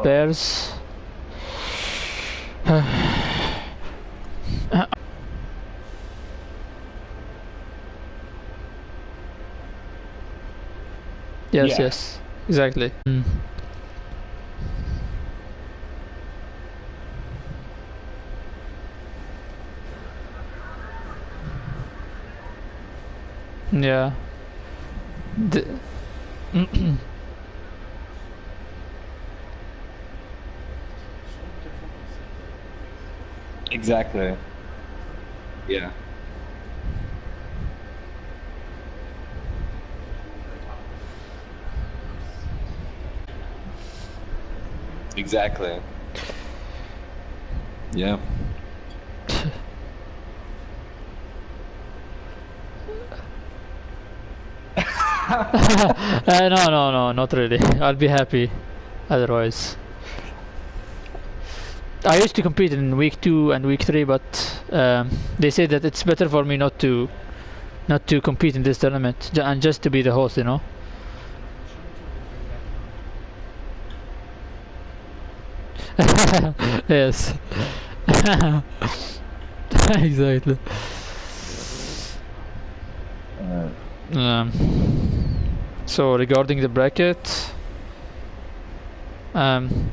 players. Yes, Yeah. yes, exactly. Yeah. Exactly. Yeah. Exactly. Yeah. No, no, no, not really. I'll be happy otherwise. I used to compete in week 2 and week 3, but they say that it's better for me not to compete in this tournament and just to be the host, you know. Yes. Exactly. Um, so regarding the bracket, um,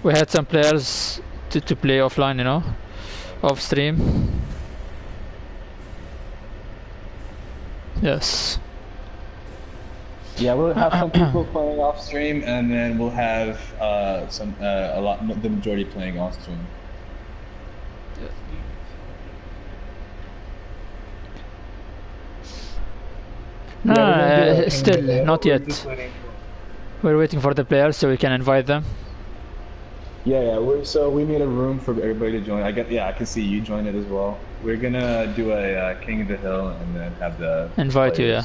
we had some players to play offline, you know, off stream. Yes. Yeah, we'll have some people playing off stream, and then we'll have the majority playing on stream. No, Yeah, still not yet. We're waiting for the players so we can invite them. Yeah. We made a room for everybody to join. I can see you join it as well. We're gonna do a King of the Hill, and then have the Invite players. you, yeah.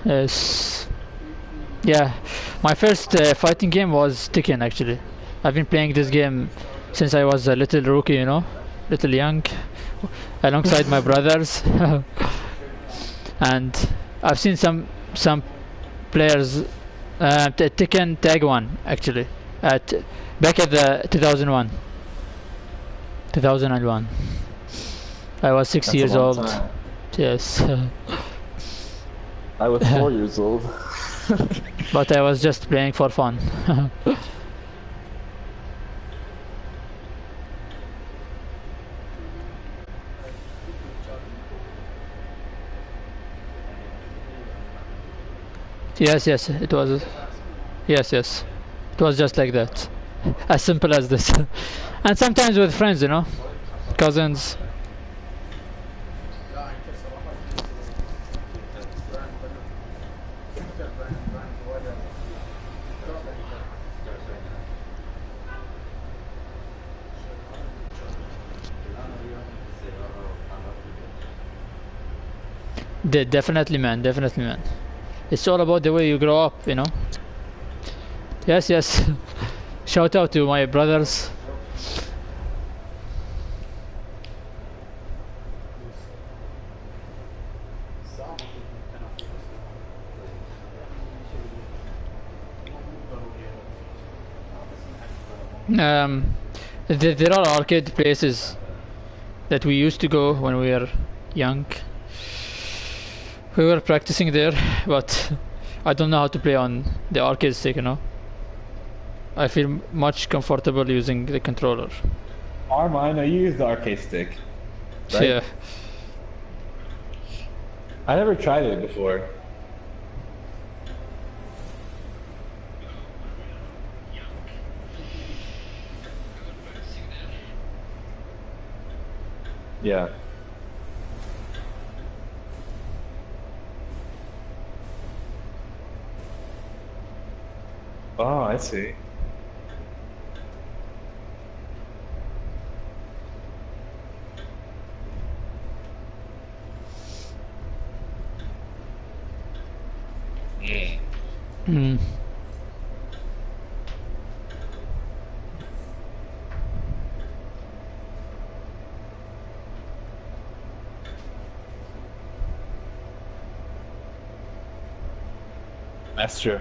Yes. Yeah, my first fighting game was Tekken actually. I've been playing this game since I was a little rookie, you know, little young, alongside my brothers. And I've seen some players, Tekken Tag 1 actually, at back at the 2001. 2001. I was 6 That's years a long old. time. Yes. I was 4 years old. But I was just playing for fun. Yes, yes, it was. Yes, yes. It was just like that. As simple as this. And sometimes with friends, you know, cousins. Definitely, man. Definitely, man. It's all about the way you grow up, you know. Yes, yes. Shout out to my brothers. Um, there are arcade places that we used to go when we were young. We were practicing there, but I don't know how to play on the arcade stick, you know. I feel much comfortable using the controller. Arma, I know you use the arcade stick, right? Yeah. I never tried it before. Yeah. Oh, I see. Mm. That's true.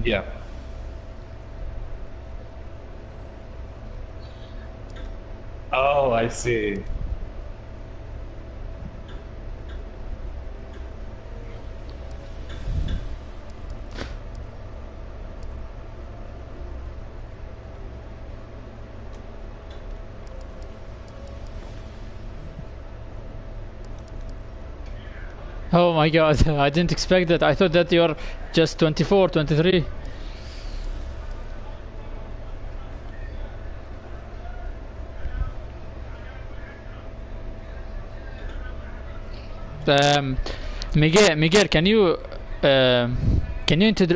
Yeah. Oh, I see. Oh my god, I didn't expect that. I thought that you're just 24, 23. Um, Miguel, can you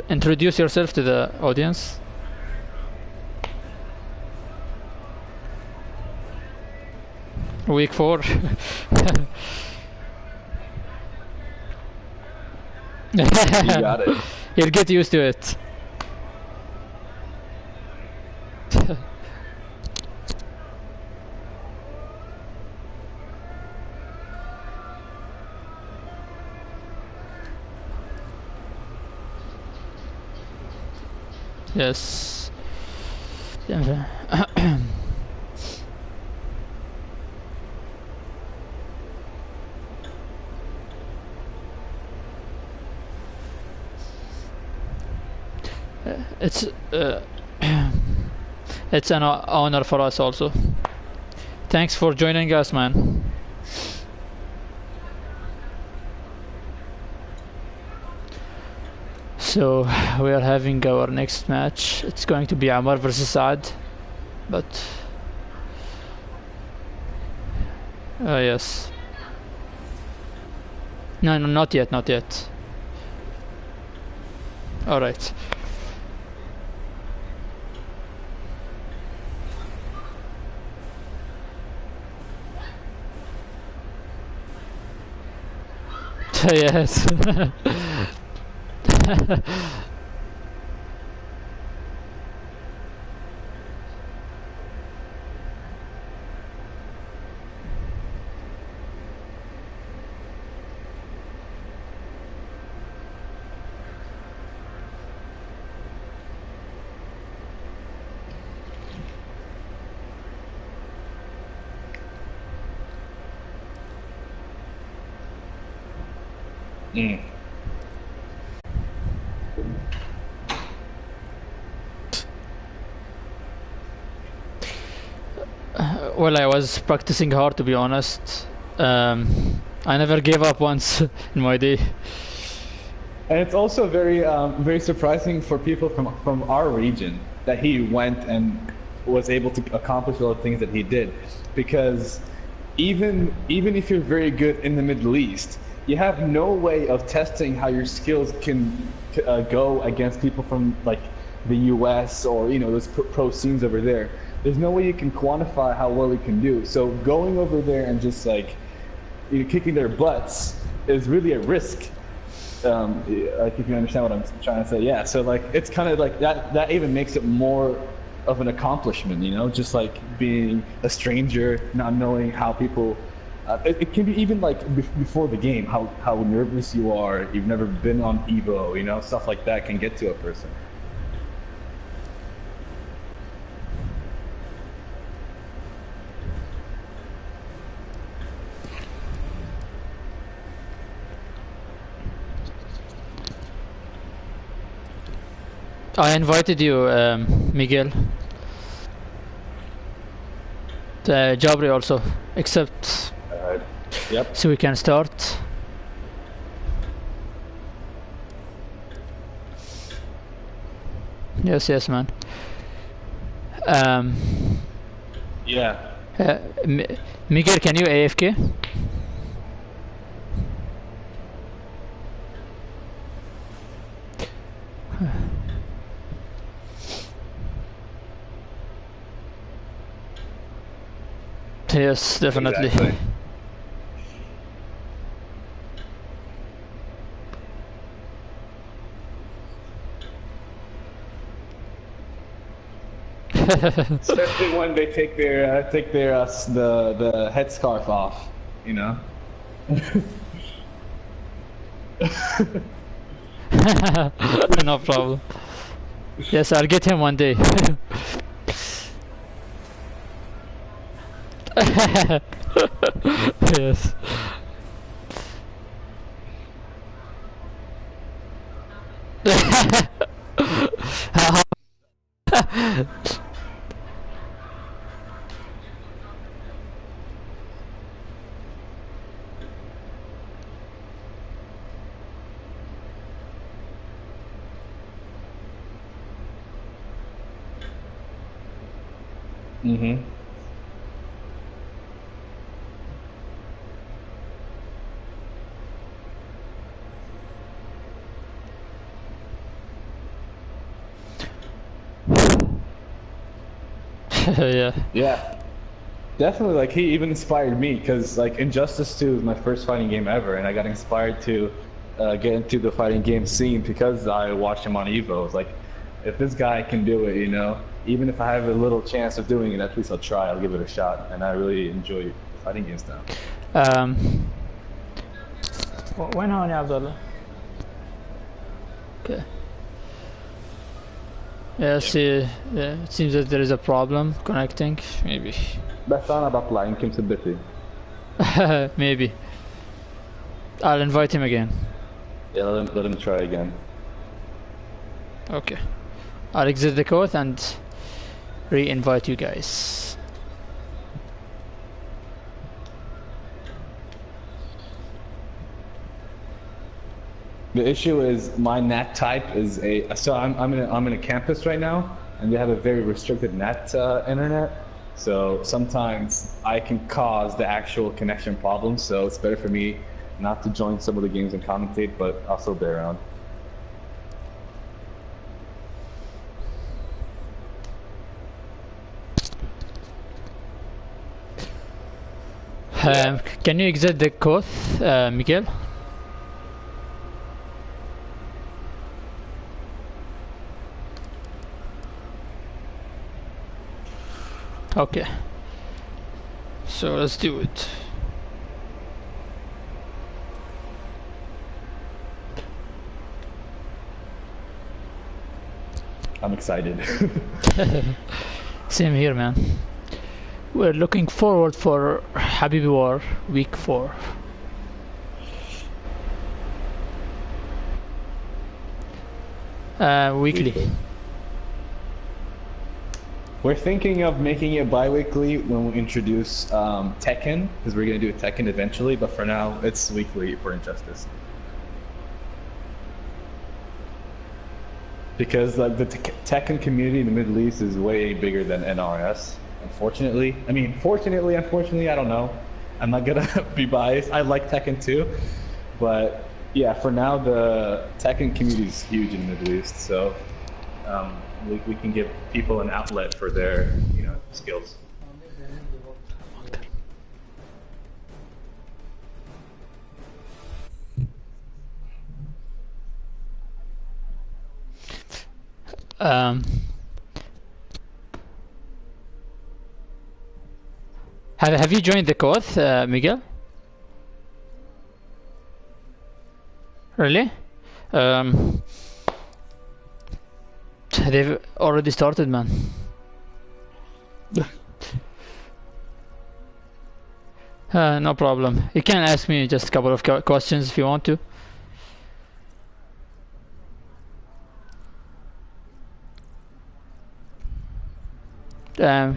introduce yourself to the audience? Week 4. You got it. You'll get used to it. Yes. It's it's an honor for us also. Thanks for joining us, man. So we are having our next match. It's going to be Amar versus Saad, but yes. No, not yet, not yet. All right. Yes. Mm. Well, I was practicing hard, to be honest. I never gave up once in my day. And it's also very surprising for people from our region that he went and was able to accomplish all the things that he did, because even if you're very good in the Middle East, you have no way of testing how your skills can go against people from like the U.S. or those pro scenes over there. There's no way you can quantify how well you can do. So going over there and just like kicking their butts is really a risk. Like if you understand what I'm trying to say, yeah. So like it's kind of like that even makes it more of an accomplishment, just like being a stranger, not knowing how people. It can be even like before the game, how nervous you are. You've never been on Evo, stuff like that can get to a person. I invited you, Miguel. Jabree also, except Yep. so we can start. Yes, man. Yeah. Miguel, can you AFK? Yes, definitely. Exactly. Especially when they take their the headscarf off, you know. No problem. Yes, I'll get him one day. Yes. Mm-hmm. Yeah. Yeah, definitely. Like he even inspired me because like Injustice 2 is my first fighting game ever, and I got inspired to get into the fighting game scene because I watched him on Evo. It's like, if this guy can do it, you know, even if I have a little chance of doing it, at least I'll try. I'll give it a shot, and I really enjoy fighting games now. وين هون يا عبد الله؟ Okay. Yeah, see, yeah, it seems that there is a problem connecting. Maybe. بس أنا بطلع يمكن سبتي. Maybe. I'll invite him again. Yeah, let him try again. Okay. I'll exit the code and re-invite you guys. The issue is my NAT type is so I'm in a campus right now, and they have a very restricted NAT internet. So sometimes I can cause the actual connection problems. So it's better for me not to join some of the games and commentate, but I'll still be around. Can you exit the code, Miguel? Okay. So let's do it. I'm excited. Same here, man. We're looking forward for Habibi War week 4. Weekly. We're thinking of making it bi-weekly when we introduce Tekken, because we're going to do a Tekken eventually, but for now, it's weekly for Injustice. Because like the Tekken community in the Middle East is way bigger than NRS, unfortunately. I mean, fortunately, unfortunately, I don't know. I'm not going to be biased. I like Tekken too, but yeah, for now, the Tekken community is huge in the Middle East, so we can give people an outlet for their, you know, skills. Have you joined the code, Miguel? Really? They've already started, man. No problem. You can ask me just a couple of questions if you want to. Yeah.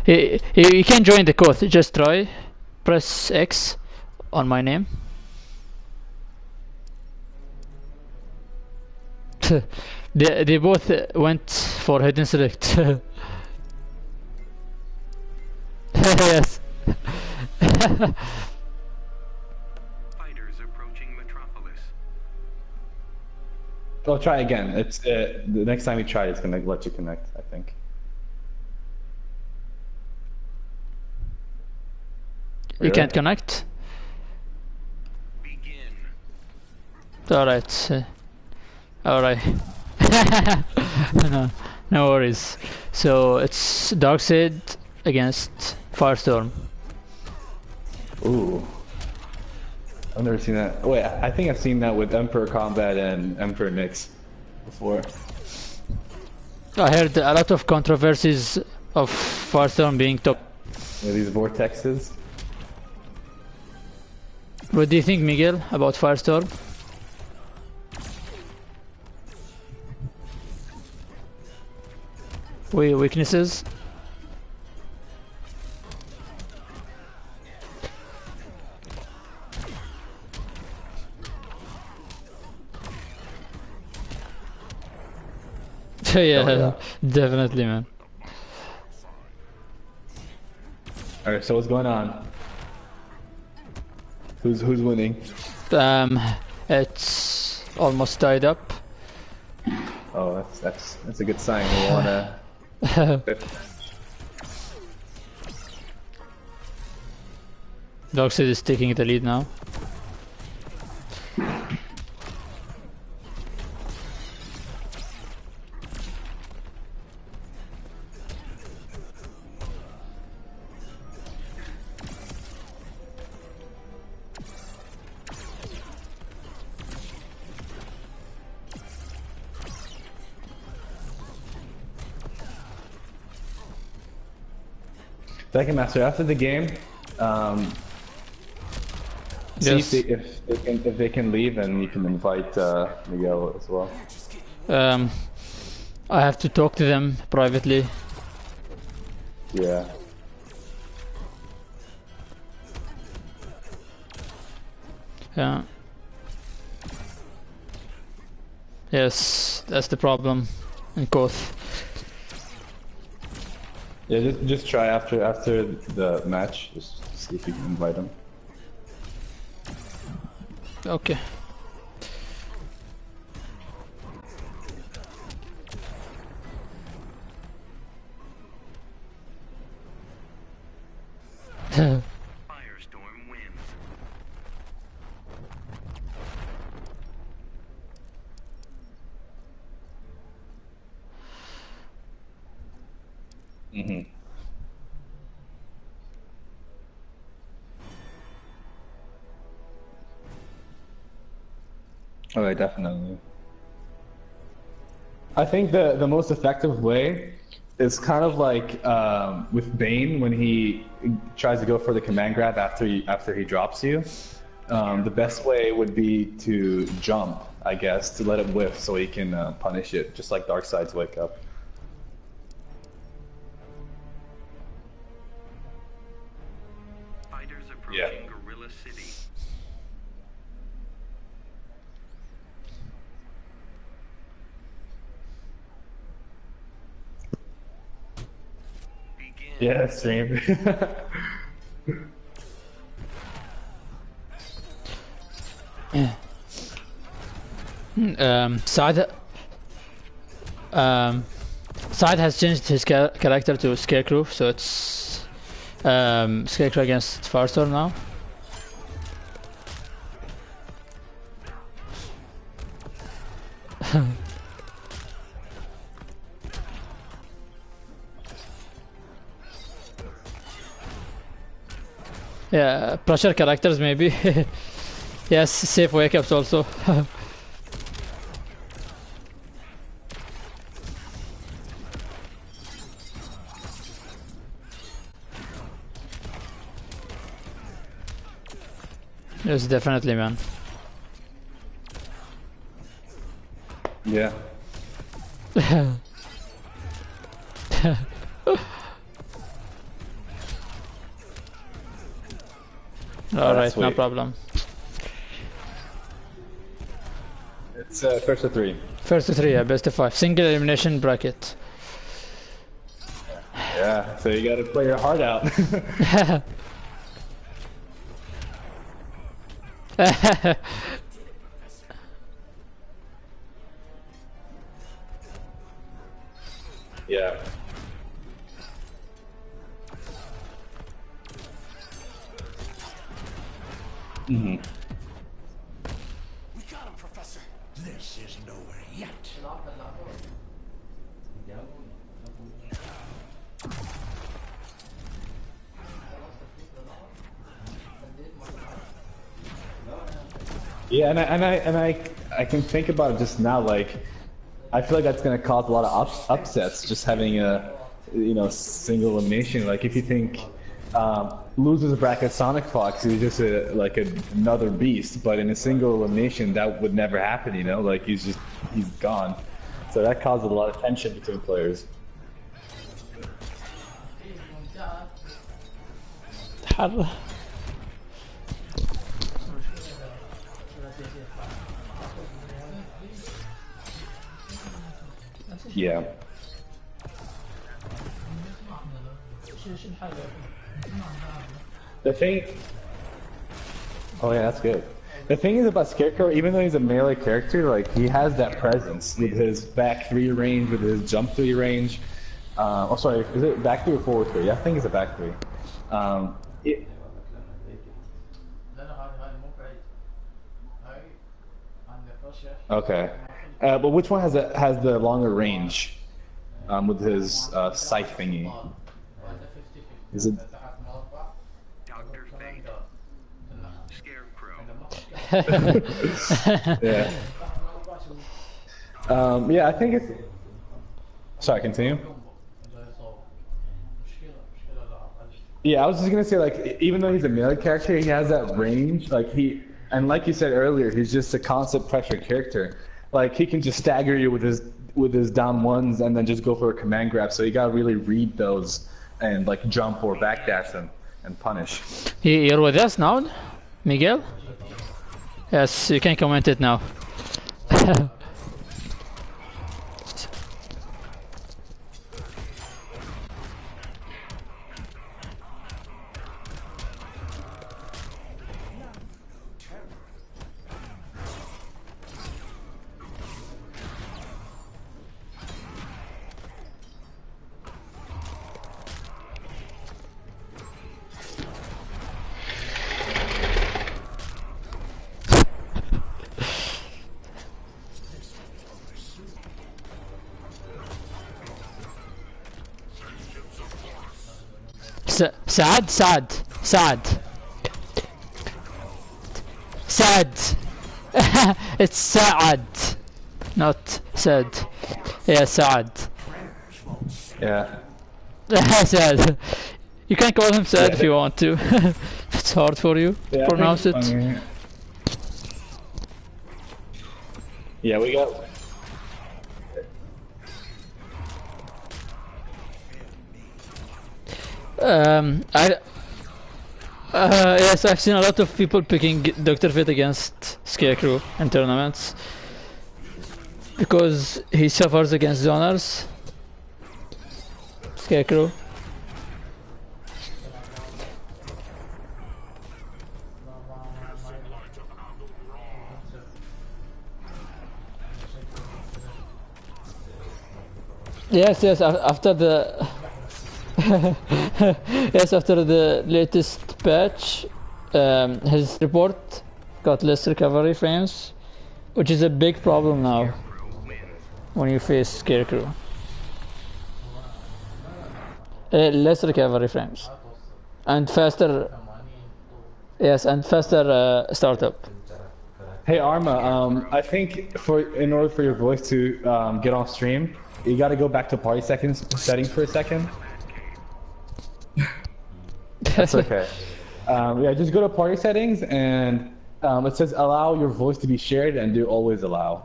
You can join the code. Just try. Press X on my name. They both went for hidden select. Yes. Fighters approaching Metropolis. Well, try again. It's the next time you try, it's gonna let you connect, I think. You can't connect? Alright. Alright. No, no worries. So it's Darkseid against Firestorm. Ooh. I've never seen that. Wait, I think I've seen that with Emperor Combat and Emperor Nyx before. I heard a lot of controversies of Firestorm being top. Yeah, these vortexes. What do you think, Miguel, about Firestorm? Weaknesses? Yeah, definitely, man. Alright, so what's going on? Who's winning? It's almost tied up. Oh, that's a good sign. We wanna. Darkseid is taking the lead now. Tekken Master, after the game, Yes. see if they can leave, and you can invite Miguel as well. I have to talk to them privately. Yeah. Yeah. Yes, that's the problem in Koth. Yeah, just try after the match. Just see if you can invite him. Okay. Firestorm wins. Mm-hmm. Oh, yeah, definitely. I think the most effective way is kind of like with Bane when he tries to go for the command grab after he drops you. The best way would be to jump, I guess, to let it whiff so he can punish it, just like Darkseid's wake up. Fighters approaching Yeah. Gorilla City. Begin. Yeah, same. Saad. Saad has changed his character to Scarecrow, so it's Scarecrow against Firestorm now. Yeah, pressure characters maybe. Yes, safe wake ups also. Yes, definitely, man. Yeah. Alright, no sweet. problem. It's first of 3. First to 3, yeah, best of 5. Single elimination bracket. Yeah, so you gotta play your heart out. Mm-hmm. We got him, Professor. This is nowhere yet. Yeah, I can think about it just now. Like, I feel like that's gonna cause a lot of upsets. Just having a, single elimination. Like, if you think loses a bracket Sonic Fox, he's just another beast. But in a single elimination, that would never happen. Like he's gone. So that causes a lot of tension between players. Yeah. The thing. Oh yeah, that's good. The thing is about Scarecrow, even though he's a melee character, like he has that presence with his back 3 range, with his jump 3 range. Oh, sorry, is it back 3 or forward 3? Yeah, I think it's a back 3. Okay, but which one has the longer range with his scythe thingy? Is it? Dr. Fate. Scarecrow. Yeah. Yeah, I think it's. Sorry, continue. Yeah, I was just gonna say, like, even though he's a melee character, he has that range. Like like you said earlier, he's just a constant pressure character. Like he can just stagger you with his down ones and then just go for a command grab. So you gotta really read those and like jump or backdash them and punish. You're with us now, Miguel? Yes, you can comment it now. Sad. It's Saad, not sad. Yeah, Saad. Yeah. Sad. You can call him Sad if you want to. It's hard for you. Yeah, Pronounce it. Yeah, we got. Yes, I've seen a lot of people picking Dr. Fate against Scarecrow in tournaments because he suffers against zoners. Scarecrow. Yes, after the yes, after the latest patch, his report got less recovery frames, which is a big problem now when you face Scarecrow. Less recovery frames and faster. Yes, and faster startup. Hey Arma, I think in order for your voice to get on stream, you got to go back to party settings for a second. That's okay. Yeah, just go to party settings and it says allow your voice to be shared and do always allow.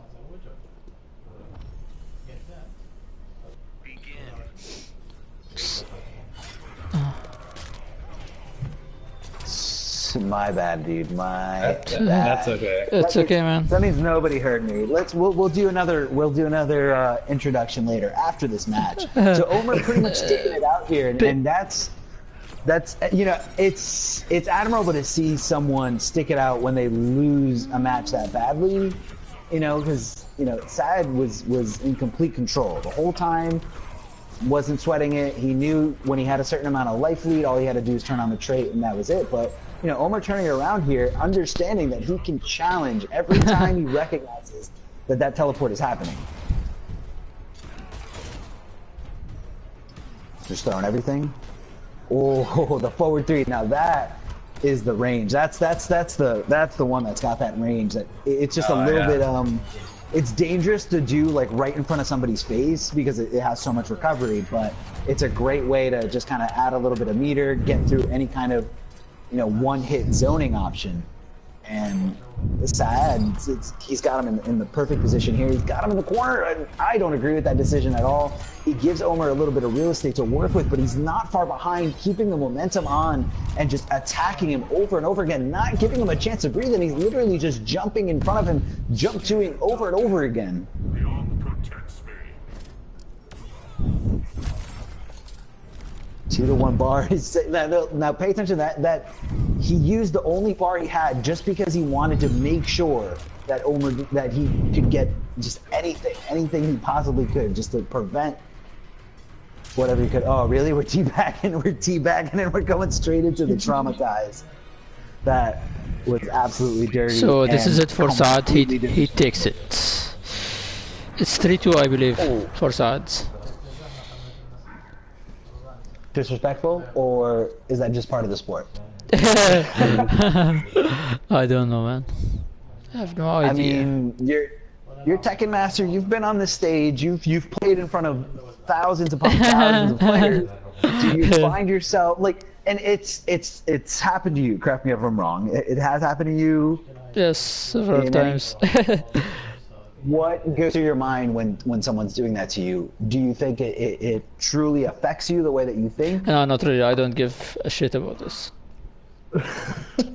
My bad, dude. That's okay. It's okay, man. That means nobody heard me. We'll do another introduction later after this match. So Omar pretty much sticking it out here, and that's it's admirable to see someone stick it out when they lose a match that badly, because Saad was in complete control the whole time. wasn't sweating it. He knew when he had a certain amount of life lead, all he had to do is turn on the trait, and that was it. But you know, Omar turning it around here, understanding that he can challenge every time he recognizes that that teleport is happening. Just throwing everything. Oh, the forward three. Now that is the range. That's the one that's got that range. That it's just a little bit it's dangerous to do like right in front of somebody's face because it has so much recovery, but it's a great way to just kind of add a little bit of meter, get through any kind of, you know, one-hit zoning option. And Saad, he's got him in the perfect position here. He's got him in the corner, and I don't agree with that decision at all. He gives Omar a little bit of real estate to work with, but he's not far behind, keeping the momentum on and just attacking him over and over again, not giving him a chance to breathe, and he's literally just jumping in front of him, jump toing over and over again. The arm protects me. 2-to-1 bar. Now pay attention that he used the only bar he had just because he wanted to make sure that that he could get just anything he possibly could, just to prevent whatever he could. Oh, really? We're teabagging, and we're going straight into the traumatize. That was absolutely dirty. So this is it for Saad. He takes it. It's 3-2, I believe, for Saad. Disrespectful, or is that just part of the sport? I don't know, man. I have no idea. I mean, you're Tekken Master. You've been on the stage. You've played in front of thousands upon thousands of players. Do you find yourself like? And it's happened to you. Correct me if I'm wrong. It has happened to you. Yes, several times. What goes through your mind when someone's doing that to you? Do you think it truly affects you the way that you think? No, not really. I don't give a shit about this.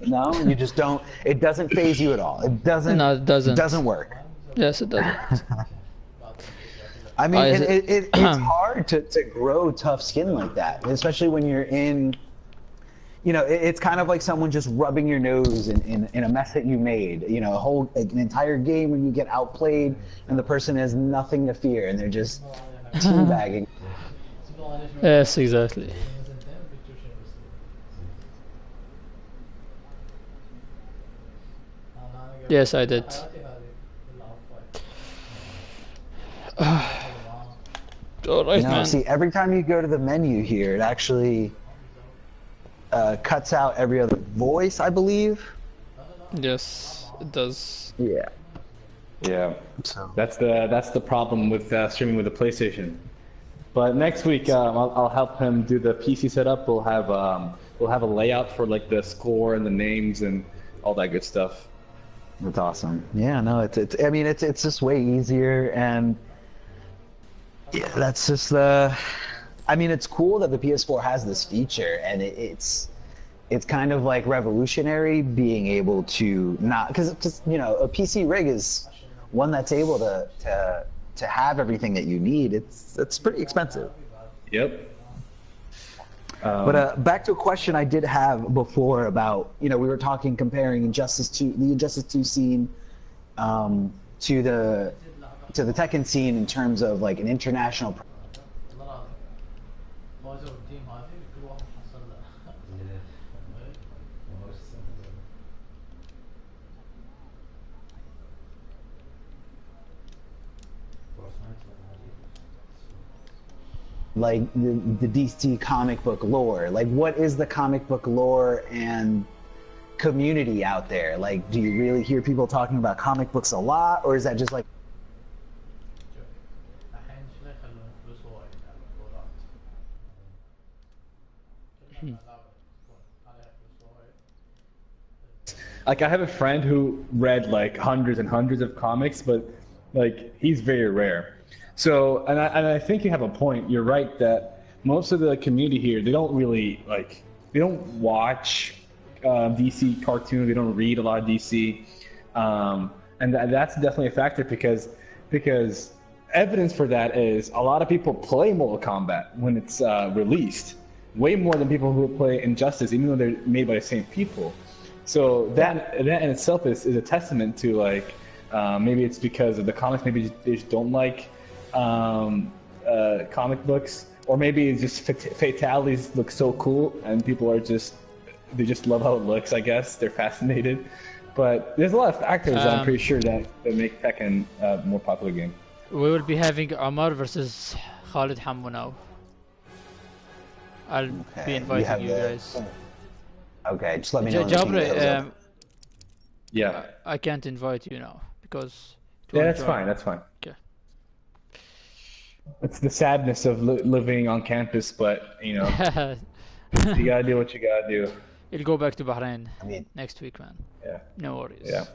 No, you just don't. It doesn't phase you at all. It doesn't. No, it doesn't. It doesn't work. Yes, it doesn't. I mean, it's hard to grow tough skin like that, especially when you're in. You know, it's kind of like someone just rubbing your nose in a mess that you made. You know, an entire game when you get outplayed and the person has nothing to fear and they're just teabagging. Yes, exactly. Yes, I did. Alright, man. See, every time you go to the menu here, it actually cuts out every other voice, I believe. Yes, it does. Yeah. Yeah. So That's the problem with streaming with the PlayStation. But next week, I'll help him do the PC setup. We'll have a layout for like the score and the names and all that good stuff. that's awesome. Yeah, no, it's I mean, it's just way easier, and yeah, that's just the. I mean, it's cool that the PS4 has this feature, and it's kind of like revolutionary being able to not, because just, you know, a PC rig is one that's able to have everything that you need. It's pretty expensive. Yep. But back to a question I did have before about, you know, we were comparing the Injustice 2 scene to the Tekken scene in terms of like an international. Like the DC comic book lore, like what is the comic book lore and community out there? Like, do you really hear people talking about comic books a lot, or is that just like? Like, I have a friend who read like hundreds and hundreds of comics, but like he's very rare. So, and I think you have a point. You're right that most of the community here, they don't really they don't watch DC cartoons. They don't read a lot of DC, and that's definitely a factor because evidence for that is a lot of people play Mortal Kombat when it's released, way more than people who play Injustice, even though they're made by the same people. So that in itself is a testament to like maybe it's because of the comics. Maybe they just don't like comic books, or maybe it's just fatalities look so cool, and people are they just love how it looks. I guess they're fascinated. But there's a lot of factors I'm pretty sure that make Tekken a more popular game. We will be having Omar versus FueledPunk now. I'll be inviting you guys. Okay, just let me know. Jabree, yeah. I can't invite you now because. Yeah, that's fine. That's fine. Okay. It's the sadness of living on campus, but you know, you gotta do what you gotta do. You'll go back to Bahrain next week, man. Yeah. No worries. Yeah.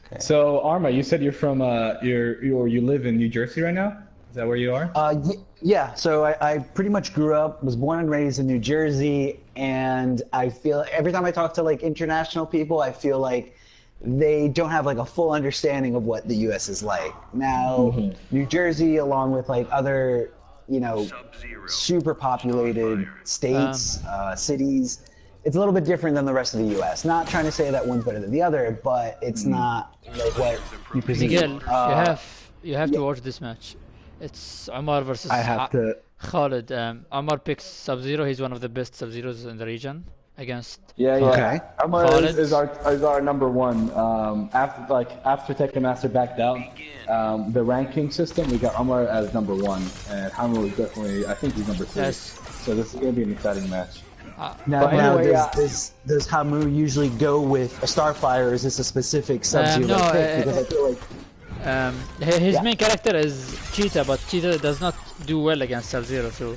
Okay. So Arma, you said you're from you live in New Jersey right now? Is that where you are? Yeah. So I pretty much grew up, was born and raised in New Jersey, and I feel every time I talk to like international people, I feel like they don't have like a full understanding of what the U.S. is like. Now, New Jersey, along with like other, you know, super populated states, cities, it's a little bit different than the rest of the U.S. Not trying to say that one's better than the other, but it's not like what you perceive. Miguel, you have to watch this match. It's Omar versus Khalid. Omar picks Sub-Zero. He's one of the best Sub-Zeros in the region against. Okay. Arma is our number one. After Tekken Master backed out, the ranking system, we got Arma as number one, and Hamou is definitely, I think he's number 3. Yes. So this is gonna be an exciting match. Does Hamou usually go with a Starfire? Or is this a specific Sub-Zero pick? Because I feel like his main character is Cheetah, but Cheetah does not do well against Sub-Zero, so.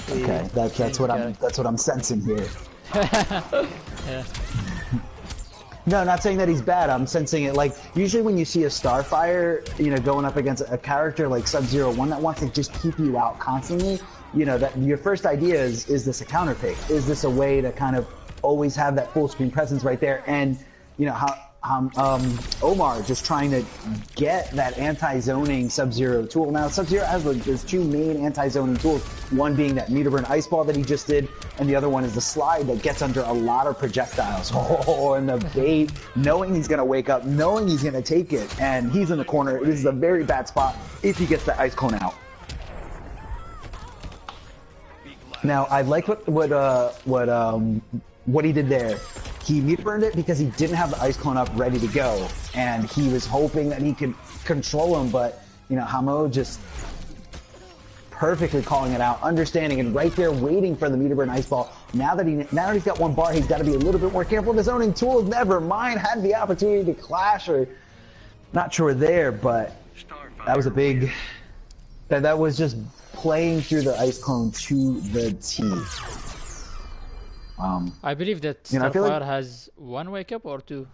Okay, that's what I'm sensing here. Yeah. No, not saying that he's bad. I'm sensing it. Like usually when you see a Starfire, you know, going up against a character like Sub-Zero, one that wants to just keep you out constantly, you know, that your first idea is this a counter pick? Is this a way to kind of always have that full screen presence right there? And you know how Omar just trying to get that anti-zoning Sub-Zero tool. Now Sub-Zero has there's 2 main anti-zoning tools, one being that meter burn ice ball that he just did, and the other one is the slide that gets under a lot of projectiles. Oh, and the bait, knowing he's gonna wake up, knowing he's gonna take it, and he's in the corner. This is a very bad spot if he gets that ice cone out. Now I like what he did there. He meter burned it because he didn't have the ice clone up ready to go, and he was hoping that he could control him, but you know, Hamou just perfectly calling it out, understanding, and right there waiting for the meter burn ice ball. Now that he's got one bar, he's got to be a little bit more careful of his zoning tools. Never mind, had the opportunity to clash, or not sure there, but that was a big. That was just playing through the ice clone to the T. I believe that Starfire has 1 wake up or 2.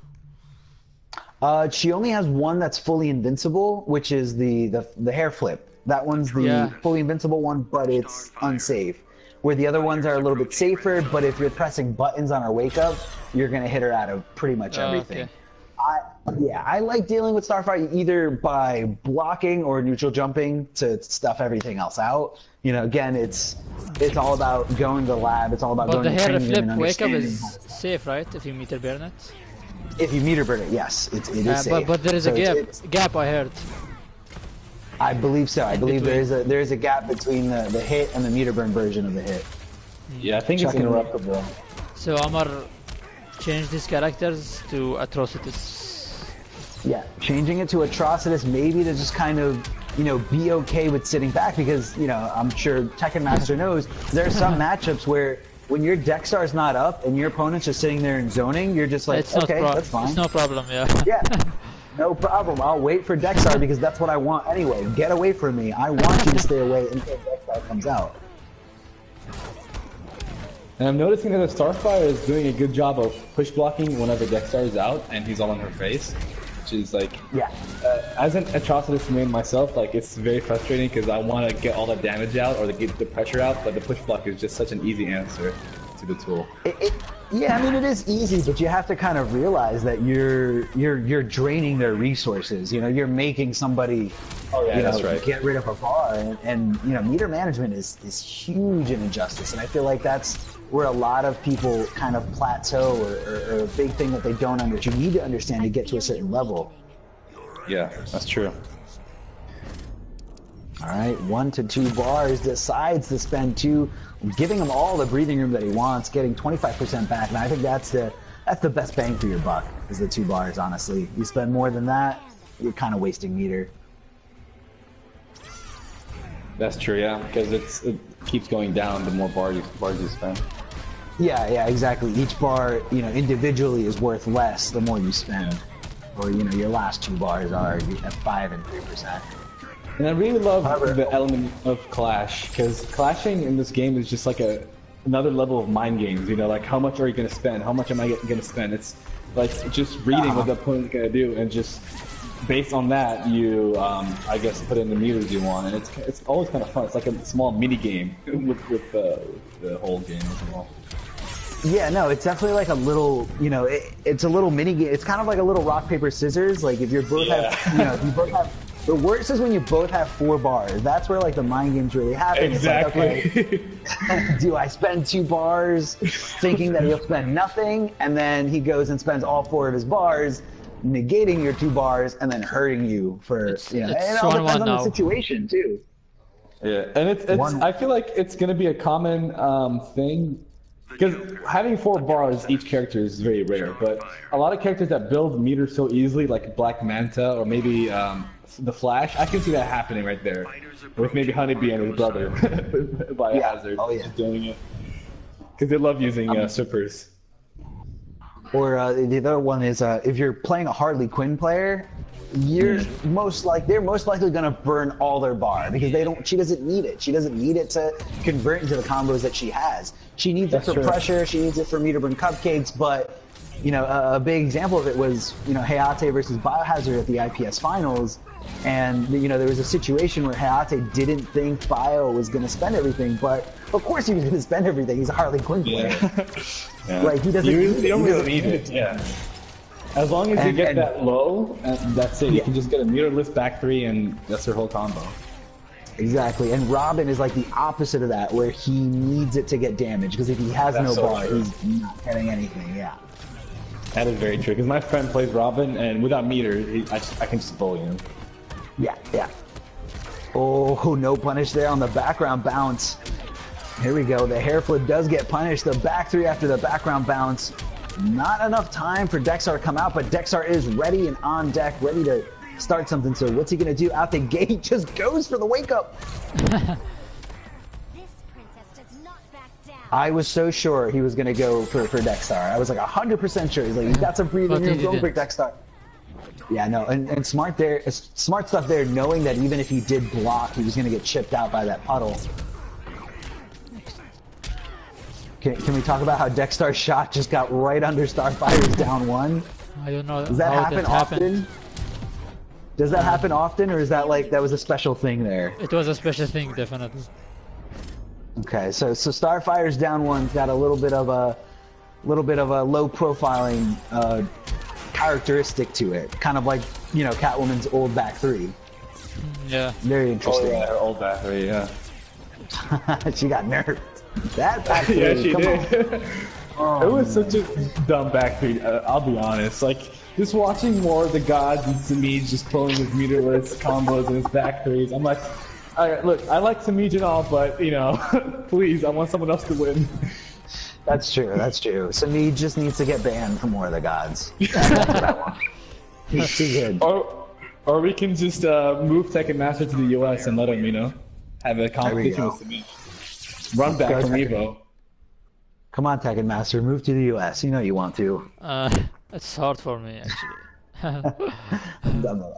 She only has 1 that's fully invincible, which is the hair flip. That one's the fully invincible one, but it's unsafe. Where the other ones are a little bit safer, but if you're pressing buttons on her wake up, you're gonna hit her out of pretty much everything. Okay. I like dealing with Starfire either by blocking or neutral jumping to stuff everything else out. You know, again, it's all about going to the lab. It's all about going to training. But the hair flip wake up is safe, right? If you meter burn it. If you meter burn it, yes, it is safe. But there is a gap. I heard. I believe so. I believe there is a gap between the hit and the meter burn version of the hit. Yeah, I think it's interruptible. So Omar changed his characters to Atrocitus. Yeah, changing it to Atrocitus maybe to just kind of, you know, be okay with sitting back, because, you know, I'm sure Tekken Master knows there are some matchups where when your deck star's not up and your opponent's just sitting there and zoning, you're just like, okay, that's fine. It's no problem, yeah. Yeah, no problem. I'll wait for Dexar because that's what I want anyway. Get away from me. I want you to stay away until Dexar comes out. And I'm noticing that the Starfire is doing a good job of push blocking whenever Dexar is out and he's all in her face. Which is like, as an Atrocitus main myself, like it's very frustrating because I want to get all the damage out or to get the pressure out, but the push block is just such an easy answer to the tool. Yeah, I mean it is easy, but you have to kind of realize that you're draining their resources. You know, you're making somebody, get rid of a bar, and you know, meter management is huge in Injustice, and I feel like that's where a lot of people kind of plateau or a big thing that they don't understand. You need to understand to get to a certain level. Yeah, that's true. All right, 1 to 2 bars, decides to spend 2, giving him all the breathing room that he wants, getting 25% back, and I think that's the best bang for your buck, is the 2 bars, honestly. You spend more than that, you're kind of wasting meter. That's true, yeah, because it keeps going down the more bars you spend. Yeah, exactly. Each bar, individually is worth less the more you spend. Or, your last 2 bars are at 5 and 3%. And I really love the element of Clash, because clashing in this game is just like another level of mind games, like how much are you going to spend? How much am I going to spend? It's like just reading what the opponent's going to do, and just based on that, you, I guess, put in the meters you want, and it's always kind of fun. It's like a small mini game with the whole game as well. Yeah, no, it's definitely like a little, it's a little mini game. It's kind of like a little rock, paper, scissors. Like if you both have, if you both have, the worst is when you both have 4 bars. That's where like the mind games really happen. Exactly. It's like, okay, do I spend 2 bars thinking that he'll spend nothing, and then he goes and spends all 4 of his bars, negating your 2 bars and then hurting you for, and it all depends on the situation too. Yeah, and it's I feel like it's gonna be a common thing. Because having 4 bars each character is very rare, but a lot of characters that build meters so easily, like Black Manta or maybe the Flash, I can see that happening right there. With maybe Honeybee and his brother, Biohazard, just doing it. Because they love using supers. Or the other one is if you're playing a Harley Quinn player, they're most likely gonna burn all their bar because she doesn't need it. She doesn't need it to convert into the combos that she has. She needs it for pressure. She needs it for me to burn cupcakes. But a big example of it was Hayate versus Biohazard at the IPS finals, and there was a situation where Hayate didn't think Bio was gonna spend everything, but of course he was gonna spend everything. He's a Harley Quinn player. Yeah. Like he doesn't. You don't really need it. Yeah. As long as you get that low, that's it. You can just get a meterless back 3, and that's your whole combo. Exactly, and Robin is like the opposite of that, where he needs it to get damage, because if he has no bar, he's not getting anything, That is very true, because my friend plays Robin, and without meter, I can just bully him. Yeah. Oh, no punish there on the background bounce. Here we go, the hair flip does get punished, the back 3 after the background bounce. Not enough time for Dexar to come out, but Dexar is ready and on deck, ready to start something. So what's he gonna do out the gate? Just goes for the wake up. This princess does not back down. I was so sure he was gonna go for Dexar. I was like 100% sure. He's like, you got some breathing room, go for Dexar. Yeah, no, and smart stuff there, knowing that even if he did block, he was gonna get chipped out by that puddle. Can we talk about how Dexar's shot just got right under Starfire's down 1? I don't know. Does that happen often? Does that happen often, or is that like that was a special thing there? It was a special thing, definitely. Okay, so Starfire's down 1's got a little bit of a low profiling characteristic to it, kind of like Catwoman's old back 3. Yeah. Very interesting. Oh yeah, her old back 3, yeah. She got nerfed. That back 3, yeah, she come did. on. It was such a dumb back 3. I'll be honest. Like just watching more of the gods and Samij just pulling his meterless combos and his back 3s. I'm like, all right, look, I like Samij and all, but please, I want someone else to win. That's true. Samij just needs to get banned from more of the gods. That's what I want. He's too good. Or we can just move Tekken Master to the US and let him, have a competition with Samij. Run back from Evo. Come on, Tekken Master, move to the US. You know you want to. It's hard for me, actually.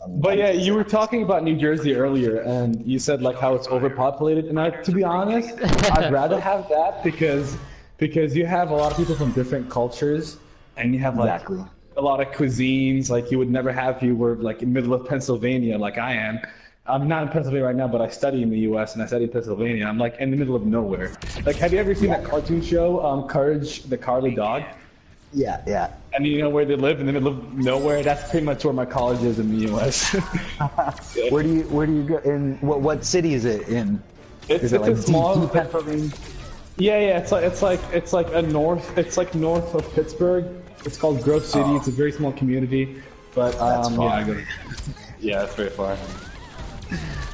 But yeah, you were talking about New Jersey earlier, and you said like how it's overpopulated. And to be honest, I'd rather have that because you have a lot of people from different cultures, and you have like a lot of cuisines like you would never have if you were like in the middle of Pennsylvania, like I am. I'm not in Pennsylvania right now, but I study in the U.S. and I study in Pennsylvania. I'm like in the middle of nowhere. Like, have you ever seen that cartoon show, Courage the Cowardly Dog? Yeah. And you know where they live in the middle of nowhere? That's pretty much where my college is in the U.S. Where do you go? In what city is it in? Is it like a small Pennsylvania? Yeah. It's like north of Pittsburgh. It's called Grove City. It's a very small community, but that's far. Yeah, it's very far.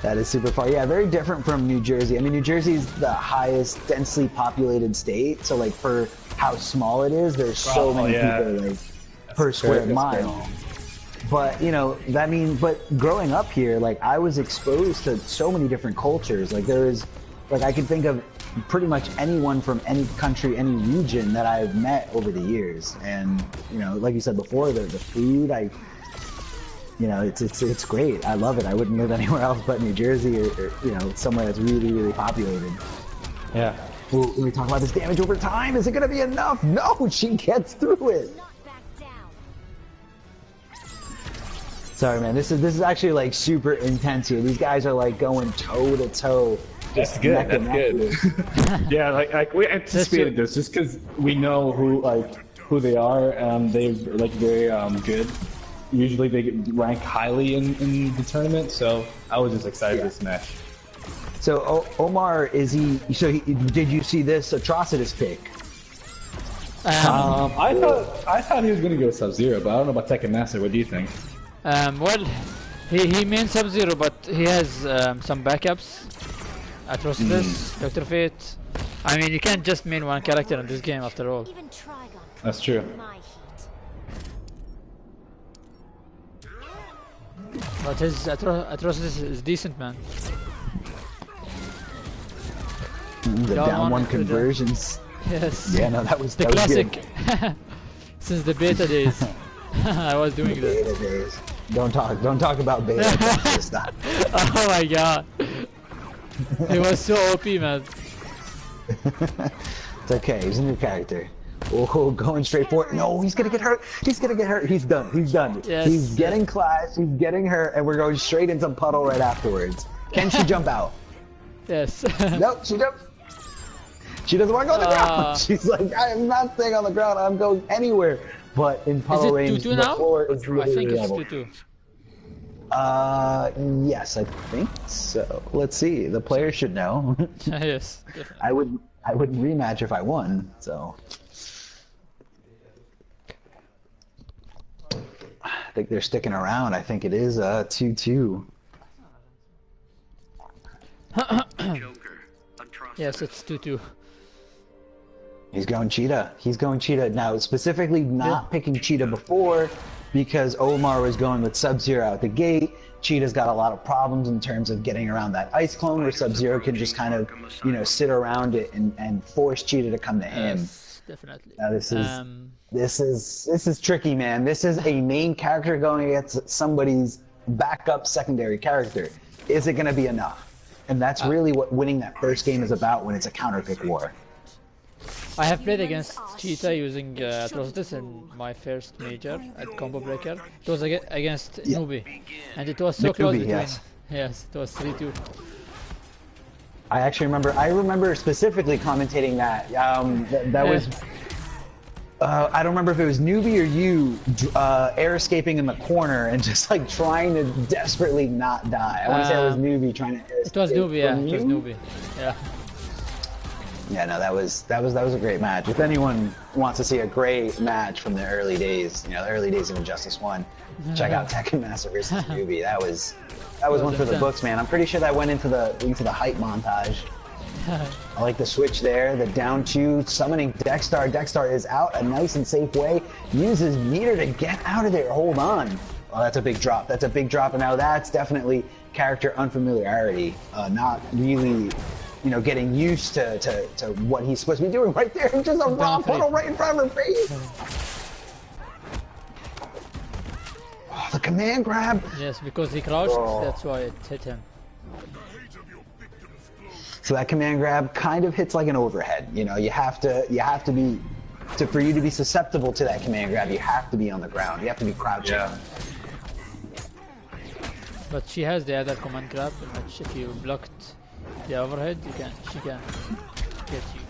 That is super far. Yeah, very different from New Jersey. I mean, New Jersey is the highest densely populated state, so like for how small it is, there's so many people like per square mile. But you know, but growing up here, like I was exposed to so many different cultures. Like I could think of pretty much anyone from any country, any region that I've met over the years. And you know, like you said before, the food, you know, it's great. I love it. I wouldn't live anywhere else but New Jersey or you know, somewhere that's really, really populated. Yeah. Well, we talk about this damage over time. Is it going to be enough? No, she gets through it. Sorry, man. This is actually like super intense here. These guys are like going toe to toe. That's good. That's good. Yeah, like we anticipated this just because we know who they are. They're like very good. Usually they rank highly in the tournament, so I was just excited for this match. So Omar, did you see this Atrocitus pick? I thought he was gonna go Sub-Zero, but I don't know about Tekken Master. What do you think? Well, he main Sub-Zero, but he has some backups. Atrocitus, Dr. Fate. I mean, you can't just main one character in this game after all. That's true. But his Atrocitus is decent, man. The down one conversions. Yes. Yeah, no, that was classic. Since the beta days, I was doing that. Beta days. Don't talk about beta. It's not. Oh my god. It was so OP, man. It's okay. He's a new character. Oh, going straight for it. No, he's gonna get hurt. He's gonna get hurt. He's done. He's done. Yes. He's getting class. He's getting hurt, and we're going straight into puddle right afterwards. Can she jump out? Yes. Nope, she jumps. She doesn't want to go on the ground. She's like, I am not staying on the ground. I'm going anywhere. But in puddle range, the floor is really, I think really it's level. 2-2. Yes, I think so. Let's see. The player should know. Yes. Definitely. I would rematch if I won. So I think they're sticking around. I think it is 2-2. Yes, it's 2-2. He's going Cheetah. He's going Cheetah. Now, specifically not picking Cheetah before because Omar was going with Sub-Zero out the gate. Cheetah's got a lot of problems in terms of getting around that ice clone where Sub-Zero can just kind of, you know, sit around it and force Cheetah to come to him. Yes, definitely. Now, this is tricky, man. This is a main character going against somebody's backup secondary character. Is it going to be enough? And that's really what winning that first game is about when it's a counter-pick war. I have played against Cheetah using Atrocitus in my first major at Combo Breaker. It was against Nubi, and it was so close between. Yes, it was 3-2. I actually remember. I remember specifically commentating that. That was. I don't remember if it was Nubi or you air escaping in the corner and just like trying to desperately not die. I want to say it was Nubi trying to air escape. It was Nubi, yeah. It was Nubi. Yeah. Yeah, no, that was a great match. If anyone wants to see a great match from the early days, you know, the early days of Injustice 1, check out Tekken Master versus Newbie. That was one for the books, man. I'm pretty sure that went into the hype montage. I like the switch there, the down 2, summoning Dexstar. Dexstar is out a nice and safe way. Uses meter to get out of there. Hold on. Oh, that's a big drop. That's a big drop, and now that's definitely character unfamiliarity. Not really, you know, getting used to what he's supposed to be doing right there. Just a raw puddle right in front of her face. Oh, the command grab. Yes, because he crouched, that's why it hit him. So that command grab kind of hits like an overhead. You know, you have to be, for you to be susceptible to that command grab, you have to be on the ground. You have to be crouching. Yeah. But she has the other command grab, which if you blocked the overhead, she can get you.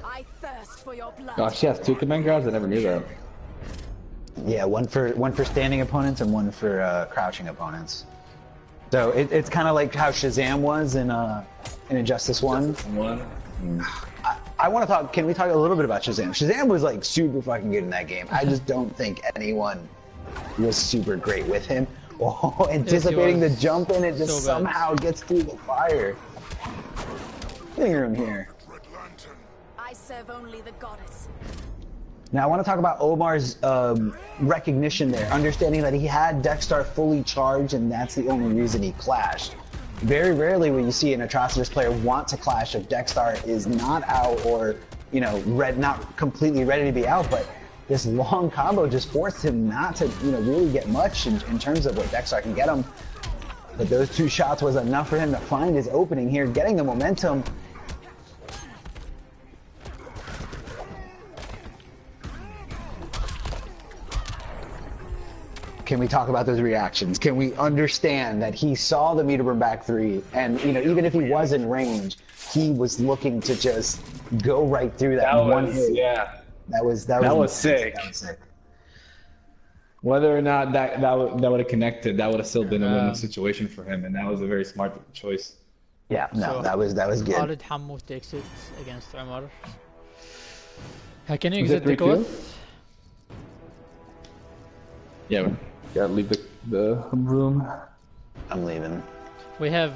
I thirst for your blood. Gosh, she has 2 command grabs? I never knew that. Yeah, one for standing opponents and one for crouching opponents. So it's kind of like how Shazam was in Injustice 1. I want to talk. Can we talk a little bit about Shazam? Shazam was like super fucking good in that game. I just don't think anyone was super great with him. Oh, anticipating the was. jump in, it just So bad. somehow gets through the fire. Getting room here. I serve only the goddess. Now I want to talk about Omar's recognition there, understanding that he had Dexstar fully charged, and that's the only reason he clashed. Very rarely will you see an Atrocitus player want to clash if Dexstar is not out or, you know, not completely ready to be out, but this long combo just forced him not to, you know, really get much in terms of what Dexstar can get him. But those 2 shots was enough for him to find his opening here, getting the momentum. Can we talk about those reactions? Can we understand that he saw the meter burn back 3, and you know, even if he was in range, he was looking to just go right through that one hit. Yeah. That was sick. That was sick. Whether or not that would have connected, that would have still been a win-win situation for him, and that was a very smart choice. Yeah, no, So, that was good. FueledPunk takes it against Omar. Can you Is it exit the 3-2? code? Yeah, we gotta leave the room. I'm leaving. We have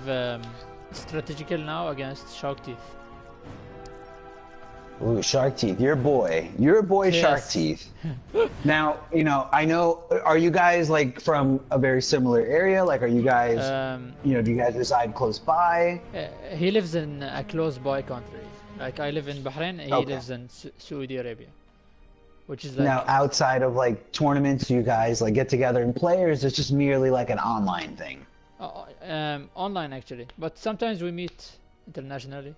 Strategical now against Sharkteeth. Ooh, Sharkteeth, your boy, Yes. Sharkteeth. Now, you know, are you guys like from a very similar area? Like, are you guys, you know, do you guys reside close by? He lives in a close by country. Like I live in Bahrain, he Okay. lives in Saudi Arabia, which is like Now, outside of like tournaments, do you guys like get together and play, or is it just merely like an online thing? online actually. But sometimes we meet internationally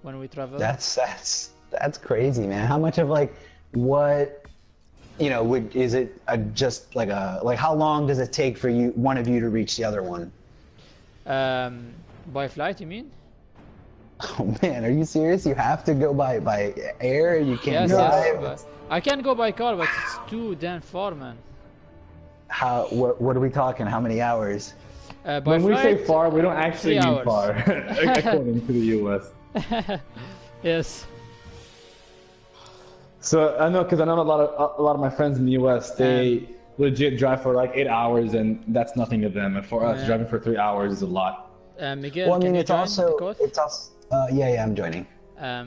when we travel. That's crazy, man. How much of like what, you know, is it just like how long does it take for one of you to reach the other one? By flight, you mean? Oh man, are you serious? You have to go by air? You can't Yes, drive? yes. I can go by car, but it's too damn far, man. What are we talking? How many hours? By When we say flight, far, we don't actually 3 mean hours. far, according to the US. Yes. So I know, because I know a lot of my friends in the US, they legit drive for like 8 hours, and that's nothing to them. And for us, Yeah. driving for 3 hours is a lot. Miguel, Well, I mean, can you it's join also the code? yeah, I'm joining.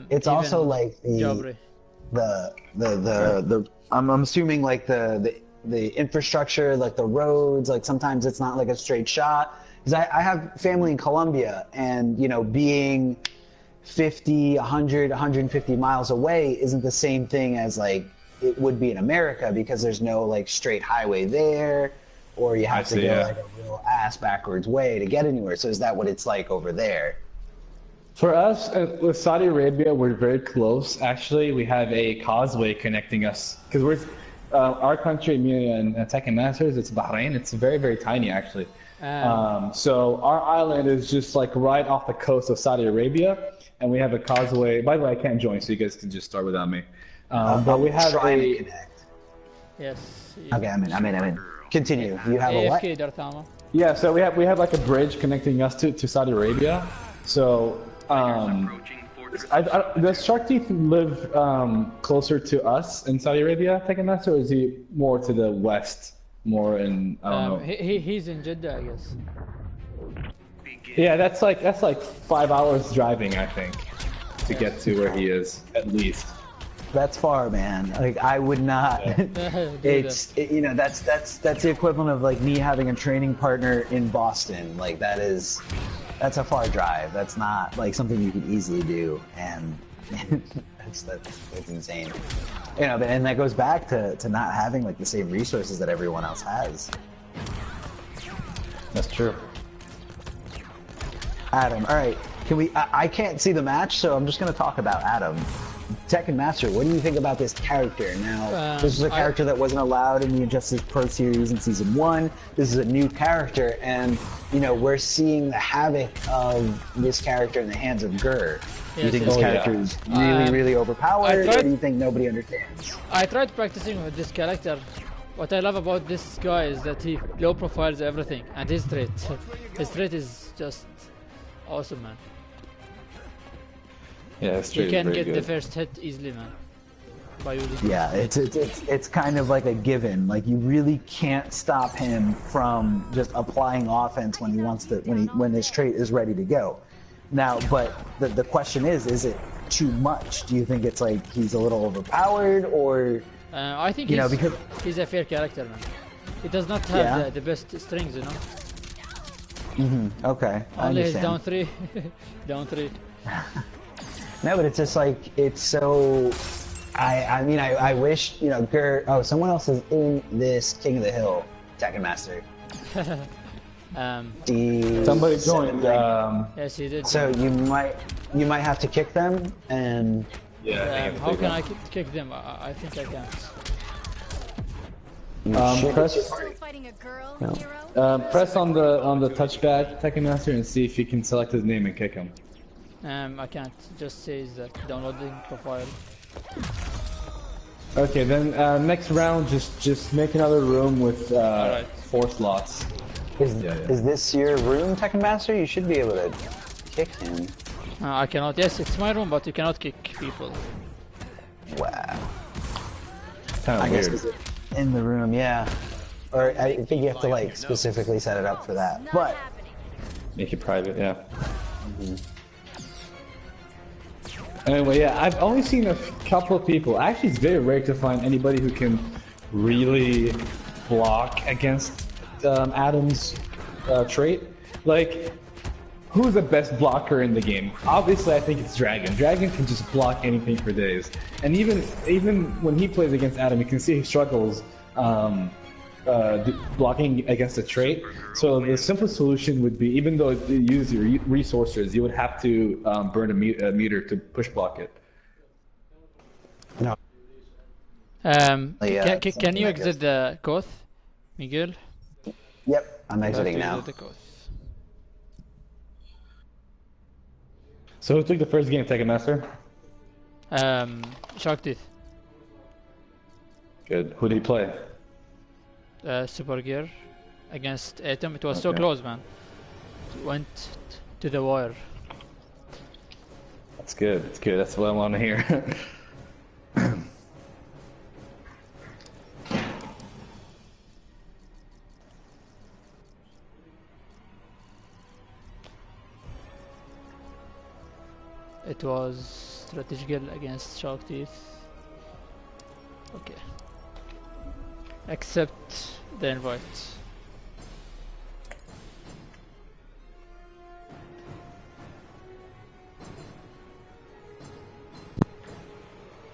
It's Even also like Jabree. I'm assuming like the infrastructure, like the roads, like sometimes it's not like a straight shot. Because I have family in Colombia, and you know, being 50, 100, 150 miles away isn't the same thing as like it would be in America, because there's no like straight highway there, or you have to go like a real ass backwards way to get anywhere. So is that what it's like over there? For us, with Saudi Arabia, we're very close. Actually, we have a causeway connecting us, because we're our country, me and Tekken Masters, it's Bahrain. It's very, very tiny, actually. So our island is just like right off the coast of Saudi Arabia, and we have a causeway. By the way, I can't join, so you guys can just start without me. But we have trying to a. connect. Yes. Okay, I'm in. Continue. You have a what? AFK Darth. Yeah, so we have like a bridge connecting us to Saudi Arabia. So does Sharkteeth live closer to us in Saudi Arabia, Tekken Master, or is he more to the west, more in I don't know? He's in Jeddah, I guess. Yeah, that's like 5 hours driving, I think, to get to where he is at least. That's far, man. Like I would not. You know, that's the equivalent of like me having a training partner in Boston. Like that's a far drive. That's not like something you can easily do, and that's insane. You know, and that goes back to not having like the same resources that everyone else has. That's true. Adam, all right. Can we? I can't see the match, so I'm just gonna talk about Adam. Tekken Master, what do you think about this character? Now, this is a character that wasn't allowed in the Injustice Pro Series in Season 1. This is a new character, and, you know, we're seeing the havoc of this character in the hands of Gur. Do you think this character is really, really overpowered, or do you think nobody understands? I tried practicing with this character. What I love about this guy is that he low profiles everything, and his trait is just awesome, man. Yeah, it's You can get the first hit easily, man. by using. Yeah, it's kind of like a given. Like you really can't stop him from just applying offense when he wants to, when his trait is ready to go. Now, but the question is it too much? Do you think it's like he's a little overpowered, or I think you know, because he's a fair character, man. He does not have the best strings, you know. Okay, I Only his understand. down three. No, but it's just like it's so. I mean, I wish, you know, oh, someone else is in this King of the Hill, Tekken Master. Somebody joined. Yes, he did. So you might have to kick them, and Yeah. how can I kick them? I think I can. Press Still fighting a girl, hero? press on the touchpad, Tekken Master, and see if you can select his name and kick him. I can't. Just says that downloading profile. Okay, then next round, just make another room with 4 slots. is this your room, Tekken Master? You should be able to kick him. I cannot. Yes, it's my room, but you cannot kick people. Wow. Kind I of guess weird. 'cause it's in the room, yeah. Or I think you have to like specifically set it up for that. Not But happening. Make it private, yeah. Anyway, yeah, I've only seen a couple of people. Actually, it's very rare to find anybody who can really block against Adam's trait. Like, who's the best blocker in the game? Obviously, I think it's Dragon. Dragon can just block anything for days. And even when he plays against Adam, you can see he struggles blocking against a trait. So the simplest solution would be, even though you use your resources, you would have to burn a meter to push block it. no. Can you exit the Koth, Miguel? Yep, I'm exiting now. The Koth. So who took the first game, Tekken Master? Sharkteeth. Good. Who did he play? Super Gear against Atom. It was so Okay. close, man. It went to the wire. That's good. That's good. That's what I want to hear. It was Strategical against Sharkteeth. Okay. Accept the invite.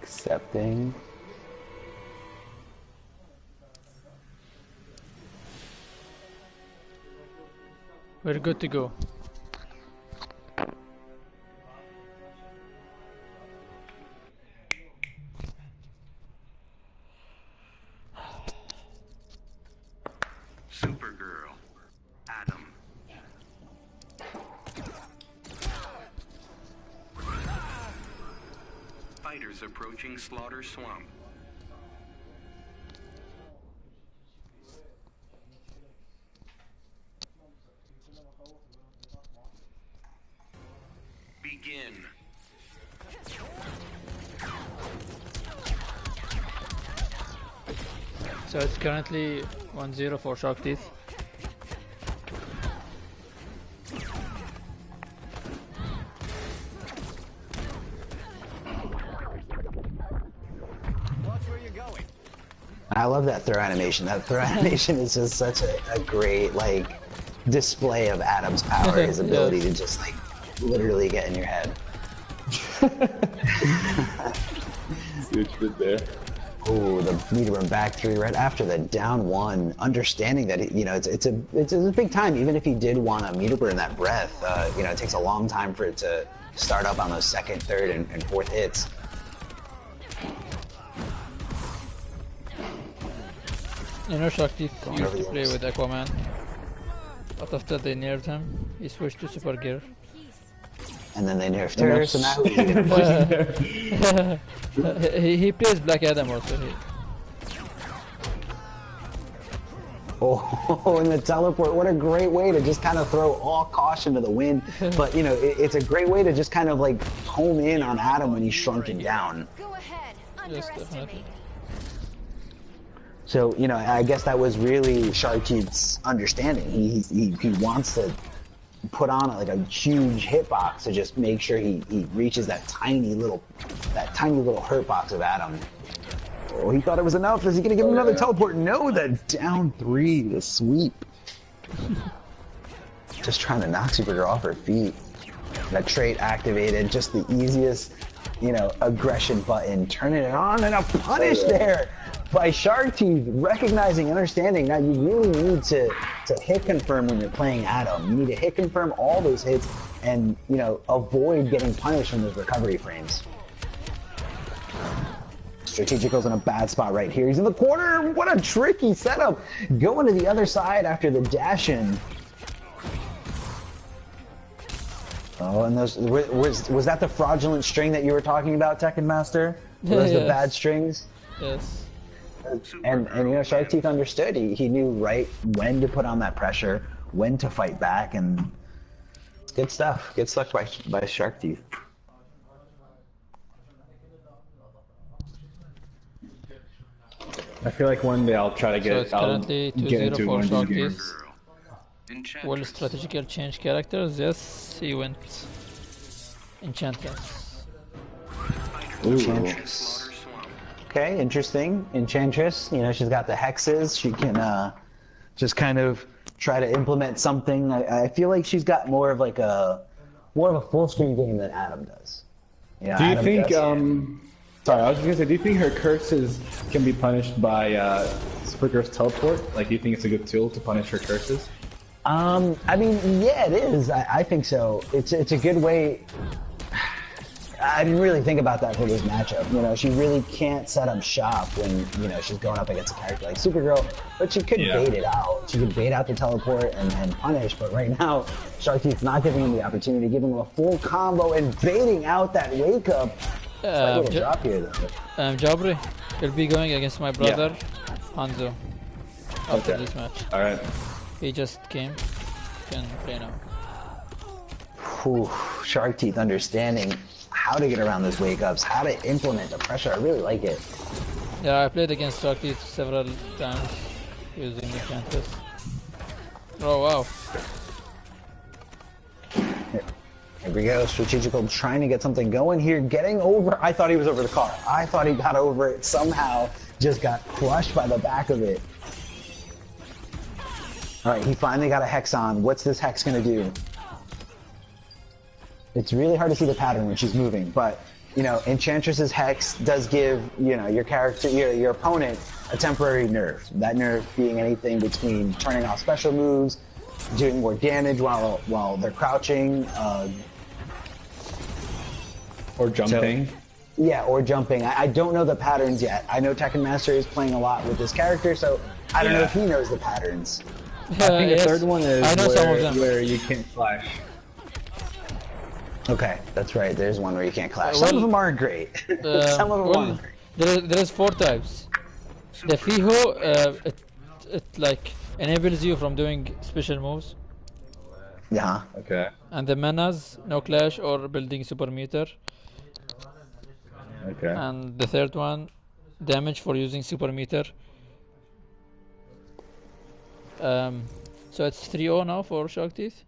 Accepting. We're good to go. Supergirl. Adam. Fighters approaching Slaughter Swamp. Begin. So it's currently 1-0 for Sharkteeth. I love that throw animation. That throw animation is just such a great like display of Adam's power, his ability to just like literally get in your head. See what you did there. Oh, the meter run back 3 right after the down 1, understanding that it's a big time. Even if he did want to meter burn that breath, it takes a long time for it to start up on those 2nd, 3rd, and 4th hits. You know, Sharkteeth used to over play yours. with Aquaman, but after they nerfed him, he switched to Super Gear. And then they nerfed her, so now He plays Black Adam also. Oh, and the teleport, what a great way to just kind of throw all caution to the wind. But, it's a great way to just kind of like home in on Adam when he's shrunken down. Go ahead. Yes, underestimate definitely. me. So, you know, I guess that was really Sharkteeth's understanding. He wants to put on like a huge hitbox to just make sure he reaches that tiny little hurt box of Adam. Oh, he thought it was enough. Is he gonna give him another teleport? No, the down 3, the sweep. Just trying to knock Supergirl off her feet. That trait activated, just the easiest, you know, aggression button. Turning it on and a punish there by Sharkteeth, recognizing, understanding. Now you really need to hit confirm when you're playing Adam. You need to hit confirm all those hits and, you know, avoid getting punished from those recovery frames. Strategical's in a bad spot right here. He's in the corner. What a tricky setup. Going to the other side after the dash in. Oh, and those was that the fraudulent string that you were talking about, Tekken Master? Were those the Yes. bad strings? Yes. And you know, Sharkteeth understood. He knew right when to put on that pressure, when to fight back, and it's good stuff. Good stuff by Sharkteeth. I feel like one day I'll try to So get. it's I'll currently get 2-0 into for one of these Sharkteeth. games. Girl. Will Enchantress. Strategical change characters? Yes, he went Enchantress. Enchantress. Slaughter Swamp. Okay, interesting. Enchantress. You know, she's got the hexes. She can just kind of try to implement something. I feel like she's got more of a full screen game than Adam does. Yeah. Do you Adam think? does. Sorry, I was just gonna say. Do you think her curses can be punished by Supergirl's teleport? Like, do you think it's a good tool to punish her curses? I mean, yeah, it is. I think so. It's a good way. I didn't really think about that for this matchup. You know, she really can't set up shop when, you know, she's going up against a character like Supergirl, but she could bait it out. She could bait out the teleport and punish, but right now, Sharkteeth's not giving him the opportunity, giving him a full combo and baiting out that wake up. Slight little drop here, though. Jabree will be going against my brother, Hanzo, after Okay. this match. All right. He just came. Can play now. Whew, Sharkteeth understanding how to get around those wake ups, how to implement the pressure. I really like it. Yeah, I played against Sharkteeth several times using Enchantress. Oh wow. Here we go, Strategical trying to get something going here, getting over. I thought he was over the car. I thought he got over it somehow, just got crushed by the back of it. All right, he finally got a hex on. What's this hex gonna do? It's really hard to see the pattern when she's moving, but you know, Enchantress's hex does give, you know, your character, your opponent, a temporary nerf. That nerf being anything between turning off special moves, doing more damage while they're crouching, Or jumping. yeah, or jumping. I don't know the patterns yet. I know Tekken Master is playing a lot with this character, so I don't know if he knows the patterns. I think the Yes, third one is I know some of them. where you can't flash. Okay, that's right. There's one where you can't clash. well, Some of them aren't great. Some of them well, aren't great. there is 4 types. The Fiho, it like enables you from doing special moves, Yeah. Okay. and the Manas, no clash or building super meter, Okay. and the third one, damage for using super meter. So it's 3-0 now for Sharkteeth.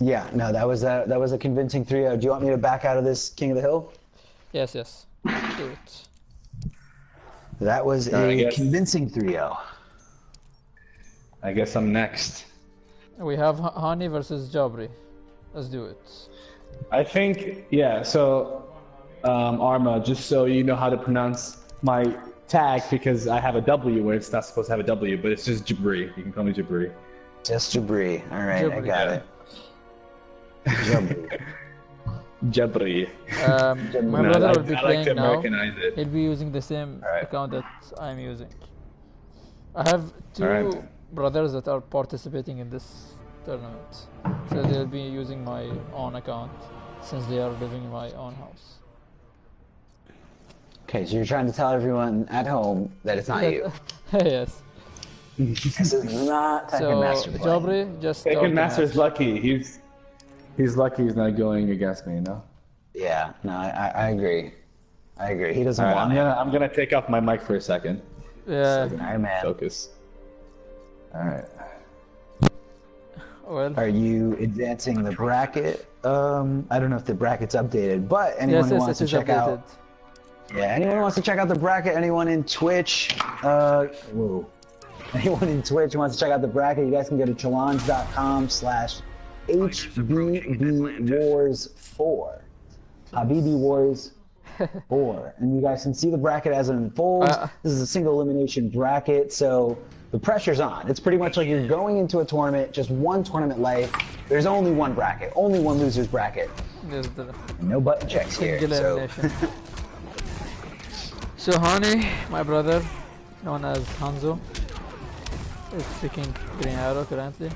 Yeah, no, that was a convincing 3-0. Do you want me to back out of this King of the Hill? Yes, do it. That was I a guess- convincing 3-0. I guess I'm next. We have Hani versus Jabree. Let's do it. I think, yeah, so, Arma, just so you know how to pronounce my tag, because I have a W where it's not supposed to have a W, but it's just Jabree. You can call me Jabree. Just Jabree. All right, I Jabree. got Yeah. it. Jabree. Jabree. My No, brother I- will be I like playing to now. Americanize it. He'll be using the same Alright. account that I'm using. I have 2 Alright. brothers that are participating in this tournament, so they'll be using my own account since they are living in my own house. Okay, so you're trying to tell everyone at home that it's not you. Yes. This is not Tekken So Master playing. Jabree just start Tekken the Master's match. lucky. He's lucky he's not going against me, you know? Yeah, no, I agree. I agree. He doesn't All right, want it. I'm gonna take off my mic for a second. Yeah. So I can Alright, man. focus. All right. Well. Are you advancing the bracket? I don't know if the bracket's updated, but anyone who wants to check out. Yeah, anyone who wants to check out the bracket, anyone in Twitch, whoa. Anyone in Twitch who wants to check out the bracket, you guys can go to challenge.com/HBBWars4. Habibi Wars 4. And you guys can see the bracket as it unfolds. This is a single elimination bracket, so the pressure's on. It's pretty much like you're going into a tournament, just one tournament life. There's only one bracket, only one loser's bracket. No button checks here. So. So Hani, my brother, known as Hanzo, is picking Green Arrow currently.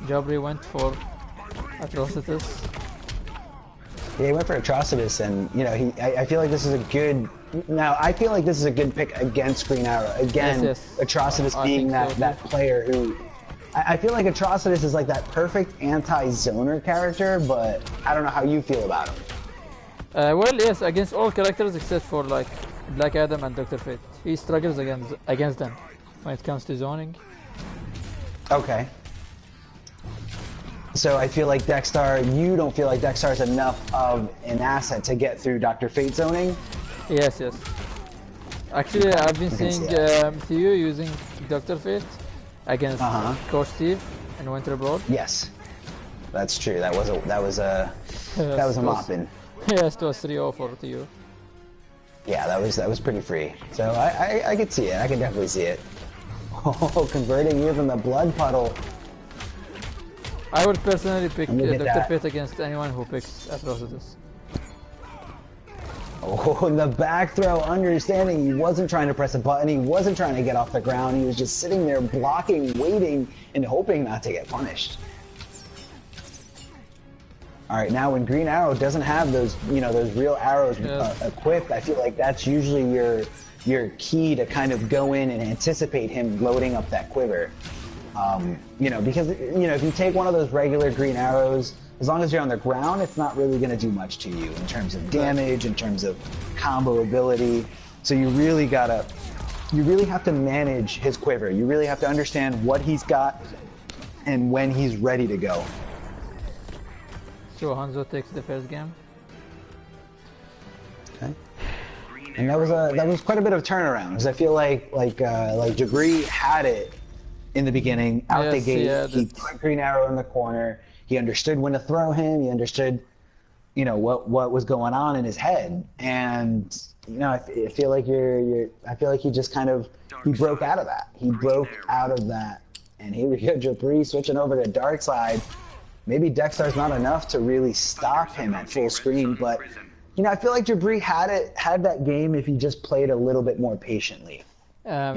Jabree went for Atrocitus. Yeah, he went for Atrocitus, and you know, I feel like this is a good. Now, I feel like this is a good pick against Green Arrow. Again, yes. Atrocitus being that player who. I feel like Atrocitus is like that perfect anti-zoner character, but I don't know how you feel about him. Well, yes, against all characters except for like Black Adam and Dr. Fate. He struggles against them when it comes to zoning. Okay. So I feel like Dexstar, you don't feel like Dexstar is enough of an asset to get through Dr. Fate zoning? Yes. Actually, I've been seeing Theo using Dr. Fate against Coach Steve in Winter Brawl. Yes, that's true. That was a mopping. Yes, it was 3-0 for Theo. Yeah, that was pretty free. So I could see it. I could definitely see it. Oh, converting even the blood puddle. I would personally pick Dr. Fate against anyone who picks Atrocitus. Oh, and the back throw, understanding he wasn't trying to press a button, he wasn't trying to get off the ground, he was just sitting there blocking, waiting, and hoping not to get punished. Alright, now when Green Arrow doesn't have those, those real arrows equipped, I feel like that's usually your key to kind of go in and anticipate him loading up that quiver. Because if you take one of those regular green arrows, as long as you're on the ground, it's not really going to do much to you in terms of damage, in terms of combo ability. So you really have to manage his quiver. You really have to understand what he's got and when he's ready to go. So Hanzo takes the first game. Okay. And that was quite a bit of turnaround, because I feel like Jabree had it in the beginning, out the gate. He put Green Arrow in the corner. He understood when to throw him. He understood, what was going on in his head. And I feel like I feel like he just he broke out of that. He broke out of that. And here we go, Jabree switching over to Dark Side. Maybe Dexstar's not enough to really stop him at full screen, but I feel like Jabree had that game if he just played a little bit more patiently. My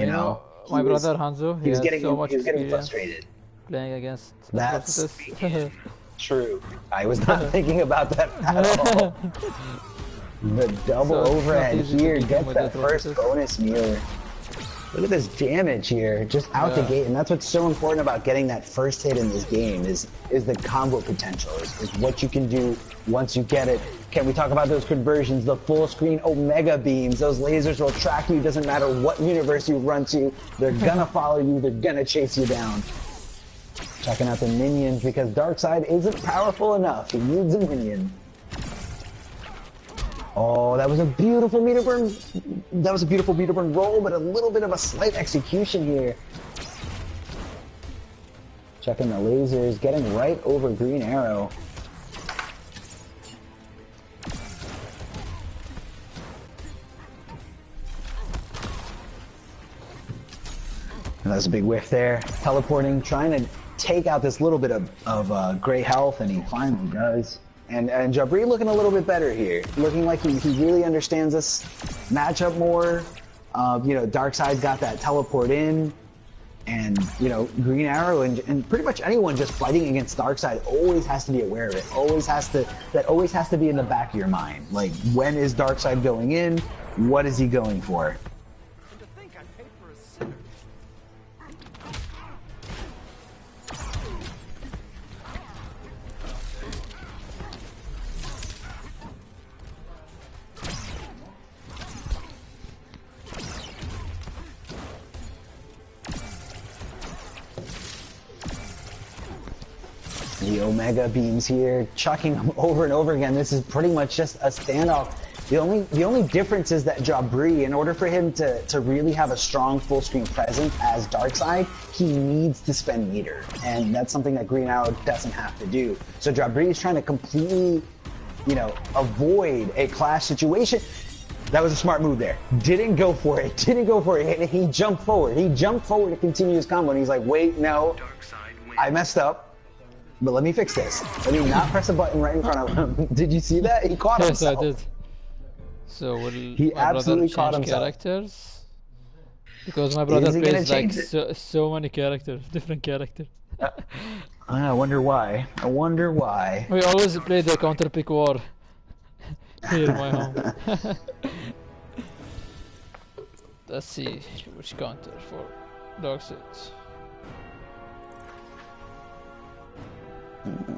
brother Hanzo, he was getting frustrated playing against. That's true. I was not thinking about that at all. The double overhead here gets that first bonus mirror. Look at this damage here, just out the gate, and that's what's so important about getting that first hit in this game is the combo potential, is what you can do once you get it. Can we talk about those conversions, the full screen Omega beams? Those lasers will track you, doesn't matter what universe you run to, they're gonna follow you, they're gonna chase you down. Checking out the minions, because Darkseid isn't powerful enough, he needs a minion. Oh, that was a beautiful meter burn. That was a beautiful meter burn roll, but a little bit of a slight execution here. Checking the lasers, getting right over Green Arrow. And that's a big whiff there. Teleporting, trying to take out this little bit of gray health, and he finally does. And Jabree looking a little bit better here. Looking like he really understands this matchup more. Darkseid got that teleport in. And, Green Arrow and pretty much anyone just fighting against Darkseid always has to be aware of it. That always has to be in the back of your mind. Like, when is Darkseid going in? What is he going for? the Omega beams here, chucking them over and over again. This is pretty much just a standoff. The only difference is that Jabree, in order for him to really have a strong full screen presence as Darkseid, he needs to spend meter, and that's something that Green Arrow doesn't have to do. So Jabree is trying to completely, you know, avoid a clash situation. That was a smart move there. Didn't go for it. Didn't go for it. He jumped forward. He jumped forward to continue his combo, and he's like, wait, no, I messed up. But let me fix this. Let me not press a button right in front of him. Did you see that? He caught himself. Yes, I did. So will he my absolutely brother caught change himself. Characters? Because my brother Is he gonna plays like change so many characters, different characters. I wonder why. I wonder why. We always play the counter pick war here in my home. Let's see which counter for Darkseid.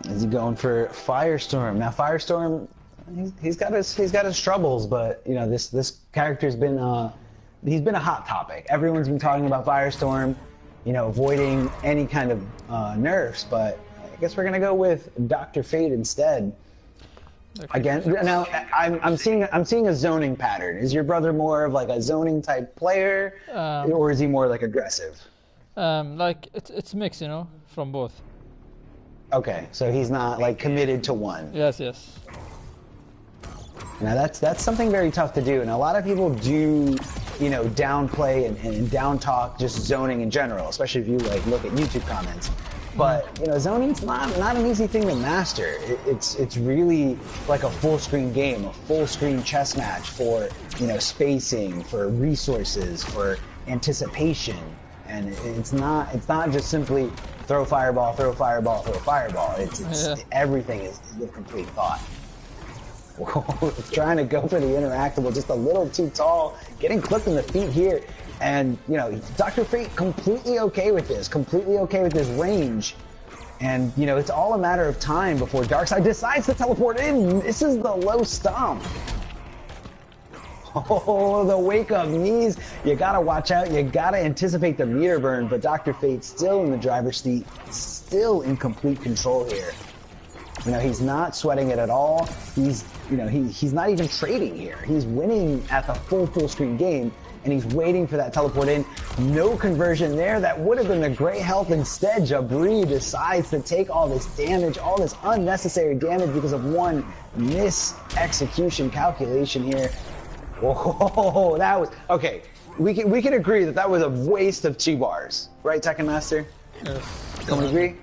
Is he going for Firestorm? Now Firestorm, he's got his troubles, but you know this character's been he's been a hot topic. Everyone's been talking about Firestorm, you know, avoiding any kind of nerfs, but I guess we're gonna go with Dr. Fate instead. Again, now I'm seeing a zoning pattern. Is your brother more of like a zoning type player, or is he more like aggressive? Like it's mixed, you know, from both. Okay, so he's not like committed to one. Yes, yes. Now that's something very tough to do, and a lot of people do, you know, downplay and down talk just zoning in general, especially if you like look at YouTube comments. But you know, zoning's not an easy thing to master. It's really like a full screen game, a full screen chess match for, you know, spacing, for resources, for anticipation, and it's not just simply throw fireball, throw fireball, throw fireball. It's everything is with complete thought. Whoa, trying to go for the interactable, just a little too tall, getting clipped in the feet here. And, you know, Dr. Fate completely okay with this, completely okay with this range. And, you know, it's all a matter of time before Darkseid decides to teleport in. This is the low stomp. Oh, the wake-up knees. You gotta watch out. You gotta anticipate the meter burn. But Dr. Fate still in the driver's seat, still in complete control here. You know, he's not sweating it at all. He's, you know, he's not even trading here. He's winning at the full screen game, and he's waiting for that teleport in. No conversion there. That would have been a great help. Instead, Jabree decides to take all this damage, all this unnecessary damage because of one mis-execution calculation here. Whoa, that was okay. We can agree that was a waste of 2 bars, right, Tekken Master? Yes. Can we agree?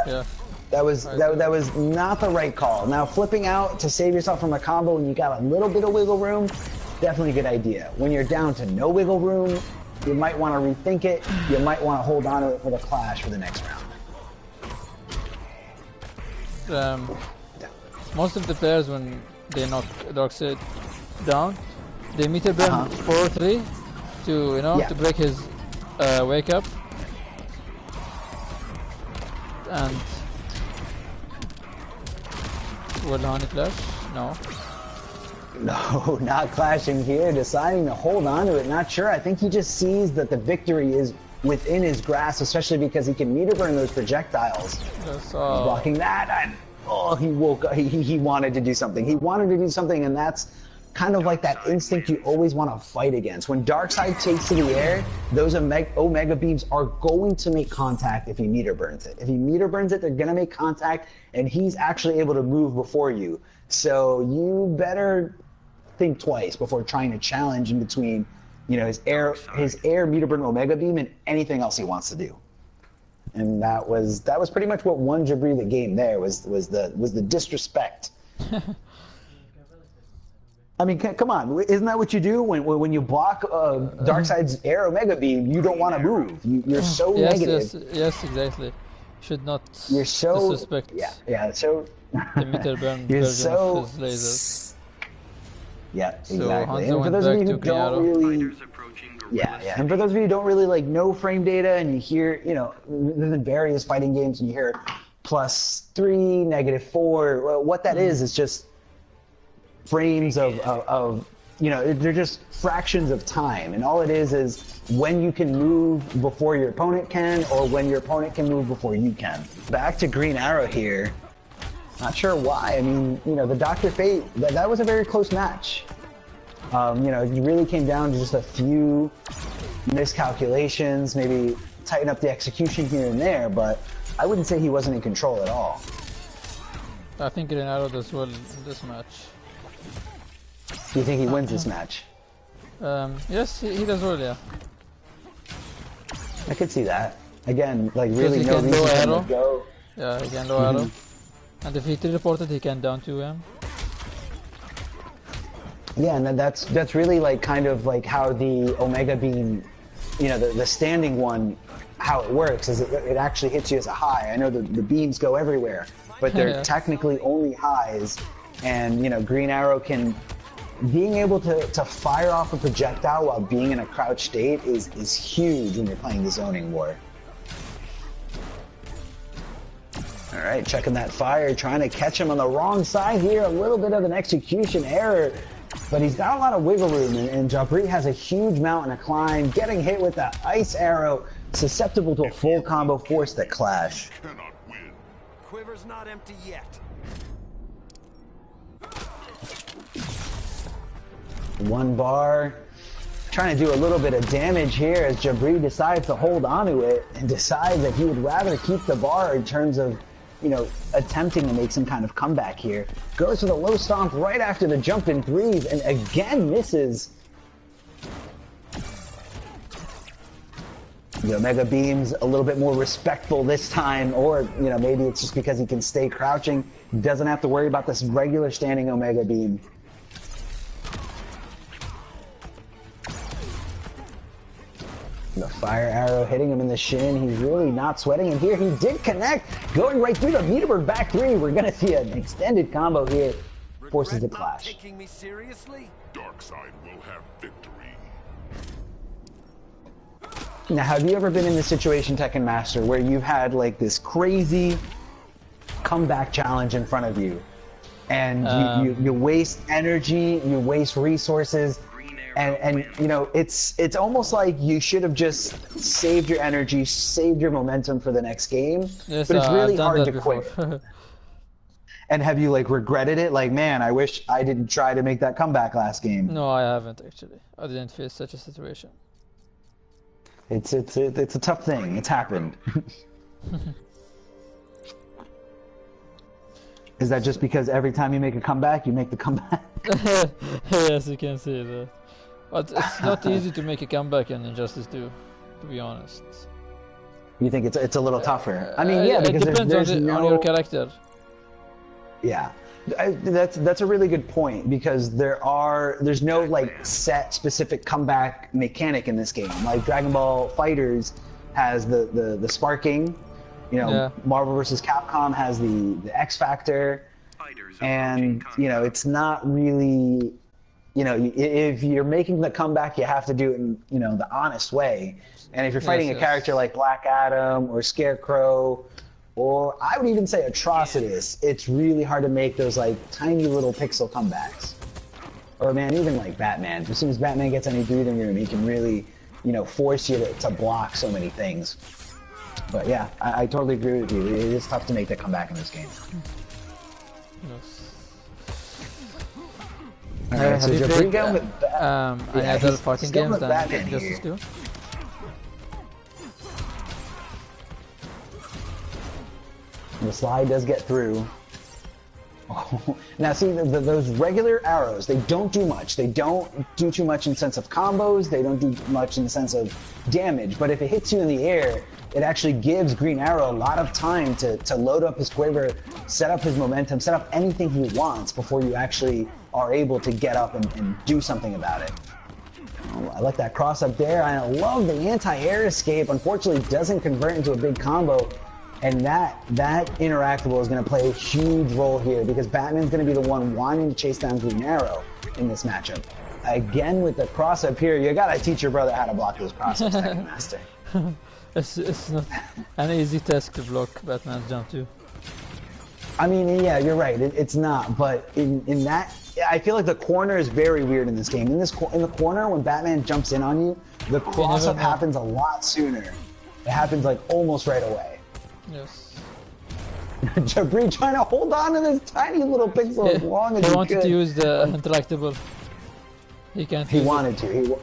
Yeah. That was not the right call. Now flipping out to save yourself from a combo when you got a little bit of wiggle room, definitely a good idea. When you're down to no wiggle room, you might want to rethink it. You might want to hold on to it for the clash for the next round. Most of the players, when they knock Darkseid down, they meter burn 4-3 to, you know, to break his wake up. And will Honey flash? No. No, not clashing here. Deciding to hold on to it. Not sure. I think he just sees that the victory is within his grasp, especially because he can meter burn those projectiles. Yes, blocking that. And, oh, he woke up. He wanted to do something. He wanted to do something, and that's kind of like that instinct you always want to fight against. When Darkseid takes to the air, those Omega beams are going to make contact if he meter burns it. If he meter burns it, they're going to make contact, and he's actually able to move before you. So you better think twice before trying to challenge in between, you know, his air meter burn Omega beam and anything else he wants to do. And that was pretty much what won Jabree the game. There was the disrespect. I mean, come on, isn't that what you do when you block Darkseid's air Omega beam? You don't want to move. You're so negative. Yes, exactly. Should not. You're so disrespect. Yeah. So the meter burn you're version so of his lasers. Yeah, So exactly. Hanzo And for went those of back you who to don't Piano. really, and for those of you who don't really like know frame data, and you hear, you know, in various fighting games, and you hear +3, -4. Well, what that is just frames of you know, they're just fractions of time, and all it is when you can move before your opponent can, or when your opponent can move before you can. Back to Green Arrow here. Not sure why. I mean, you know, the Dr. Fate, that was a very close match. You know, it really came down to just a few miscalculations, maybe tighten up the execution here and there, but I wouldn't say he wasn't in control at all. I think Renaro does well in this match. Do you think he wins this match? Yes, he does well, yeah. I could see that. Again, like really he no can reason low for him arrow. to go. Yeah, he can low arrow. And if he teleported, he can down 2M. Yeah, and that's really like kind of like how the Omega Beam, you know, the standing one, how it works is it actually hits you as a high. I know the beams go everywhere, but they're Yeah. technically only highs, and you know, Green Arrow being able to fire off a projectile while being in a crouch state is huge when you're playing the zoning war. All right, checking that fire, trying to catch him on the wrong side here. A little bit of an execution error, but he's got a lot of wiggle room, and Jabree has a huge mountain to climb, getting hit with that ice arrow, susceptible to a full combo, force that clash. Cannot win. Quiver's not empty yet. One bar, trying to do a little bit of damage here as Jabree decides to hold onto it and decides that he would rather keep the bar in terms of, you know, attempting to make some kind of comeback here. Goes for the low stomp right after the jump in threes and again misses. The Omega Beam's a little bit more respectful this time, or, you know, maybe it's just because he can stay crouching. Doesn't have to worry about this regular standing Omega Beam. The fire arrow hitting him in the shin. He's really not sweating. And here he did connect. Going right through the Meterbird back three. We're going to see an extended combo here. Forces the clash. Taking me seriously? Darkseid will have victory. Now, have you ever been in this situation, Tekken Master, where you've had like this crazy comeback challenge in front of you? And you waste energy, you waste resources. And you know, it's almost like you should have just saved your energy, saved your momentum for the next game. Yes, but it's really I've done hard that to quit. before. And have you like regretted it? Like, man, I wish I didn't try to make that comeback last game. No, I haven't actually. I didn't face such a situation. It's a tough thing. It's happened. Is that just because every time you make a comeback, you make the comeback? Yes, you can say that. But it's not easy to make a comeback in Injustice 2, to be honest. You think it's a little tougher? I mean, yeah, because it depends there's on no... your character. Yeah, that's a really good point, because there's no like set specific comeback mechanic in this game. Like Dragon Ball FighterZ has the sparking, you know, Yeah. Marvel vs. Capcom has the X Factor, and you know, it's not really, you know, if you're making the comeback, you have to do it in, you know, the honest way. And if you're fighting a character like Black Adam or Scarecrow, or I would even say Atrocitus, it's really hard to make those like tiny little pixel comebacks. Or man, even like Batman. As soon as Batman gets any breathing room, he can really, you know, force you to block so many things. But yeah, I totally agree with you. It is tough to make that comeback in this game. Yes. Alright, so Have you Jabree played going with any yeah, other he's fighting going games with than Batman Injustice here. 2? The slide does get through. Oh. Now see, those regular arrows, they don't do much. They don't do too much in the sense of combos. They don't do much in the sense of damage. But if it hits you in the air, it actually gives Green Arrow a lot of time to load up his quiver, set up his momentum, set up anything he wants before you actually are able to get up and do something about it. Oh, I like that cross up there. I love the anti-air escape. Unfortunately, it doesn't convert into a big combo. And that interactable is going to play a huge role here, because Batman's going to be the one wanting to chase down Green Arrow in this matchup. Again, with the cross up here, you got to teach your brother how to block those crossups, Tekken Master. It's not an easy task to block Batman's jump too. I mean, yeah, you're right. It's not, but in that, I feel like the corner is very weird in this game. In the corner, when Batman jumps in on you, the cross up happens a lot sooner. It happens like almost right away. Yes. Jabree trying to hold on to this tiny little pixel as long as he he wanted could. to use the interactable. He can't. He use it. wanted to.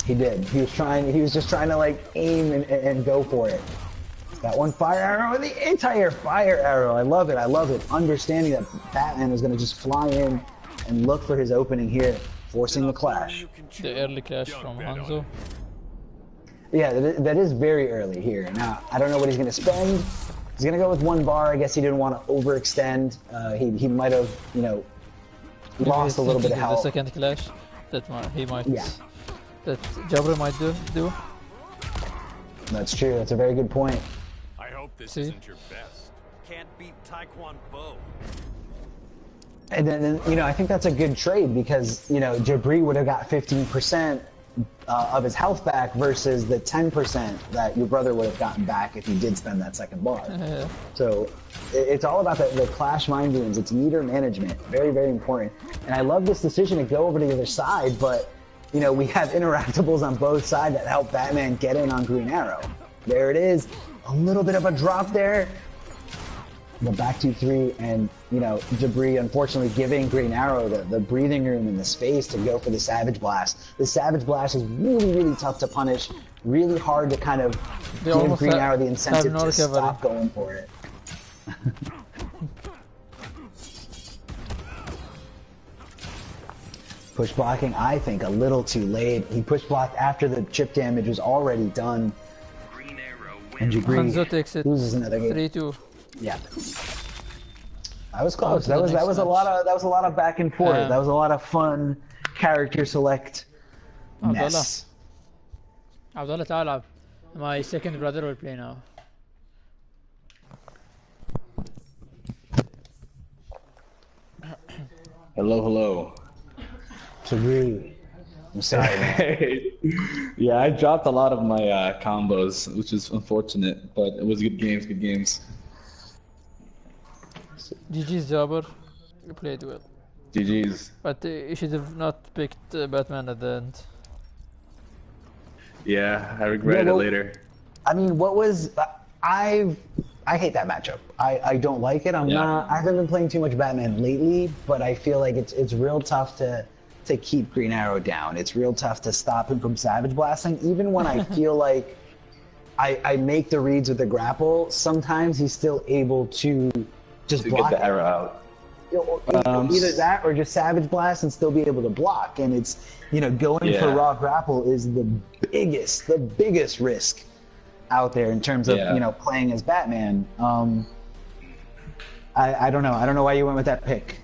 He did. He was trying. He was just trying to like aim and go for it. Got one fire arrow, the entire fire arrow. I love it. I love it. Understanding that Batman was going to just fly in and look for his opening here, forcing the clash. The early clash from Hanzo. Yeah, that is very early here. Now, I don't know what he's going to spend. He's going to go with one bar. I guess he didn't want to overextend. He might have, you know, lost a little bit of health. The second clash that he might. Yeah. That Jabree might do. That's true. That's a very good point. I hope this See? isn't your best. Can't beat Taekwondo. And then, you know, I think that's a good trade because, you know, Jabree would have got 15% of his health back versus the 10% that your brother would have gotten back if he did spend that second bar. So it's all about the clash mind games. It's meter management. Very, very important. And I love this decision to go over to the other side, but, you know, we have interactables on both sides that help Batman get in on Green Arrow. There it is. A little bit of a drop there. The back 2-3, and you know, Jabree unfortunately giving Green Arrow the breathing room and the space to go for the Savage Blast. The Savage Blast is really, really tough to punish, really hard to kind of give Green Arrow the incentive to stop going for it. Push blocking, I think, a little too late. He push blocked after the chip damage was already done. Green Arrow And wins. Jabree Hanzo takes it. loses another game. 3-2. Yeah. That was close. to That the was next a lot of back and forth. Um, That was a lot of fun character select mess. Abdullah تعال. My second brother will play now. Hello. Jabree. I'm sorry, man. Yeah, I dropped a lot of my combos, which is unfortunate, but it was good games. GG's Jabber. You played well. GG's. But you should have not picked Batman at the end. Yeah, I regret Yeah, well, it later. I mean, what was I hate that matchup. I don't like it. I haven't been playing too much Batman lately, but I feel like it's real tough to keep Green Arrow down. It's real tough to stop him from Savage Blasting. Even when I feel like I make the reads with the grapple, sometimes he's still able to just block get the arrow out. Either that or just Savage Blast and still be able to block. And it's, you know, going for raw grapple is the biggest risk out there in terms of, you know, playing as Batman. I don't know. I don't know why you went with that pick.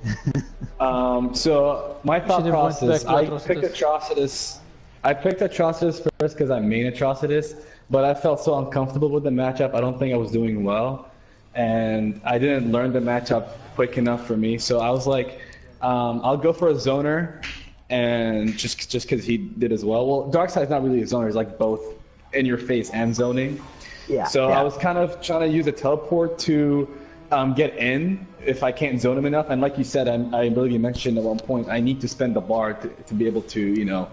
So my thought Should've went process, back to I picked Atrocitus. I picked Atrocitus first because I main Atrocitus, but I felt so uncomfortable with the matchup. I don't think I was doing well, and I didn't learn the matchup quick enough for me. So I was like, I'll go for a zoner, and just because he did as well. Well, Darkseid's not really a zoner; he's like both in your face and zoning. Yeah. So I was kind of trying to use a teleport to get in if I can't zone him enough. And like you said, I believe you mentioned at one point, I need to spend the bar to be able to, you know,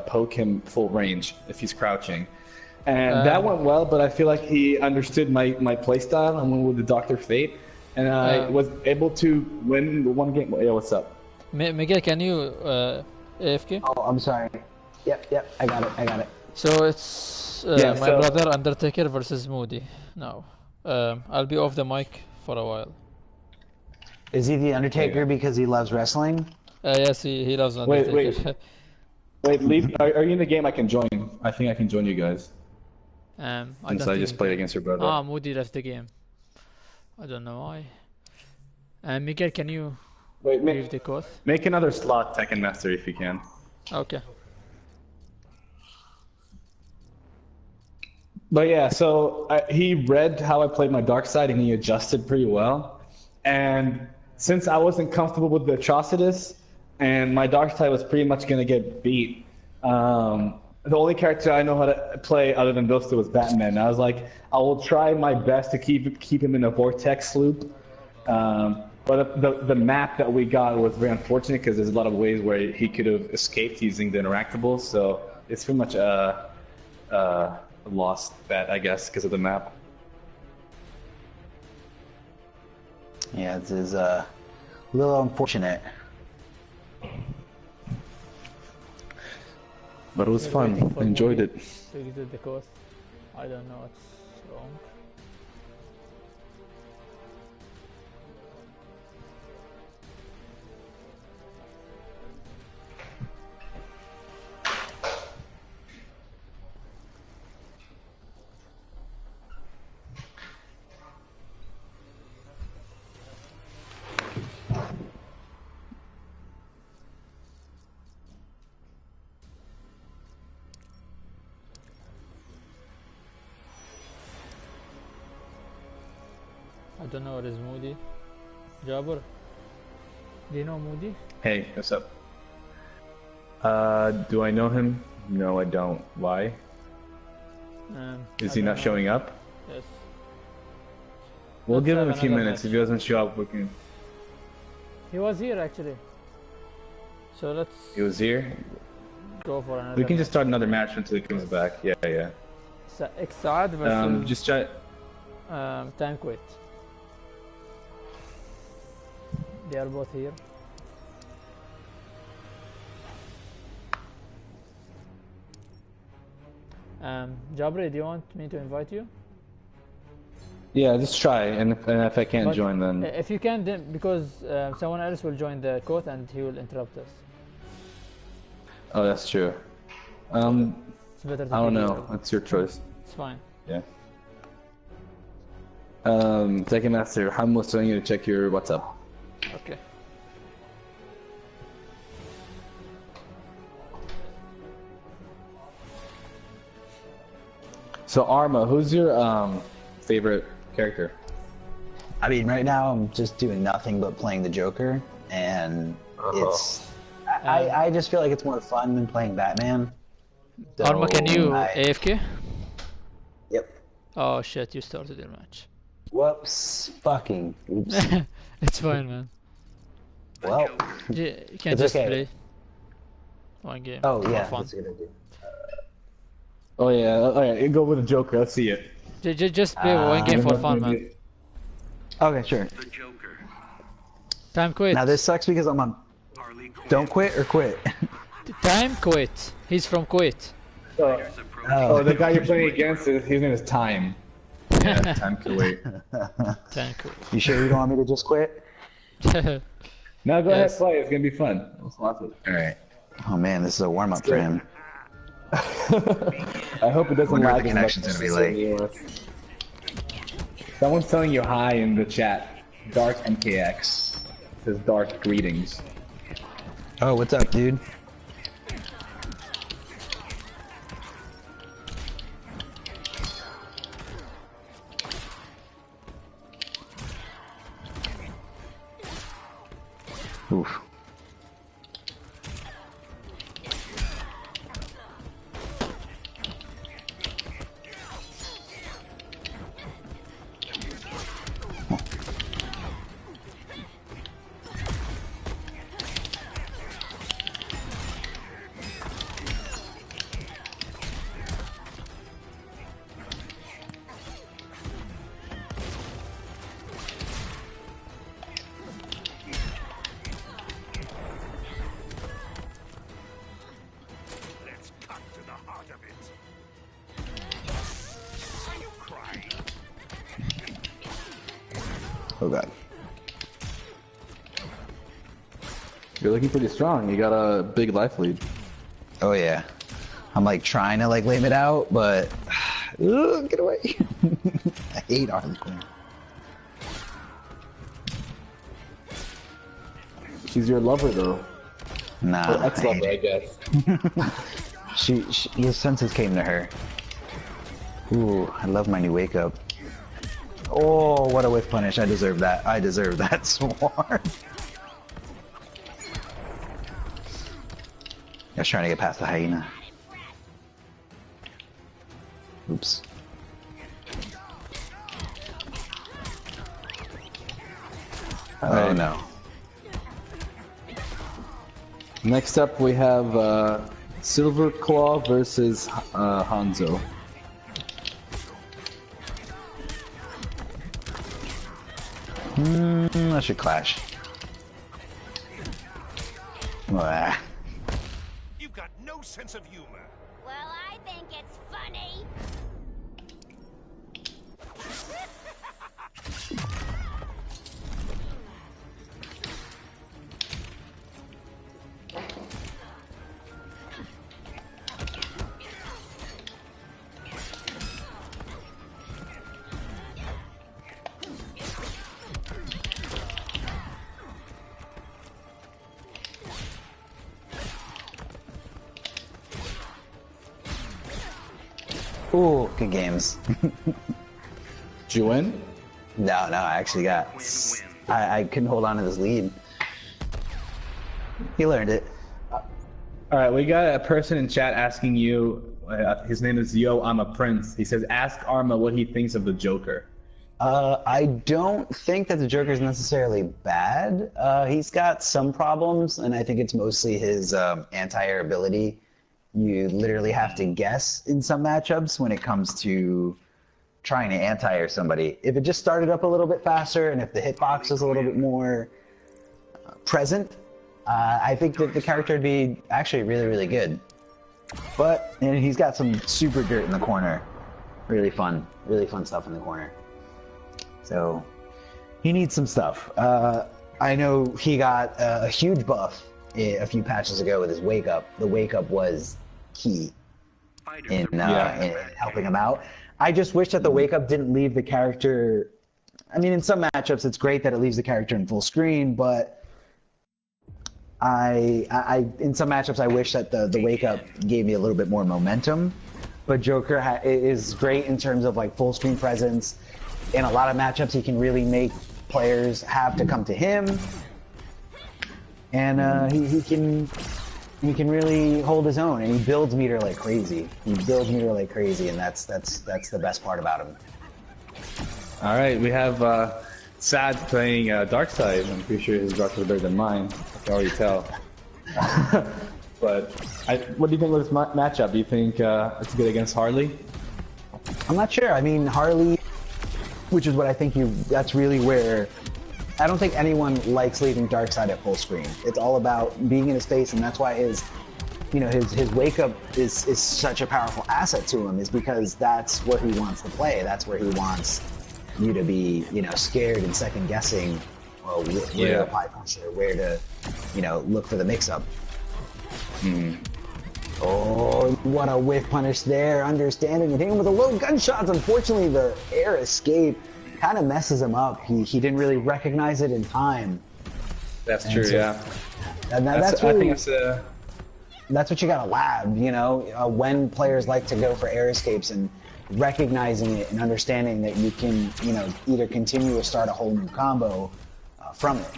poke him full range if he's crouching. And that went well, but I feel like he understood my playstyle and went with the Dr. Fate. And I was able to win the one game. Yeah, what's up? Miguel, can you AFK? Oh, I'm sorry. Yep, I got it. So it's my brother Undertaker versus Moody now. I'll be off the mic for a while. Is he the Undertaker because he loves wrestling? Yes, he loves Undertaker. Wait, leave. Are you in the game? I can join. I think I can join you guys. Since I just played against your brother. Moody left the game. I don't know why. Miguel, can you leave the code? Make another slot, Tekken Master, if you can. Okay. But yeah, so he read how I played my dark side and he adjusted pretty well. And since I wasn't comfortable with the Atrocitus and my dark side was pretty much going to get beat, the only character I know how to play other than those two was Batman. And I was like, I will try my best to keep him in a vortex loop. But the map that we got was very unfortunate because there's a lot of ways where he could have escaped using the interactables. So it's pretty much a lost bet, I guess, because of the map. Yeah, this is a little unfortunate. But it was fun. I enjoyed it. To exit the coast. I don't know what's wrong. I don't know what is Moody. Jabber, do you know Moody? Hey, what's up? Do I know him? No, I don't. Why? Is I he don't not know. showing up? Yes. We'll Let's give him a have few another minutes. match. If he doesn't show up, we can. He was here actually. So let's He was here. go for another. We can just match. start another match until he comes back. Yeah, yeah. Saad versus Just try. Time Quit. They are both here. Jabree, do you want me to invite you? Yeah, just try. And if I can't But join, then if you can, then because someone else will join the quote and he will interrupt us. oh, that's true. It's better to I don't keep it know. open. It's your choice. It's fine. Yeah. Tekken Master, I'm telling you to check your WhatsApp. Okay. So Arma, who's your favorite character? I mean, right now I'm just doing nothing but playing the Joker, and it's. I just feel like it's more fun than playing Batman. So Arma, can you I- AFK? Yep. Oh shit, you started your match. Whoops. Fucking. Oops. It's fine, man. Well. You can It's just okay. play one game. Oh for yeah, fun. that's a good idea. Oh yeah, alright, go with the Joker, let's see it. Just play one game for fun, man. Okay, sure. The Joker. Time Quit. Now this sucks because I'm on. Harley Quinn. Don't quit or quit. Time Quit. He's from Kuwait. Fighters approaching. Oh, the guy you're playing against, his name is Time. Yeah, Time can wait. Time Quit. You sure you don't want me to just quit? No, go Yes. ahead, play. It's gonna be fun. All right. Oh man, this is a warm up for him. I hope it doesn't Wonder what lag the as much connection's as gonna be it Someone's telling you hi in the chat. Darth MKX says Darth greetings. Oh, what's up, dude? Oof. Let's cut to the heart of it. Are you crying? Oh god. You're looking pretty strong. You got a big life lead. Oh yeah. I'm like trying to like lame it out, but ugh, get away. I hate Harley Quinn. She's your lover, though. Nah, Or ex-lover, I guess. she his senses came to her. Ooh, I love my new wake up. Oh, what a whiff punish. I deserve that. I deserve that swarm. I was trying to get past the hyena. Oops. Oh Alright. no. Next up, we have Silverclaw versus Hanzo. That should clash. Ah. You've got no sense of humor. Well, I think it's funny. Ooh, good games. Did you win? No, I actually got. I couldn't hold on to this lead. He learned it. All right, we got a person in chat asking you. His name is Yo, I'm a Prince. He says, ask Arma what he thinks of the Joker. I don't think that the Joker is necessarily bad. He's got some problems, and I think it's mostly his anti-air ability. You literally have to guess in some matchups when it comes to trying to anti-air somebody. If it just started up a little bit faster, and if the hitbox was a little bit more present, I think that the character would be actually really, really good. But and he's got some super dirt in the corner. Really fun stuff in the corner. So he needs some stuff. I know he got a huge buff a few patches ago with his wake up. The wake up was key in helping him out. I just wish that the wake up didn't leave the character. I mean, in some matchups, it's great that it leaves the character in full screen, but in some matchups, I wish that the wake up gave me a little bit more momentum. But Joker is great in terms of like full screen presence. In a lot of matchups, he can really make players have to come to him, and he can really hold his own, and he builds meter like crazy. And that's the best part about him. All right, we have Sad playing Darkseid. I'm pretty sure his dark is better than mine. I can already tell. But what do you think of this matchup? Do you think it's good against Harley? I'm not sure. I mean, Harley, which is what I think that's really where. I don't think anyone likes leaving Darkseid at full screen. It's all about being in his face, and that's why his wake up is such a powerful asset to him, is because that's what he wants to play. That's where he wants you to be, scared and second guessing, well, where to apply pressure, where to, look for the mix-up. Oh, what a whiff punish there, understanding and hitting him with a low gunshots. Unfortunately, the air escape kind of messes him up. He didn't really recognize it in time. That's true, yeah. And that's really, I think that's what you gotta lab, when players like to go for air escapes and recognizing it and understanding that you can, either continue or start a whole new combo from it.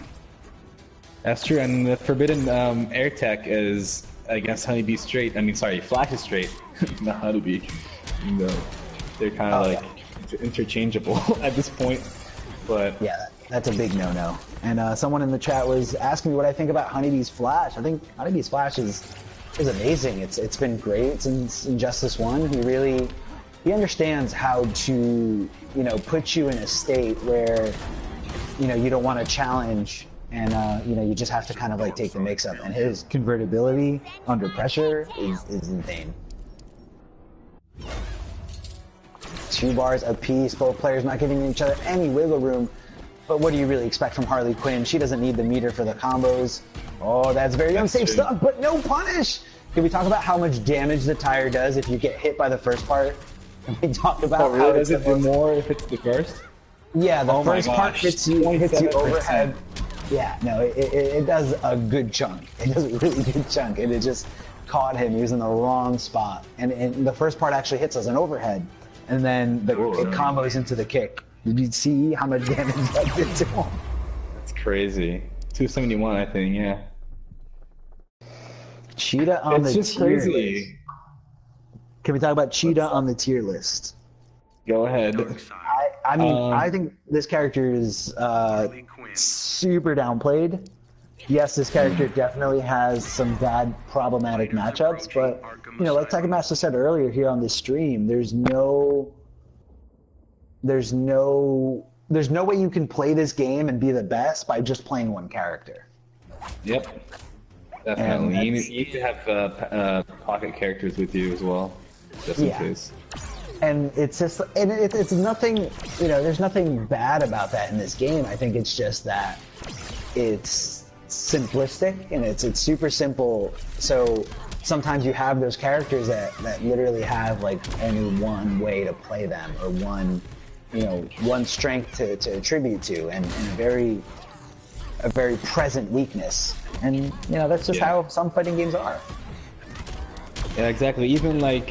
That's true, and the forbidden air tech is against Honeybee straight. Flash is straight, not Honeybee. They're kind of interchangeable at this point, but yeah, that's a big no-no. And someone in the chat was asking me what I think about Honeybee's Flash. I think Honeybee's Flash is amazing. It's been great since Injustice 1. He understands how to put you in a state where you don't want to challenge, and you just have to kind of like take the mix-up. And his convertibility under pressure is insane. 2 bars apiece, both players not giving each other any wiggle room. But what do you really expect from Harley Quinn? She doesn't need the meter for the combos. Oh, that's very unsafe stuff, but no punish! Can we talk about how much damage the tire does if you get hit by the first part? Can we talk about how does it do more if it's the first? Yeah, the first part hits you overhead. Yeah, no, it does a good chunk. It does a really good chunk, and it just caught him. He was in the wrong spot. And the first part actually hits as an overhead. And then it combos into the kick. Did you see how much damage that did to him? That's crazy. 271, I think, yeah. Cheetah on the tier list. Can we talk about Cheetah on the tier list? Go ahead. I think this character is super downplayed. Yes, this character definitely has some bad problematic matchups, but like Tekken Master said earlier here on this stream, there's no there's no way you can play this game and be the best by just playing one character. Yep. Definitely. You need to have pocket characters with you as well, just in case. And it's just, and it's nothing, you know, there's nothing bad about that in this game. I think it's just that it's simplistic and it's super simple. So sometimes you have those characters that literally have like only one way to play them, or one, you know, one strength to attribute to, and a very present weakness. And, you know, that's just how some fighting games are. Yeah, exactly. Even like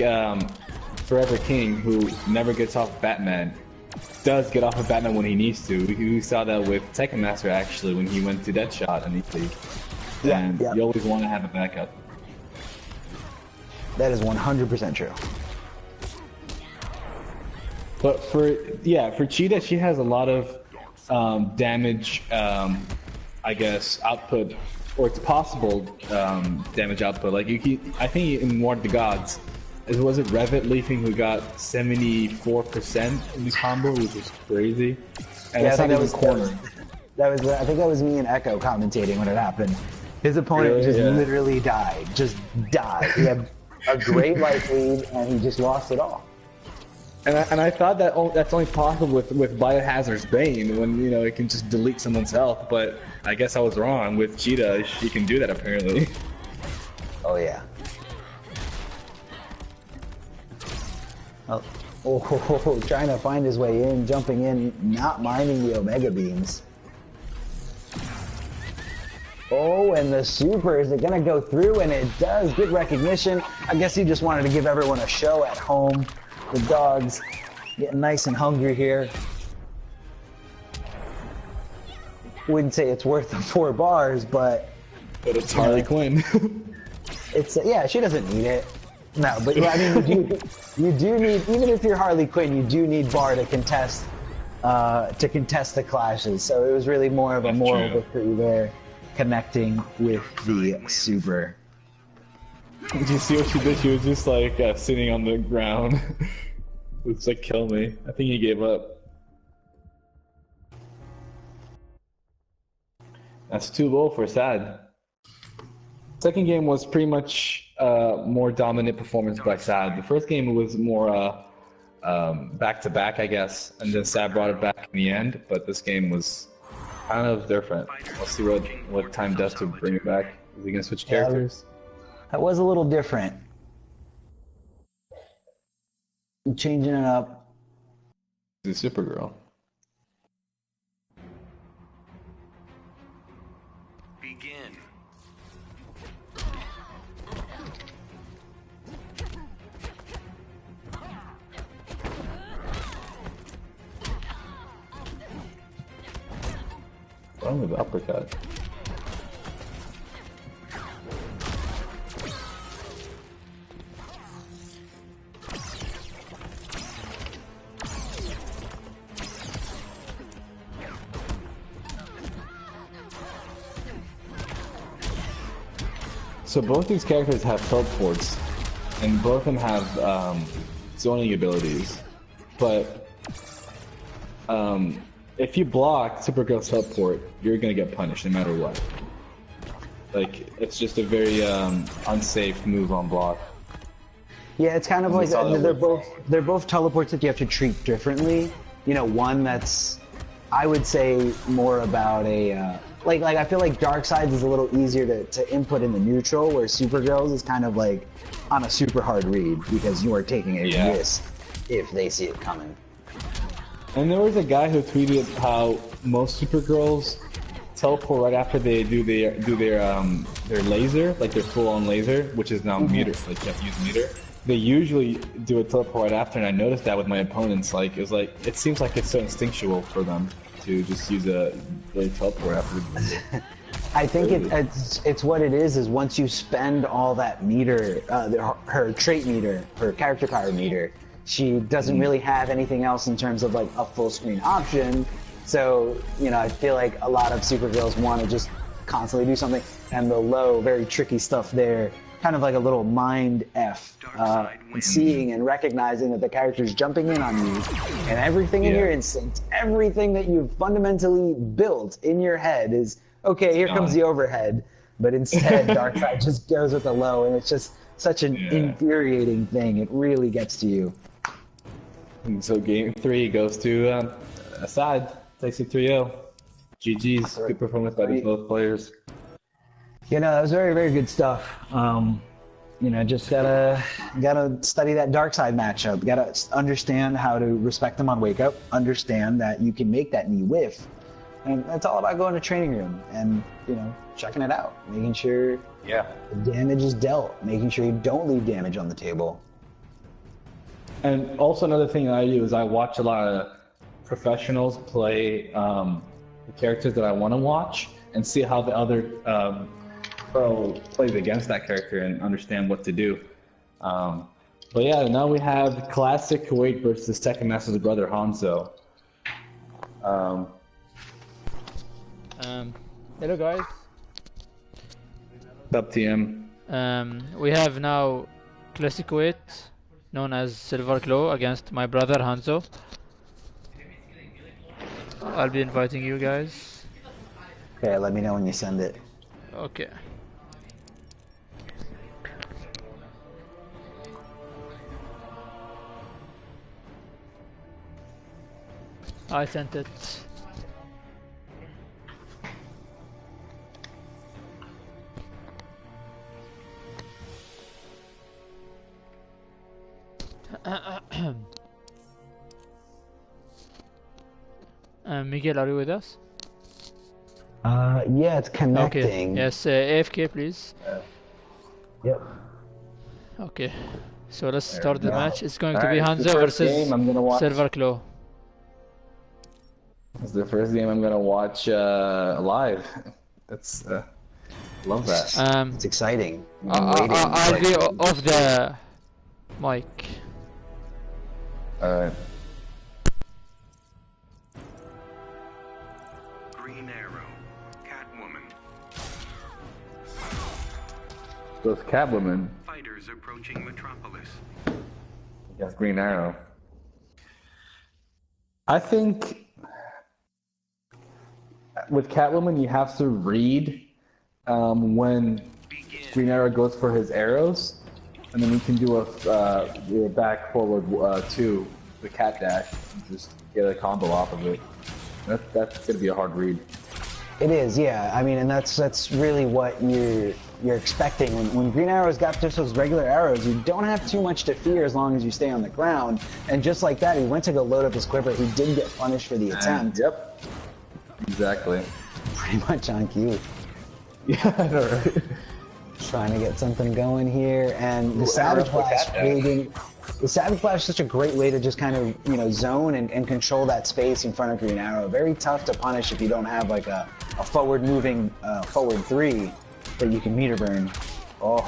Forever King, who never gets off Batman, does get off of Batman when he needs to. We saw that with Tekken Master, actually, when he went to Deadshot in Elite League. And you always want to have a backup. That is 100% true. But for Cheetah, she has a lot of damage, I guess, output, or it's possible damage output. Like I think in War of the Gods, was it Revit Leafing who got 74% in the combo, which was crazy. And I think that was corner. I think that was me and Echo commentating when it happened. His opponent literally died. Just died. He had a great life lead, and he just lost it all. And I thought that that's only possible with Biohazard's Bane, when, you know, it can just delete someone's health, but I guess I was wrong. With Cheetah, she can do that apparently. Oh yeah. Oh, trying to find his way in, jumping in, not minding the Omega Beams. Oh, and the super, is it gonna go through? And it does. Good recognition. I guess he just wanted to give everyone a show at home. The dogs getting nice and hungry here. Wouldn't say it's worth the 4 bars, but it's Harley Quinn. It's she doesn't need it. No, but yeah, I mean, you do need, even if you're Harley Quinn, you do need Bar to contest the clashes. So it was really more of a moral victory there, connecting with the super. Did you see what she did? She was just like sitting on the ground. It's like, kill me. I think he gave up. That's too low for Sad. Second game was pretty much more dominant performance by Sad. The first game was more back-to-back, I guess, and then Sad brought it back in the end, but this game was kind of different. We'll see what time does to bring it back. Is he going to switch characters? That was a little different. Changing it up. The Supergirl. Begin. What's wrong with the uppercut? So both these characters have teleports, and both of them have zoning abilities, but if you block Supergirl's teleport, you're gonna get punished no matter what. Like, it's just a very unsafe move on block. Yeah, it's kind of like they're both teleports that you have to treat differently. You know, one that's, I would say, more about a like I feel like Darkseid's is a little easier to input in the neutral, where Supergirl's is kind of like on a super hard read because you are taking a risk if they see it coming. And there was a guy who tweeted how most Supergirls teleport right after they do their laser, like their full-on laser, which is now meter, like you have to use meter. They usually do a teleport right after, and I noticed that with my opponents. Like, it seems like it's so instinctual for them to just use a teleport after. I think it's what it is once you spend all that meter, her trait meter, her character power meter, she doesn't really have anything else in terms of like a full screen option. So, you know, I feel like a lot of Supergirls want to just constantly do something, and the low, very tricky stuff there kind of like a little mind F, seeing and recognizing that the character's jumping in on you, and everything in your instinct, everything that you've fundamentally built in your head is, okay, here comes the overhead, but instead Darkseid just goes with the low, and it's just such an infuriating thing. It really gets to you. And so game 3 goes to Assad, takes it 3-0. GG's, good performance by both players. You know, that was very, very good stuff. You know, just gotta study that Darkseid matchup. Gotta understand how to respect him on wake up. Understand that you can make that knee whiff, and it's all about going to training room and checking it out, making sure the damage is dealt, making sure you don't leave damage on the table. And also another thing that I do is I watch a lot of professionals play the characters that I want to watch and see how the other pro plays against that character and understand what to do. But yeah, now we have classic Kuwait versus Tekken Master's brother Hanzo. Hello guys. Up TM. We have now classic Kuwait, known as Silverclaw, against my brother Hanzo. I'll be inviting you guys. Okay, let me know when you send it. Okay. I sent it. Miguel, are you with us? Yeah, it's connecting. Okay. Yes, AFK, please. Yep. Okay. So let's start the match. It's going to be Alright, Hanzo versus Silverclaw. Silverclaw. It's the first game I'm gonna watch live. That's love that. It's exciting. I'll be off the mic. Alright. Green Arrow, Catwoman. Those Catwoman Fighters approaching Metropolis. against Green Arrow. I think with Catwoman you have to read when Green Arrow goes for his arrows, and then you can do a back forward to the cat dash and just get a combo off of it. That's gonna be a hard read. It is, yeah. I mean, and that's really what you're expecting. When Green Arrow's got just those regular arrows, you don't have too much to fear as long as you stay on the ground. And just like that, he went to go load up his quiver. He did get punished for the attempt. Yep. Exactly. Pretty much on cue. Yeah, I know, right? Trying to get something going here, and the Savage Blast waiting. The Savage Blast is such a great way to just kind of, zone and control that space in front of Green Arrow. Very tough to punish if you don't have like a forward-moving forward 3 that you can meter burn. Oh,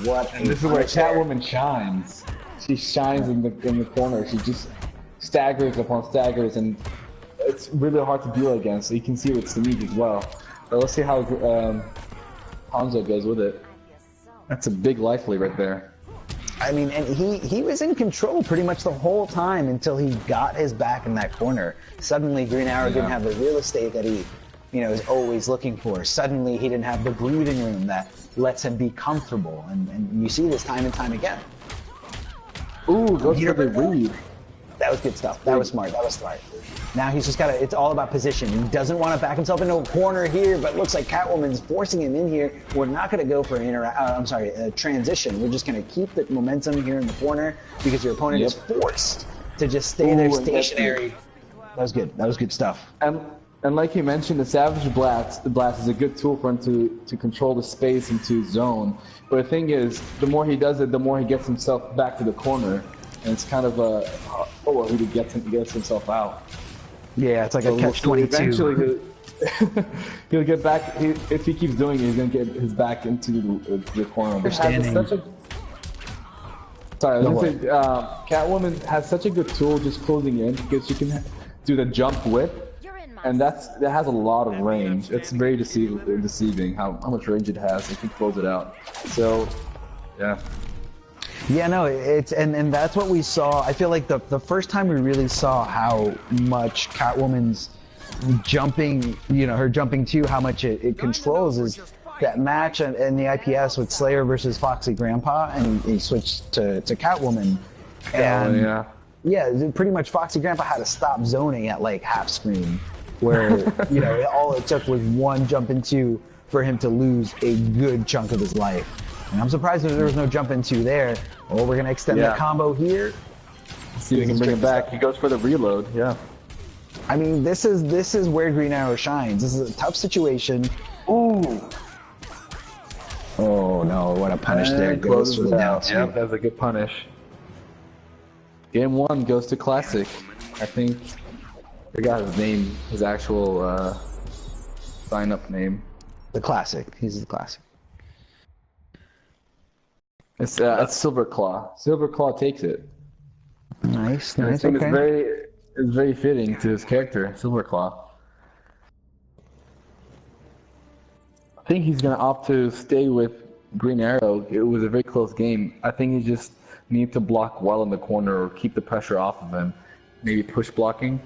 what! And this is where Catwoman shines. She shines in the corner. She just staggers upon staggers, and it's really hard to deal against. So you can see with Sneak as well. But let's see how Hanzo goes with it. That's a big life lead right there. I mean, and he was in control pretty much the whole time until he got his back in that corner. Suddenly, Green Arrow didn't have the real estate that he, is always looking for. Suddenly, he didn't have the breathing room that lets him be comfortable. And you see this time and time again. Ooh, goes for the read. That was good stuff. That was smart. That was smart. Now he's just it's all about position. He doesn't want to back himself into a corner here, but it looks like Catwoman's forcing him in here. We're not going to go for a transition. We're just going to keep the momentum here in the corner because your opponent is forced to just stay there stationary. That was good. That was good stuff. And like you mentioned, the Savage Blast is a good tool for him to control the space and to zone. But the thing is, the more he does it, the more he gets himself back to the corner. And it's kind of he gets himself out. Yeah, it's like a catch-22. Eventually, he'll get back. If he keeps doing it, he's gonna get his back into the corner. Catwoman has such a good tool just closing in because she can do the jump whip, and that has a lot of range. It's very deceiving how much range it has. It can close it out. So Yeah. Yeah, no, it's and that's what we saw. I feel like the first time we really saw how much Catwoman's jumping, you know, her jumping too, how much it controls is that match in the IPS with Slayer versus Foxy Grandpa, and he switched to Catwoman. And yeah, pretty much Foxy Grandpa had to stop zoning at like half screen, where you know all it took was one jump into for him to lose a good chunk of his life. And I'm surprised that there was no jump into there. Oh, we're gonna extend the combo here. Let's see if we can bring him back. He goes for the reload. Yeah. I mean, this is where Green Arrow shines. This is a tough situation. Ooh. Oh no! What a punish there. Goes for the down two. Yeah, that was a good punish. Game 1 goes to Classic. I think I forgot his name, his actual sign-up name. The Classic. He's the Classic. It's Silverclaw. Silverclaw takes it. Nice, I nice. think Okay. it's very fitting to his character, Silverclaw. I think he's gonna opt to stay with Green Arrow. It was a very close game. I think he just needs to block well in the corner or keep the pressure off of him. Maybe push blocking.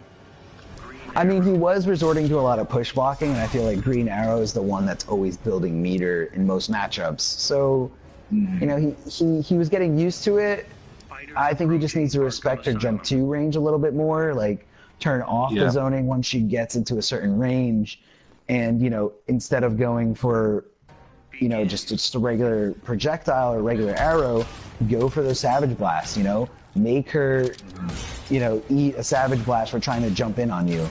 I mean, he was resorting to a lot of push blocking, and I feel like Green Arrow is the one that's always building meter in most matchups. So, you know, he was getting used to it. I think he just needs to respect her jump 2 range a little bit more, like turn off the zoning once she gets into a certain range, and, you know, instead of going for, you know, just a regular projectile or regular arrow, go for those Savage Blasts, you know? Make her, you know, eat a Savage Blast for trying to jump in on you.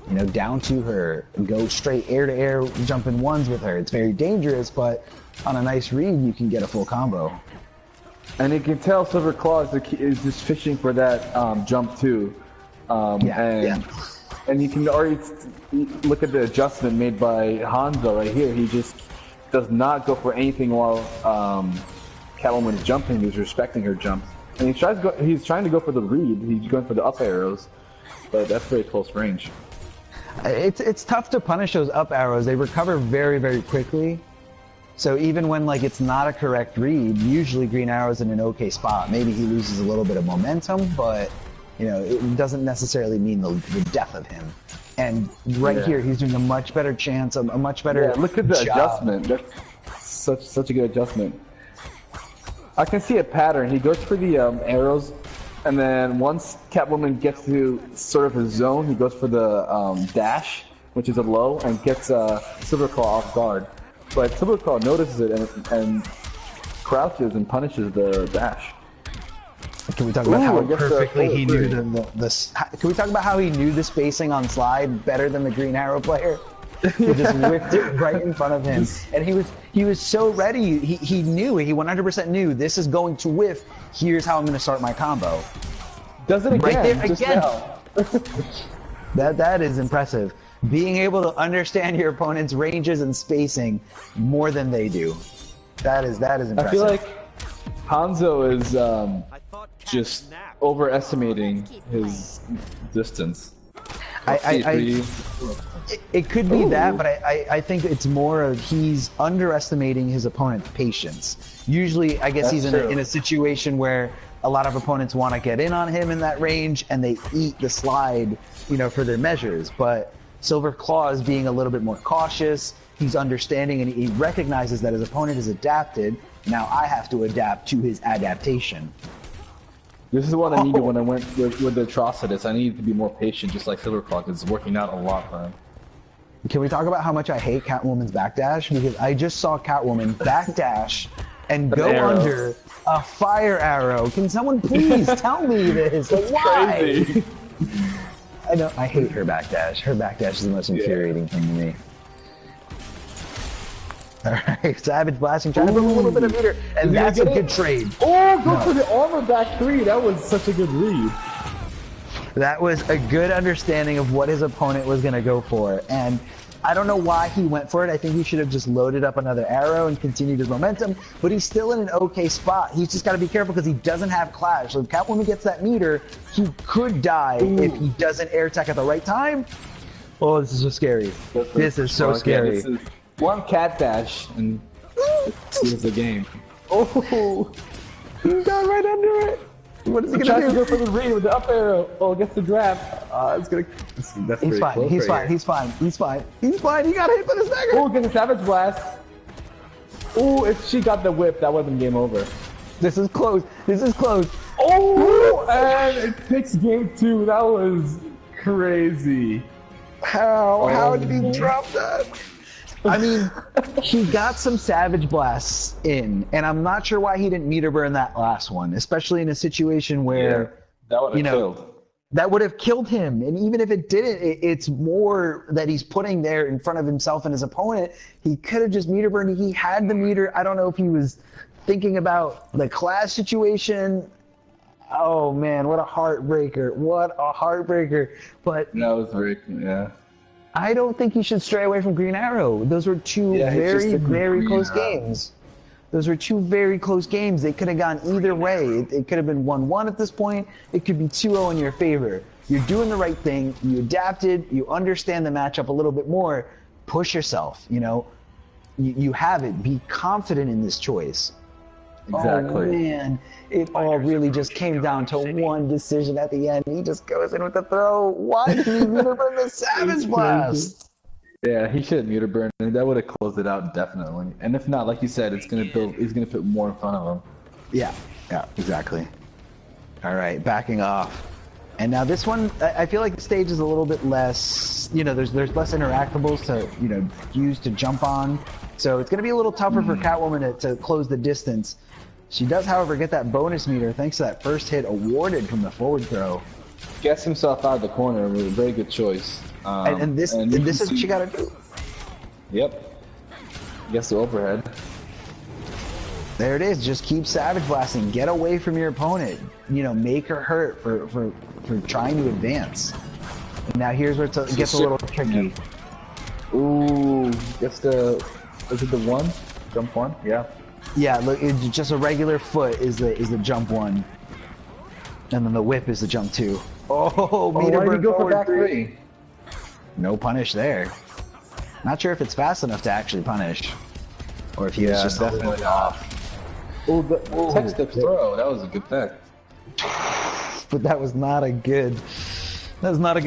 You know, down to her, go straight air to air, jump in ones with her. It's very dangerous, but on a nice read, you can get a full combo. And you can tell Silverclaw is just fishing for that jump too. And you can already look at the adjustment made by Hanzo right here. He just does not go for anything while Catwoman is jumping. He's respecting her jump. And he's trying to go for the read. He's going for the up arrows, but that's very close range. It's tough to punish those up arrows. They recover very, very quickly. So even when like it's not a correct read, usually Green Arrow's in an okay spot. Maybe he loses a little bit of momentum, but you know, it doesn't necessarily mean the death of him. And here, he's doing a much better chance, a much better look at the job. adjustment. That's such a good adjustment. I can see a pattern. He goes for the arrows, and then once Catwoman gets to sort of his zone, he goes for the dash, which is a low, and gets Silverclaw off guard. But Silverclaw notices it and crouches and punishes the dash. Can we talk about how perfectly he knew Can we talk about how he knew the spacing on slide better than the Green Arrow player? He just whipped it right in front of him, and he was so ready. He knew, he 100% knew this is going to whiff. Here's how I'm going to start my combo. Does it again? Right there again. That is impressive. Being able to understand your opponent's ranges and spacing more than they do. That is impressive. I feel like Hanzo is just overestimating his distance. It could be that, but I think it's more of he's underestimating his opponent's patience. Usually, I guess he's in a situation where a lot of opponents want to get in on him in that range, and they eat the slide, you know, for their measures. But Silverclaw is being a little bit more cautious. He's understanding, and he recognizes that his opponent is adapted. Now I have to adapt to his adaptation. This is what I needed when I went with the Atrocitus. I needed to be more patient, just like Silverclaw, because it's working out a lot for him. Can we talk about how much I hate Catwoman's backdash? Because I just saw Catwoman backdash and go under a fire arrow. Can someone please tell me this? Like, why? Crazy. I know, I hate her backdash. Her backdash is the most infuriating thing to me. Alright, Savage Blasting, trying to put a little bit of meter, and that's a good trade. Oh, go for the armor back 3. That was such a good read. That was a good understanding of what his opponent was going to go for, and I don't know why he went for it. I think he should have just loaded up another arrow and continued his momentum, but he's still in an okay spot. He's just got to be careful because he doesn't have Clash. So if Catwoman gets that meter, he could die if he doesn't air tech at the right time. Oh, this is so scary. This is so scary. This is one cat dash, and here's the game. Oh, He got right under it. What is he he gonna tries to do? go for the read with the up arrow. Oh, gets the grab. It's gonna. That's He's pretty fine. close He's right fine. here. He's fine. He's fine. He's fine. He got hit by the stagger. Oh, gets a savage blast. Oh, if she got the whip, that would have been game over. This is close. This is close. Oh, and it picks game 2. That was crazy. How did he drop that? I mean, he got some Savage Blasts in, and I'm not sure why he didn't meter burn that last one, especially in a situation where, that would have killed. that would have killed him. And even if it didn't, it's more that he's putting there in front of himself and his opponent. He could have just meter burned. He had the meter. I don't know if he was thinking about the class situation. Oh, man, what a heartbreaker. What a heartbreaker. But That was very, yeah. I don't think you should stray away from Green Arrow. Those were two Yeah, he's just very, sticking with very Green close Arrow. games. Those were two very close games. They could have gone either way. It could have been 1-1 at this point. It could be 2-0 in your favor. You're doing the right thing. You adapted. You understand the matchup a little bit more. Push yourself, you know. You have it. Be confident in this choice. Exactly. Oh, man. It all really just came down to one decision at the end. He just goes in with the throw. Why did he meter burn the Savage Blast? Yeah, he should have meter burned. That would have closed it out definitely. And if not, like you said, it's gonna build. He's gonna put more in front of him. Yeah, exactly. All right, backing off. And now this one, I feel like the stage is a little bit less, you know, there's less interactables to, you know, use to jump on. So it's going to be a little tougher for Catwoman to close the distance. She does, however, get that bonus meter thanks to that first hit awarded from the forward throw. Gets himself out of the corner with a very good choice. And this is what she got to do. Yep. Gets the overhead. There it is. Just keep Savage Blasting. Get away from your opponent. You know, make her hurt for trying to advance. And now here's where it gets a little tricky. Ooh, gets the. Is it the one? Jump one? Yeah. Yeah, look, it's just a regular foot is the jump one. And then the whip is the jump two. Oh, meter why did he burn go for forward back three? No punish there. Not sure if it's fast enough to actually punish. Or if he was just definitely off. Oh, the tech step throw. That was a good tech. But that was not a good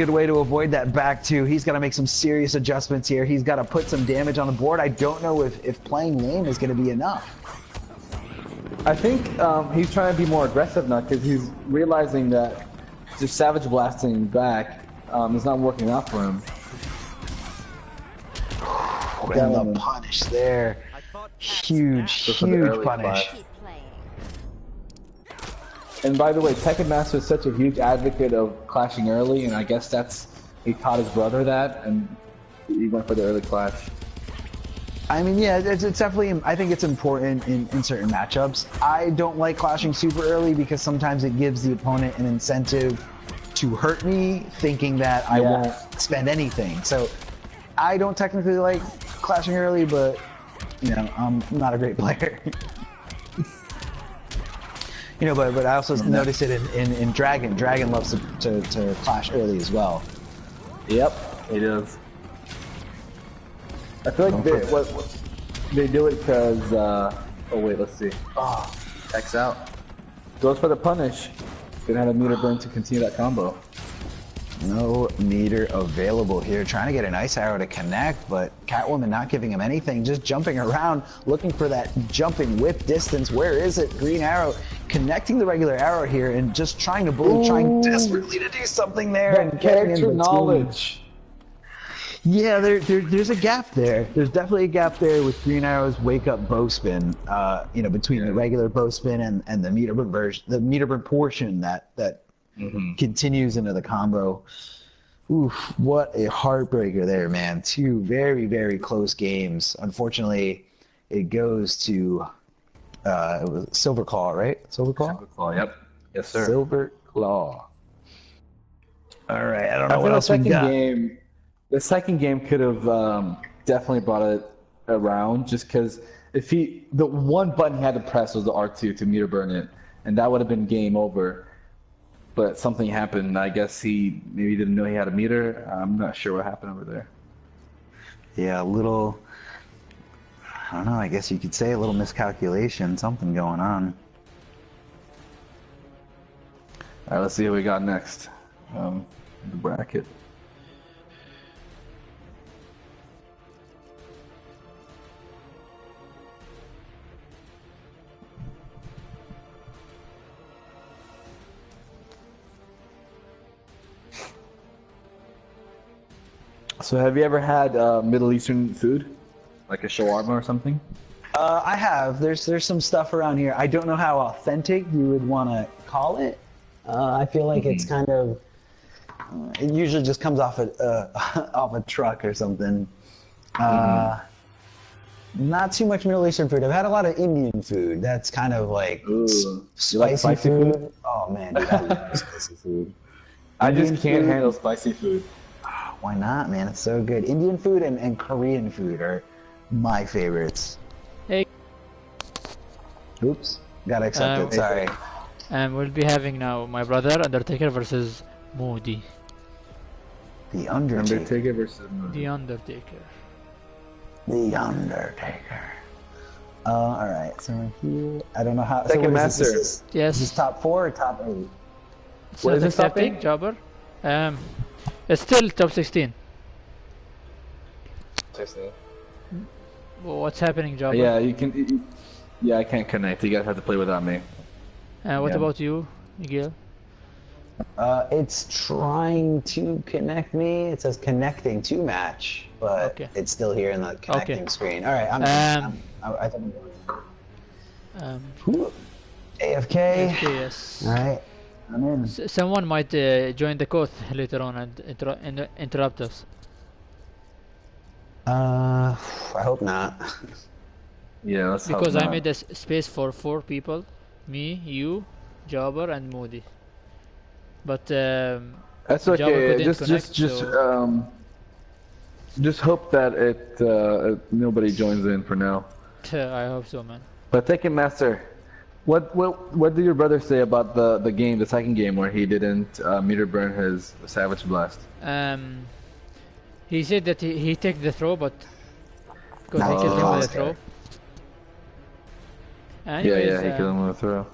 way to avoid that back two. He's got to make some serious adjustments here. He's got to put some damage on the board. I don't know if playing lame is going to be enough. I think he's trying to be more aggressive now because he's realizing that just Savage Blasting back is not working out for him. And the punish there. Huge punish. Clash. And by the way, Tekken Master is such a huge advocate of clashing early, and I guess he taught his brother that, and he went for the early clash. I mean, yeah, it's definitely, I think it's important in certain matchups. I don't like clashing super early because sometimes it gives the opponent an incentive to hurt me, thinking that I won't spend anything. So I don't technically like clashing early, but, you know, I'm not a great player. You know, but I also notice it in Dragon. Dragon loves to clash early as well. Yep, it is. I feel like they do it because, oh wait, let's see. Oh, X out. Goes for the punish. Gonna have a meter burn to continue that combo. No meter available here. Trying to get an ice arrow to connect, but Catwoman not giving him anything. Just jumping around, looking for that jumping whip distance. Where is it? Green arrow connecting the regular arrow here and just trying to bully, trying desperately to do something there. And Character knowledge. Yeah, there's a gap there. There's definitely a gap there with Green Arrow's wake up bow spin. You know, between the regular bow spin and the meter burn version, the meter burn portion that continues into the combo. Oof, what a heartbreaker there, man. Two very, very close games. Unfortunately, it goes to it was Silverclaw, right? Silverclaw? Silverclaw, yep. Yes, sir. Silverclaw. All right, I don't know what else we got. The second game could have definitely brought it around, just because the one button he had to press was the R2 to meter burn it, and that would have been game over. But something happened. I guess he maybe didn't know he had a meter. I'm not sure what happened over there. Yeah, a little I don't know, I guess you could say a little miscalculation, something going on. Alright, let's see what we got next. The bracket. So have you ever had Middle Eastern food? Like a shawarma or something? I have. There's some stuff around here. I don't know how authentic you would want to call it. I feel like it's kind of... it usually just comes off off a truck or something. Not too much Middle Eastern food. I've had a lot of Indian food. That's kind of like spicy food. Oh man, dude, I love spicy food. I just can't handle spicy food. Why not, man? It's so good. Indian food and Korean food are my favorites. Hey. Oops. Got accepted, sorry. We'll be having now my brother, Undertaker versus Moody. The Undertaker versus Moody. The Undertaker. The Undertaker. Alright, so we're here. I don't know how... Tekken Master. Yes. Is this top 4 or top 8? What is accepting, Jabber? It's still top 16. 16. What's happening, Jabber? Yeah, you can... yeah, I can't connect. You guys have to play without me. What about you, Miguel? It's trying to connect me. It says connecting to match, but it's still here in the connecting screen. All right, I think I'm going. AFK. Yes. All right, I'm in. Someone might join the code later on and interrupt us. I hope not. Yeah, let's hope because I not. made a space for 4 people. Me, you, Jabber, and Moody. But that's Jabber okay. couldn't connect, Just hope that nobody joins in for now. I hope so, man. But Tekken Master, what did your brother say about the game, the second game where he didn't meter burn his Savage Blast? He said that he took the throw, but because he killed him with a throw. Anyways, yeah, he killed him with a throw.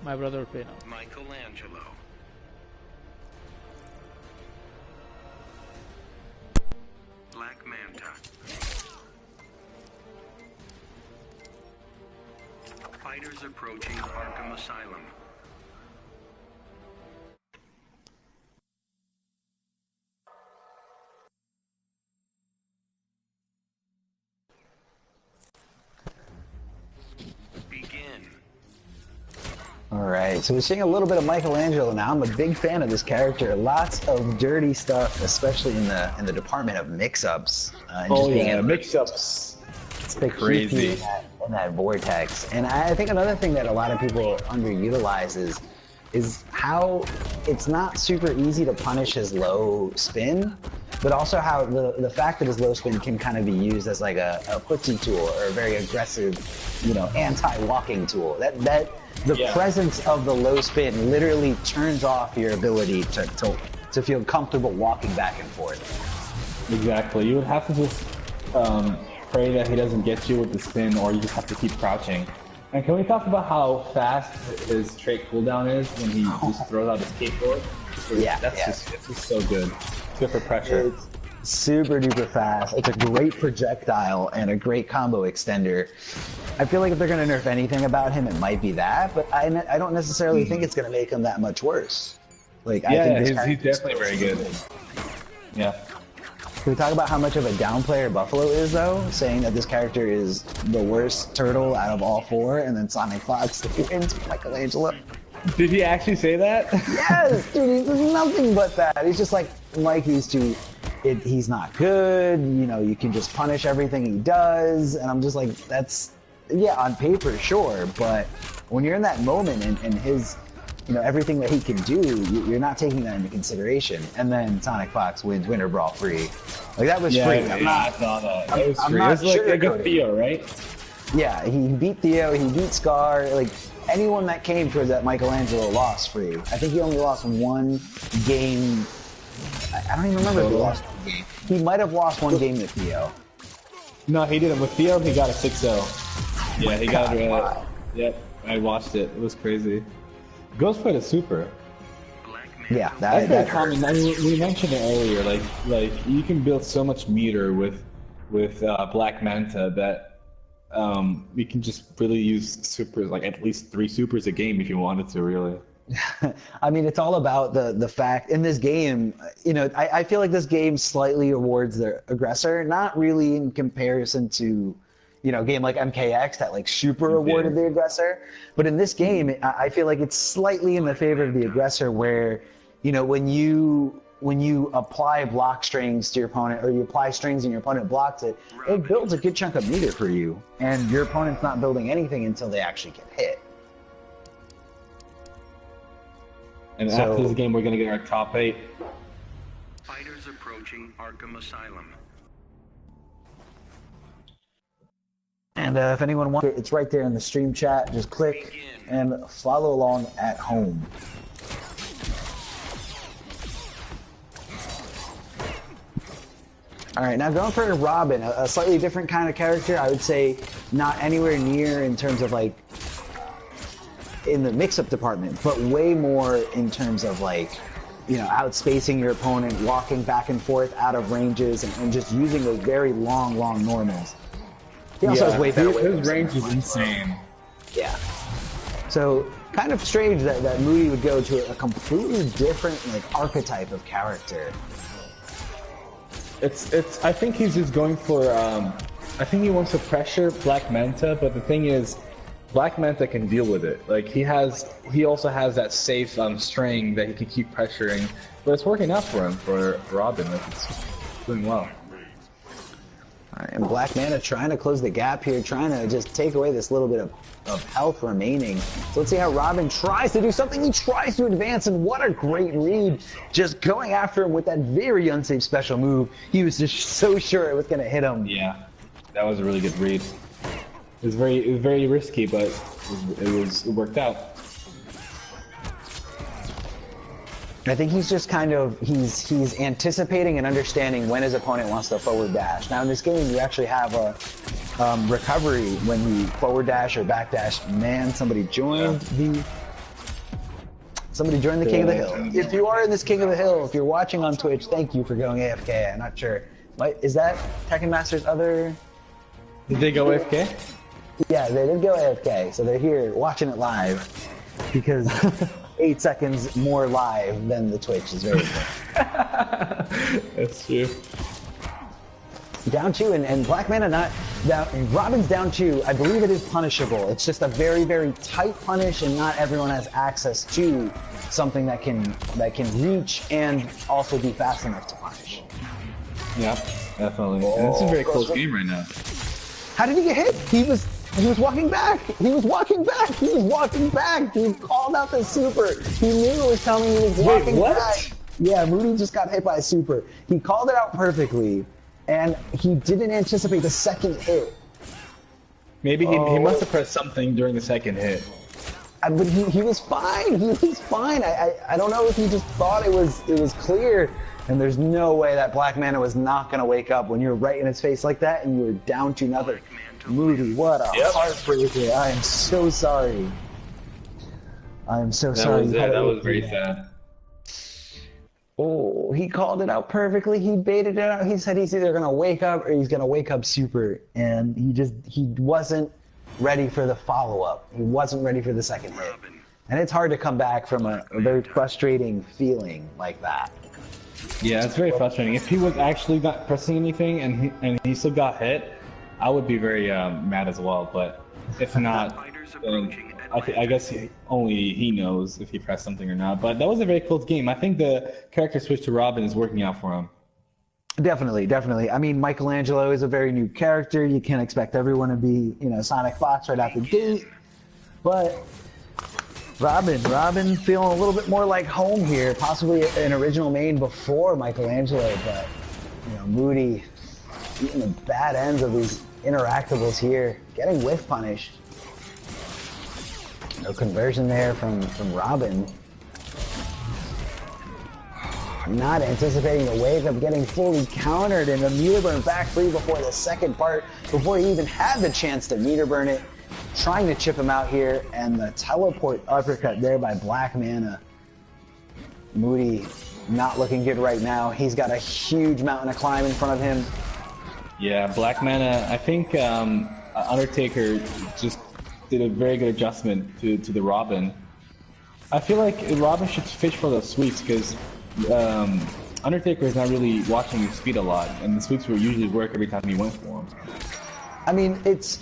My brother will play now. Michelangelo. Black Manta. Fighters approaching Arkham Asylum. Alright, so we're seeing a little bit of Michelangelo now. I'm a big fan of this character. Lots of dirty stuff, especially in the department of mix-ups. Mix-ups. It's crazy in that vortex. And I think another thing that a lot of people underutilize is how it's not super easy to punish his low spin, but also how the fact that his low spin can kind of be used as like a footsie tool or a very aggressive, anti-walking tool. The presence of the low spin literally turns off your ability to feel comfortable walking back and forth. Exactly. You would have to just pray that he doesn't get you with the spin, or you just have to keep crouching. And can we talk about how fast his trait cooldown is when he just throws out his skateboard? It's just so good. It's good for pressure. It's super duper fast. It's a great projectile and a great combo extender. I feel like if they're going to nerf anything about him, it might be that, but I don't necessarily think it's going to make him that much worse. I think he's definitely very good. Yeah. Can we talk about how much of a down player Buffalo is, though? Saying that this character is the worst turtle out of all 4, and then Sonic Fox wins Michelangelo. Did he actually say that? Yes, dude, he's nothing but that. He's just like, Mikey's too... he's not good, you can just punish everything he does, and I'm just like, that's... Yeah, on paper, sure, but when you're in that moment and his... everything that he can do, you're not taking that into consideration. And then Sonic Fox wins Winter Brawl free. That was free. I saw that. It was free. It was like a Theo, right? Yeah, he beat Theo, he beat Scar. Anyone that came towards that Michelangelo lost free. I think he only lost 1 game. I don't even remember if he lost 1 game. He might have lost 1 game to Theo. No, he didn't. With Theo, he got a 6-0. Yeah, he got wow. Yep, I watched it. It was crazy. Ghost played a super. Yeah, That's very that common. I mean, we mentioned it earlier. Like you can build so much meter with Black Manta that we can just really use supers, like at least 3 supers a game if you wanted to, really. I mean, it's all about the fact in this game, you know, I feel like this game slightly awards the aggressor, not really in comparison to, you know, a game like MKX that like super awarded the aggressor. But in this game, I feel like it's slightly in the favor of the aggressor where, you know, when you apply block strings to your opponent, or you apply strings and your opponent blocks it, it builds a good chunk of meter for you. And your opponent's not building anything until they actually get hit. And after this game, we're going to get our top 8. Fighters approaching Arkham Asylum. And if anyone wants it, it's right there in the stream chat. Just click and follow along at home. All right, now going for Robin, a slightly different kind of character. I would say not anywhere near in terms of like in the mix-up department, but way more in terms of like, you know, outspacing your opponent, walking back and forth out of ranges, and just using those very long normals. He also has way better his range is insane. Yeah. So kind of strange that Moody would go to a completely different like archetype of character. I think he's just going for I think he wants to pressure Black Manta, but the thing is, Black Manta can deal with it. Like he also has that safe string that he can keep pressuring, but it's working out for him, for Robin. Like it's doing well. All right, and Black Manta trying to close the gap here, trying to just take away this little bit of health remaining. So let's see how Robin tries to do something. He tries to advance, and what a great read. Just going after him with that very unsafe special move. He was just so sure it was going to hit him. Yeah, that was a really good read. It was very risky, but it worked out. I think he's just kind of he's anticipating and understanding when his opponent wants to forward dash. Now in this game, you actually have a recovery when you forward dash or back dash. Man, somebody joined the King of the Hill. If you are in this King of the Hill, if you're watching on Twitch, thank you for going AFK. I'm not sure. Is that Tekken Master's other? Did they go AFK? Yeah, they did go AFK, so they're here watching it live because 8 seconds more live than the Twitch is very good. That's true. Down 2, and Black Manta not down. Robin's down 2. I believe it is punishable. It's just a very tight punish, and not everyone has access to something that can reach and also be fast enough to punish. Yeah, definitely. And it's a very close game right now. How did he get hit? He was walking back. He was walking back. He called out the super. He knew it was coming. He was walking back. Yeah, Moody just got hit by a super. He called it out perfectly, and he didn't anticipate the second hit. Maybe he must have pressed something during the second hit. But he was fine. He was fine. I don't know if he just thought it was clear. And there's no way that Black Manta was not going to wake up when you're right in his face like that and you were down to nothing. Moody, what a heartbreaker. I am so sorry. I am so sorry. That was very sad. Oh, he called it out perfectly. He baited it out. He said he's either going to wake up or he's going to wake up super. And he wasn't ready for the follow-up. He wasn't ready for the second hit. And it's hard to come back from a very frustrating feeling like that. Yeah, it's very frustrating. If he was actually not pressing anything and he still got hit, I would be very mad as well. But if not, then I guess only he knows if he pressed something or not. But that was a very close game. I think the character switch to Robin is working out for him. Definitely. I mean, Michelangelo is a very new character. You can't expect everyone to be, Sonic Fox right out the gate. But Robin feeling a little bit more like home here, possibly an original main before Michelangelo, but Moody eating the bad ends of these interactables here, getting whiff punished. No conversion there from Robin. Not anticipating the wave up, getting fully countered, and the meter burn back free before the second part, before he even had the chance to meter burn it. Trying to chip him out here, and the teleport uppercut there by Black Mana. Moody not looking good right now. He's got a huge mountain to climb in front of him. Yeah, Black Mana, I think Undertaker just did a very good adjustment to the Robin. I feel like Robin should fish for those sweeps because Undertaker is not really watching his speed a lot, and the sweeps will usually work every time he went for them. I mean, it's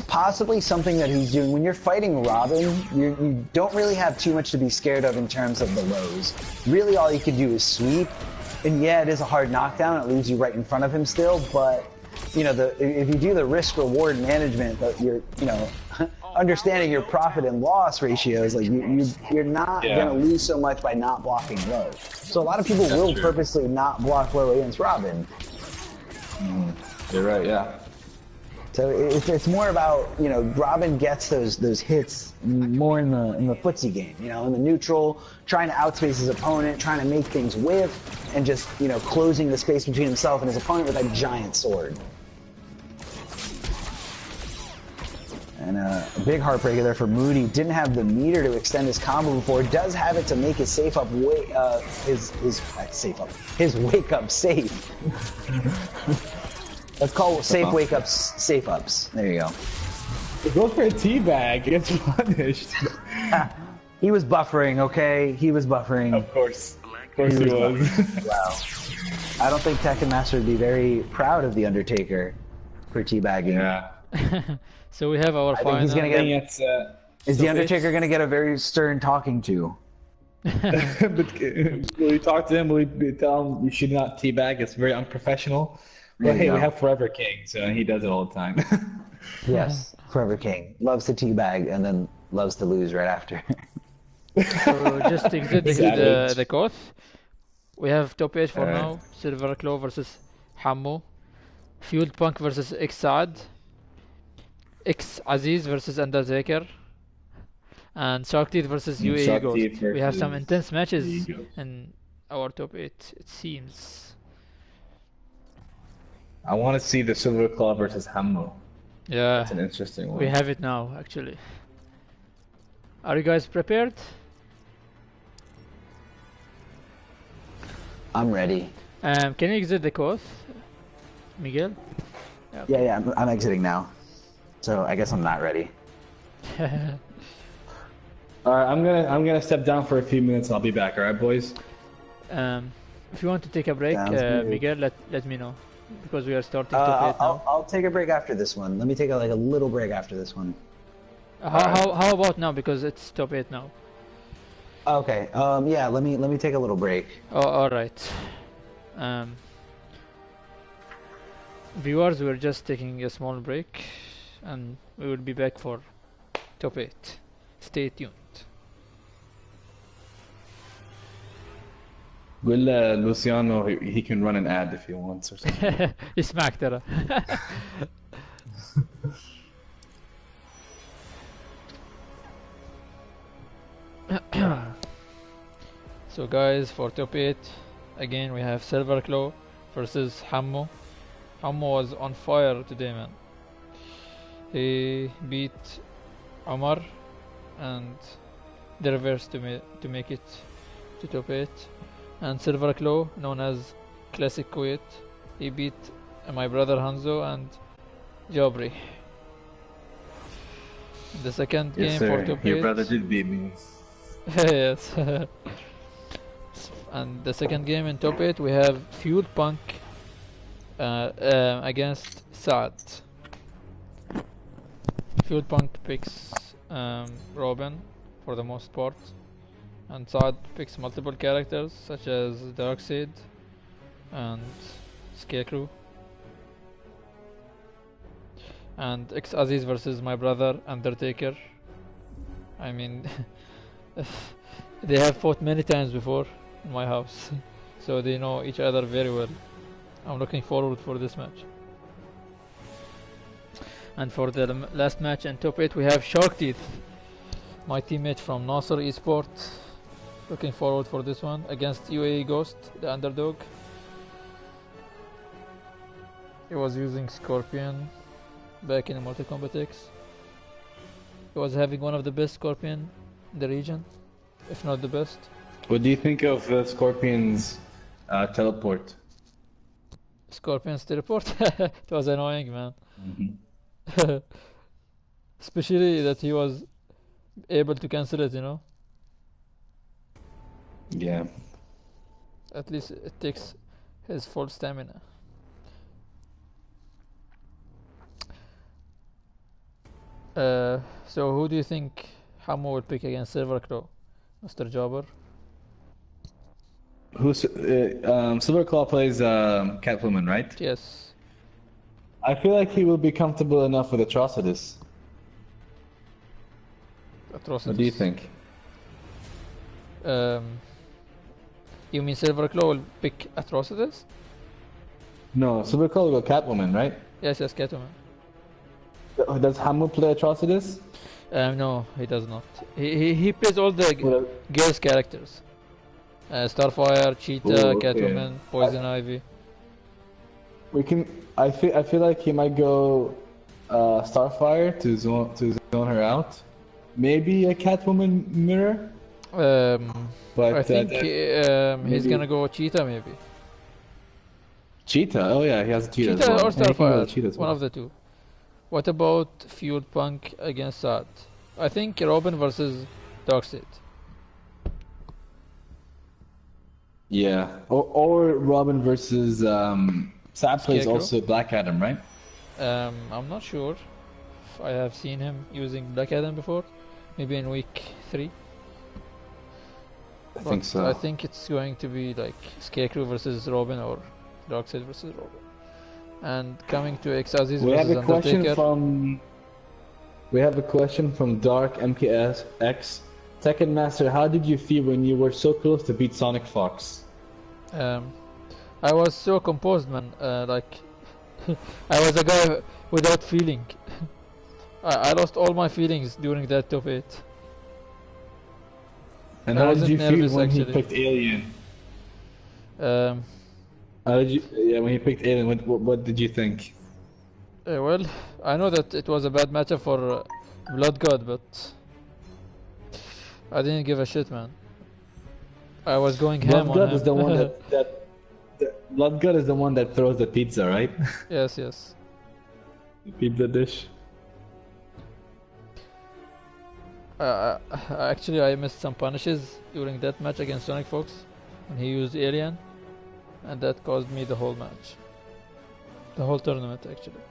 possibly something that he's doing. When you're fighting Robin, you don't really have too much to be scared of in terms of the lows. Really, all you can do is sweep, and yeah, it is a hard knockdown. It leaves you right in front of him still, but you know, if you do the risk-reward management, that you're, you know, understanding your profit and loss ratios, like you're not gonna lose so much by not blocking low. So a lot of people will purposely not block low against Robin. You're right, yeah. So it's more about, you know, Robin gets those hits more in the footsie game, you know, in the neutral, trying to outspace his opponent, trying to make things whiff, and just, you know, closing the space between himself and his opponent with a giant sword. And a big heartbreaker there for Moody. Didn't have the meter to extend his combo before. Does have it to make his safe up his wake up safe. Let's call safe wake ups safe ups. There you go. It goes for a teabag. He gets punished. He was buffering, okay? He was buffering. Of course. Of course he was. Wow. I don't think Tekken Master would be very proud of the Undertaker for teabagging. Yeah. So we have our final. I think he's gonna get. Is the Undertaker gonna get a very stern talking to? But will you talk to him? Will you tell him you should not teabag? It's very unprofessional. But hey, we have Forever King, so he does it all the time. Yes, Forever King loves to teabag and then loves to lose right after. So just exit the course. We have top 8 for now. Silverclaw versus Hammou. FueledPunk versus X-Saad. X-Aziz versus Undertaker. And Sharkteeth versus UAE Ghost. We have some intense matches in our top 8, it seems. I want to see the Silverclaw versus Hammou. Yeah. That's an interesting one. We have it now, actually. Are you guys prepared? I'm ready. Can you exit the course, Miguel? Yeah, I'm exiting now. So I guess I'm not ready. Alright, I'm gonna step down for a few minutes and I'll be back, alright boys? If you want to take a break, Miguel, let me know. Because we are starting to play it now. I'll take a break after this one. Let me take a little break after this one. How about now? Because it's top 8 now. Okay. Yeah. Let me take a little break. Oh, all right. Viewers, we're just taking a small break, and we will be back for top 8. Stay tuned. Will Luciano, he can run an ad if he wants or something. اسمعك ترى. So guys, for top 8, again we have Silverclaw versus Hammou. Hammou was on fire today, man. He beat Omar and the reverse to make it to top 8. And Silverclaw, known as Classic Kuwait, he beat my brother Hanzo and Jabree. The second game for top 8. Your brother did beat me. Yes. And the second game in top 8 we have FueledPunk against Saad. FueledPunk picks Robin for the most part, and Saad picks multiple characters such as Darkseid and Scarecrow. And X-Aziz versus my brother Undertaker. I mean, they have fought many times before in my house, so they know each other very well. I'm looking forward for this match. And for the last match in top 8 we have Sharkteeth, my teammate from Nasser Esports, Looking forward for this one against UAE Ghost, the underdog. He was using Scorpion back in Mortal Kombat X. He was having one of the best Scorpion in the region, if not the best. What do you think of Scorpion's teleport? Scorpion's teleport? It was annoying, man. Especially that he was able to cancel it, you know? Yeah. At least it takes his full stamina. So who do you think Hamou will pick against Silverclaw? Mr. Jabber? Who's Silverclaw plays Catwoman, right? Yes. I feel like he will be comfortable enough with Atrocitus. Atrocitus. What do you think? You mean Silverclaw will pick Atrocitus? No, Silverclaw will go Catwoman, right? Yes, Catwoman. Does Hamou play Atrocitus? No, he does not. He plays all the girls' characters. Starfire, Cheetah, Ooh, okay. Catwoman, Poison Ivy. We can. I feel like he might go Starfire to zone her out. Maybe a Catwoman mirror. But I think he's gonna go Cheetah maybe. Cheetah? Oh yeah, he has a Cheetah. Cheetah as well. or Starfire, Cheetah one of the two. What about FueledPunk against Saad? I think Robin versus Darkseid. Yeah, or Robin versus Sad plays Scarecrow? also Black Adam, right? I'm not sure if I have seen him using Black Adam before. Maybe in week 3. I think so. I think it's going to be like Scarecrow versus Robin or Darkseid versus Robin. And coming to X-Aziz We have versus a question Undertaker. from. We have a question from Dark MKSX. Tekken Master, how did you feel when you were so close to beat Sonic Fox? I was so composed, man. Like I was a guy without feeling. I lost all my feelings during that top 8. And I how did wasn't you feel nervous, when he actually. picked Alien? How did you? Yeah, when he picked Alien, what did you think? Well, I know that it was a bad matchup for Blood God, but I didn't give a shit, man. I was going ham Blood on God him. is the one Blood God is the one that throws the pizza, right? Yes. The pizza dish. Actually, I missed some punishes during that match against Sonic Fox when he used Alien, and that caused me the whole match. The whole tournament, actually.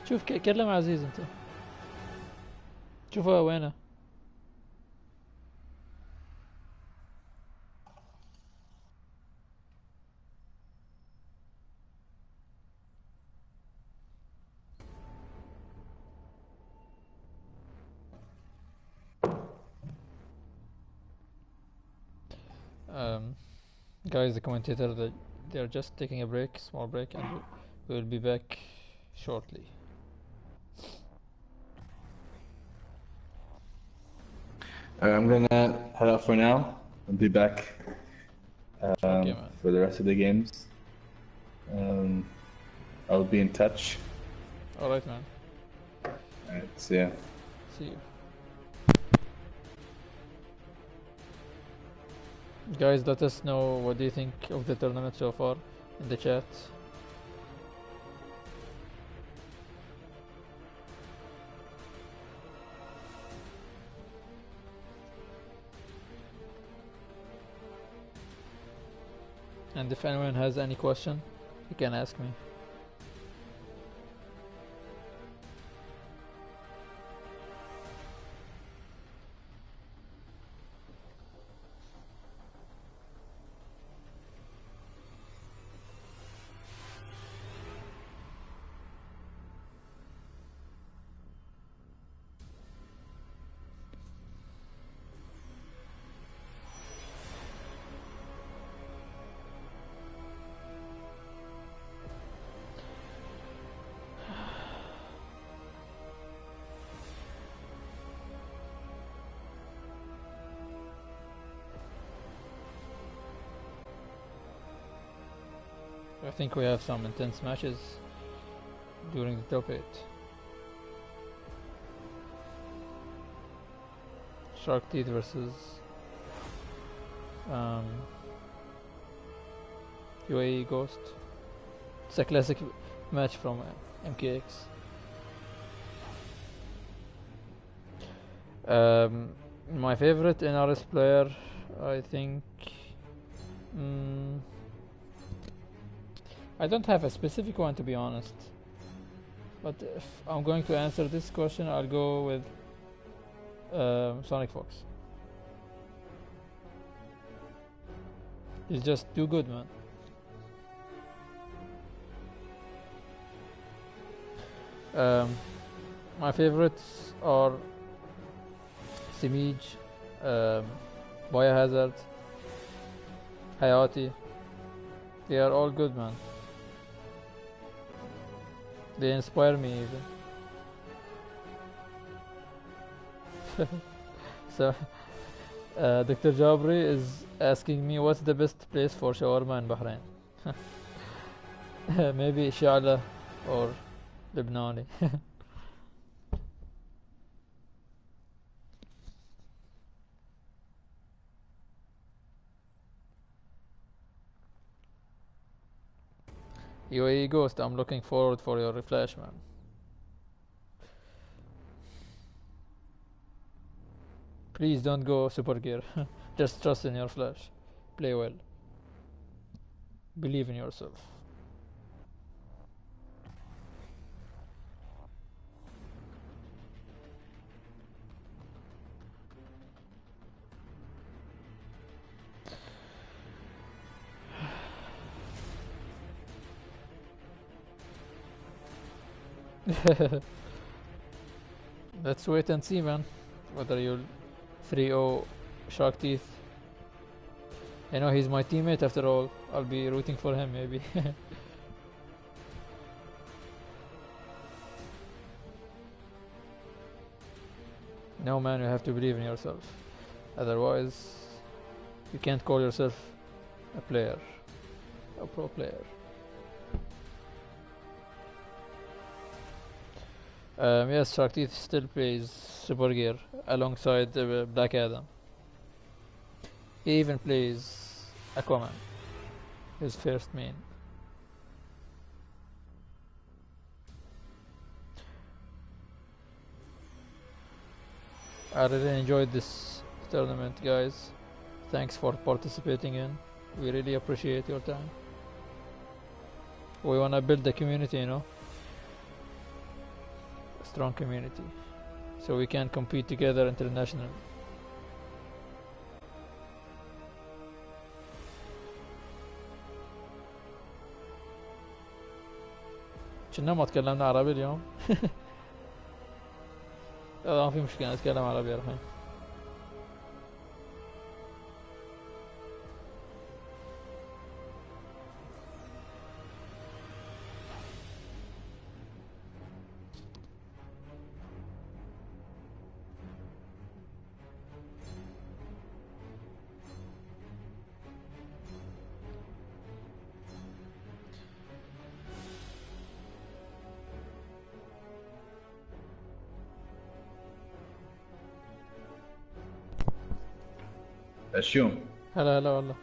شوف كلم عزيز انت شوفها وينه guys, the commentator, they're just taking a break, small break, and we will be back shortly. I'm gonna head out for now. I'll be back Okay, man. for the rest of the games. I'll be in touch. Alright, man. Alright, see ya. See you. Guys, let us know what do you think of the tournament so far in the chat. And if anyone has any question, you can ask me. I think we have some intense matches during the top 8. Sharkteeth versus UAE Ghost. It's a classic match from MKX. My favorite NRS player, I think. I don't have a specific one, to be honest. But if I'm going to answer this question, I'll go with Sonic Fox. He's just too good, man. My favorites are Simij, Biohazard, Hayati. They are all good, man. They inspire me even. So, Dr. Jabree is asking me what's the best place for shawarma in Bahrain. Maybe Shala or Lebanoni. UAE Ghost, I'm looking forward for your reflash, man. Please don't go super gear. Just trust in your flash. Play well. Believe in yourself. Let's wait and see, man, whether you'll 3-0 Sharkteeth. I know he's my teammate after all. I'll be rooting for him, maybe. No, man, you have to believe in yourself. Otherwise, you can't call yourself a player, a pro player. Yes, Sharkteeth still plays Super Gear alongside Black Adam. He even plays Aquaman, his first main. I really enjoyed this tournament, guys. Thanks for participating in. We really appreciate your time. We wanna build a community, you know? Strong community, so we can compete together internationally. كنا ما تكلمنا عربي اليوم. لا ما في مشكلة نتكلم عربي الحين. الشوم هلا هلا والله.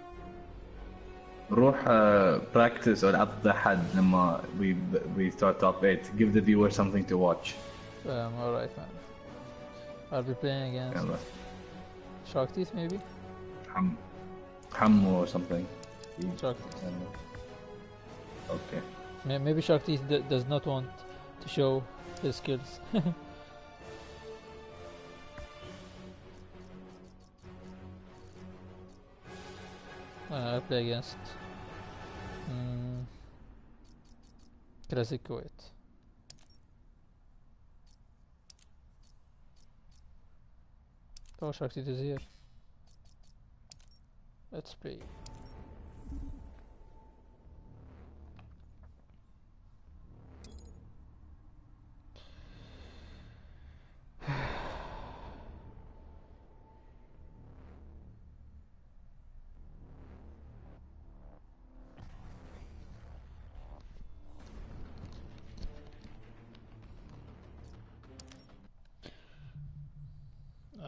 روح practice or عطى حد لما we start top 8. Give the viewer something to watch. Alright, man. I'll be playing against يلا. Sharkteeth, maybe? حمو or something. Sharkteeth. Okay. Maybe Sharkteeth does not want to show his skills. I play against Classic Kuwait. Oh, Sharkteeth is here. Let's play.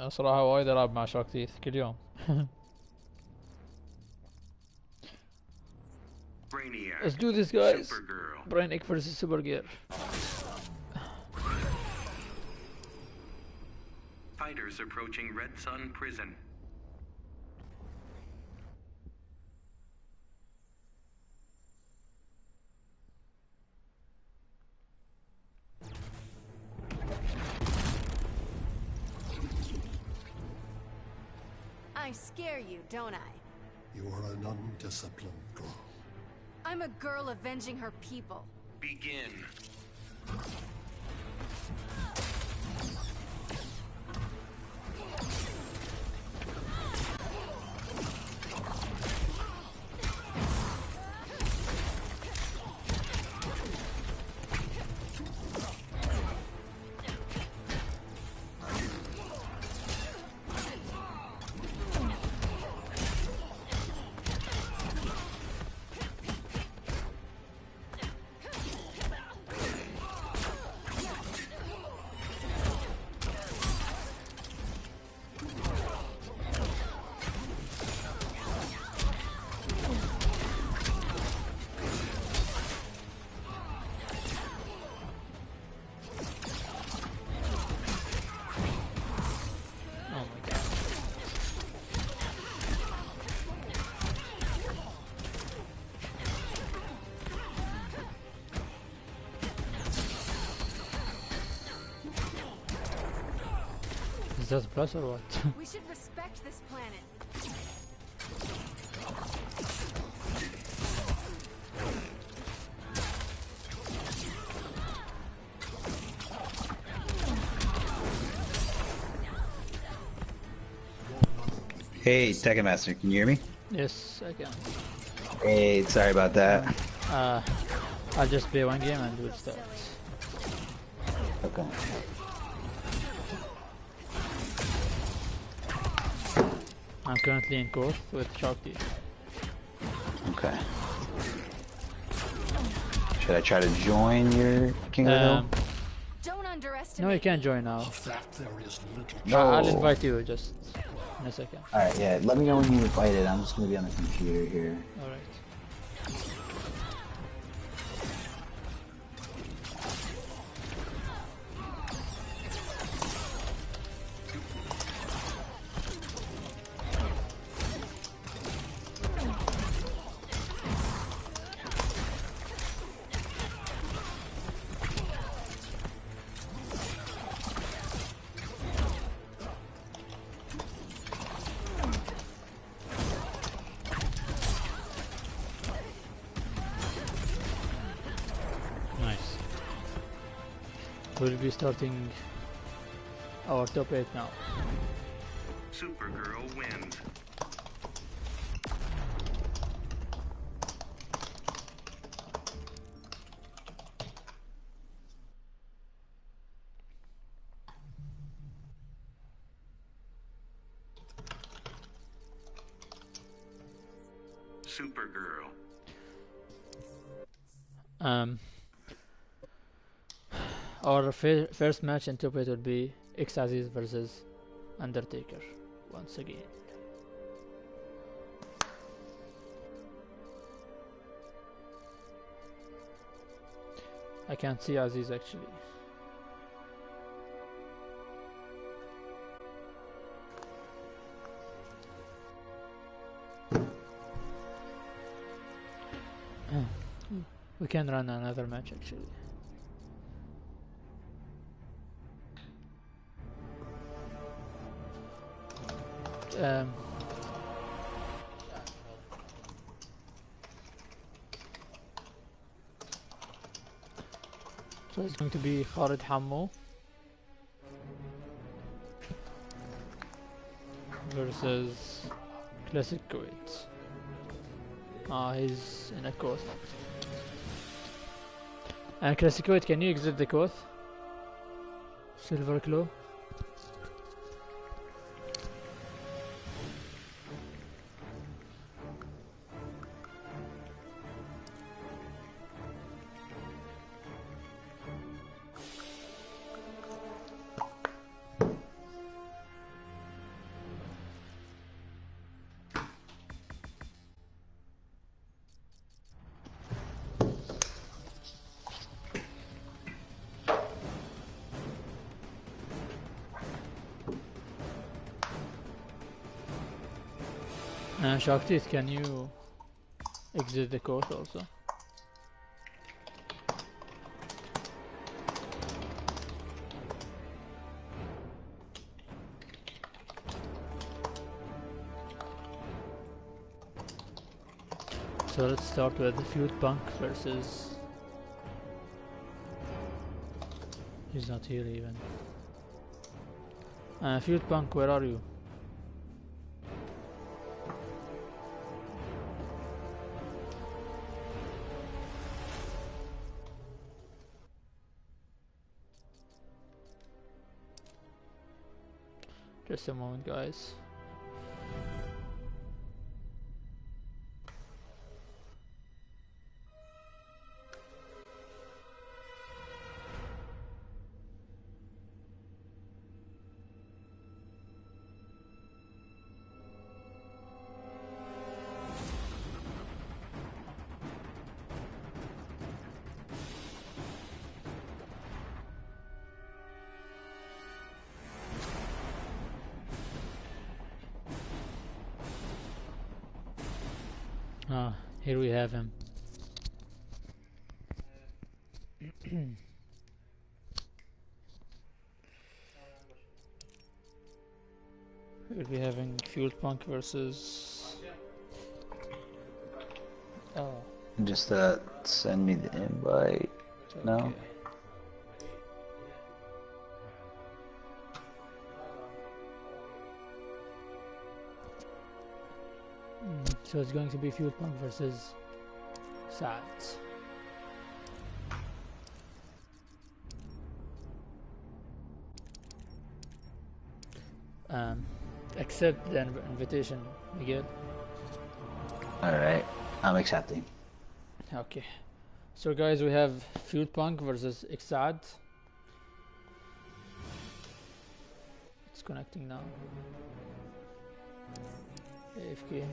صراحة وايد العب مع شاركتيث كل يوم. Brainiac. Let's do this, guys. Supergirl. Brainiac versus Supergear. Fighters approaching Red Sun Prison. I scare you, don't I? You are an undisciplined girl. I'm a girl avenging her people. Begin. Is that plus or what? We should respect this planet. Hey, Tekken Master, can you hear me? Yes, I can. Hey, sorry about that. I'll just play one game and we'll start. Okay. I'm currently in court with Sharkteeth. Okay. Should I try to join your King of the Hill? Don't underestimate. No, you can't join now. Of that there is little. No. I'll invite you just in a second. Alright, yeah, let me know when you invite it. I'm just gonna be on the computer here. Alright. We'll be starting our top 8 now. Supergirl wins. Supergirl. Our first match in top 8 will be X-Aziz versus Undertaker once again. I can't see Aziz actually. We can run another match actually. So it's going to be FueledPunk versus Classic Kuwait. He's in a coast. And Classic Kuwait, can you exit the coast? Silverclaw. Sharkteeth, can you exit the course also? So let's start with FueledPunk versus... He's not here even. FueledPunk, where are you? Just a moment, guys. Ah, here we have him. We'll be having FueledPunk versus... Oh. Just send me the invite. Okay. No? So it's going to be FueledPunk versus Sad. Accept the invitation, Miguel. Alright, I'm accepting. Okay. So guys, we have FueledPunk versus Exad. It's connecting now. AFK.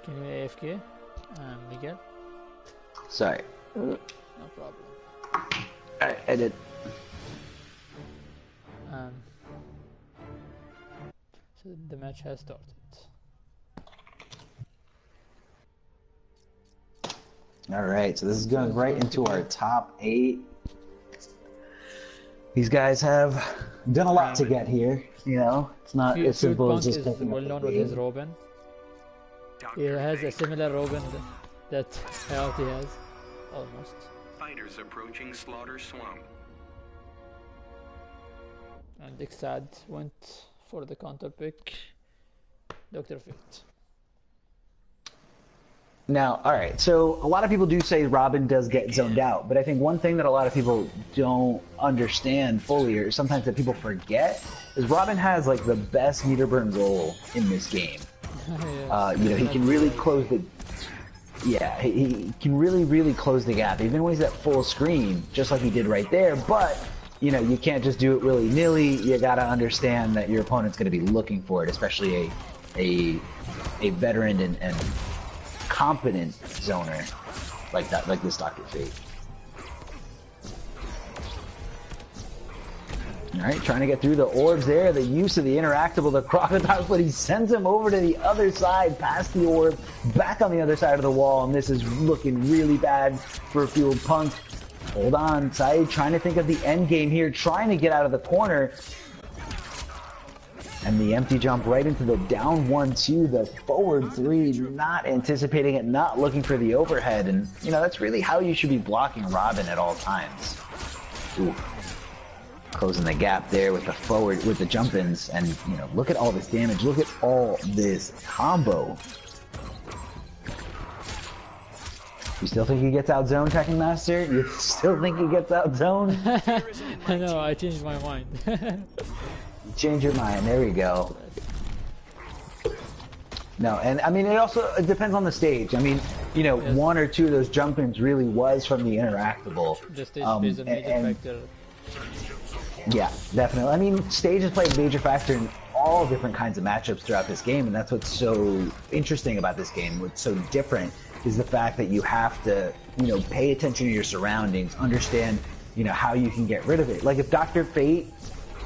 Can you AFK? Miguel? Sorry. No problem. Alright, I did. So the match has started. Alright, so this is going right into our top 8. These guys have done a lot to get here, you know? It's not as simple as just is well known with his Robin. He has a similar Robin that Hayati has, almost. Fighters approaching Slaughter Swamp. And Exad went for the counter pick, Dr. Fate. Now, alright, so a lot of people do say Robin does get zoned out, but I think one thing that a lot of people don't understand fully, or sometimes that people forget, is Robin has like the best meter burn roll in this game. Yes. You know, he can really close the... Yeah, he can really close the gap, even when he's at full screen, just like he did right there, but, you know, you can't just do it willy-nilly. You gotta understand that your opponent's gonna be looking for it, especially a veteran and competent zoner like that, like this Dr. Fate. Alright, trying to get through the orbs there, the use of the interactable, the crocodiles, but he sends him over to the other side, past the orb, back on the other side of the wall, and this is looking really bad for FueledPunk. Hold on, Saeed, trying to think of the end game here, trying to get out of the corner. And the empty jump right into the down 1-2, the forward 3, not anticipating it, not looking for the overhead. And, you know, that's really how you should be blocking Robin at all times. Ooh. Closing the gap there with the forward, with the jump-ins. And, you know, look at all this damage. Look at all this combo. You still think he gets out zoned, Tekken Master? You still think he gets out zoned? No, I changed my mind. Change your mind. There we go. No, and I mean, it depends on the stage. I mean, you know, Yes. 1 or 2 of those jump-ins really was from the interactable. The stage is a major factor. Yeah, definitely. I mean, stage has played a major factor in all different kinds of matchups throughout this game, and that's what's so interesting about this game. What's so different is the fact that you have to, you know, pay attention to your surroundings, understand you know, how you can get rid of it. Like if Dr. Fate,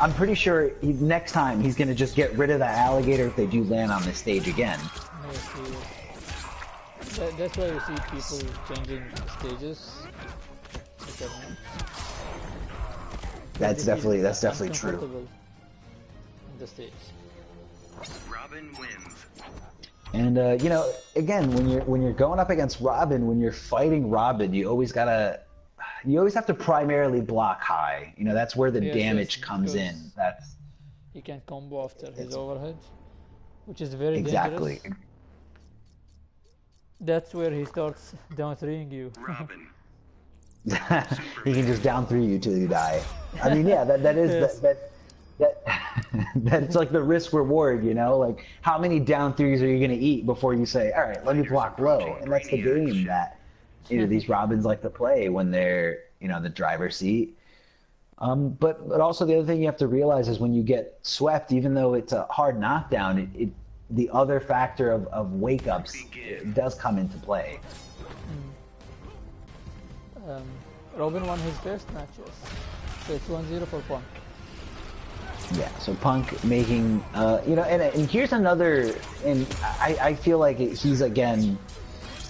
I'm pretty sure next time he's gonna just get rid of that alligator if they do land on this stage again. That's why you see people changing stages. That's definitely true. In the stage. Robin wins. And you know, again, when you're going up against Robin, when you're fighting Robin, you always have to primarily block high. You know, that's where the damage comes in. That's he can combo after his overhead, which is very exactly. dangerous. That's where he starts down 3ing you. Robin. He can just down 3 you till you die. I mean, yeah, that is that's like the risk reward, you know, like how many down 3s are you going to eat before you say, all right, let me block low. And that's the game that, you know, these Robins like to play when they're, you know, in the driver's seat. But also the other thing you have to realize is when you get swept, even though it's a hard knockdown, the other factor of wake-ups does come into play. Robin won his first matches, so it's 1-0 for Punk. Yeah, so Punk making, you know, and here's another, and I feel like he's, again,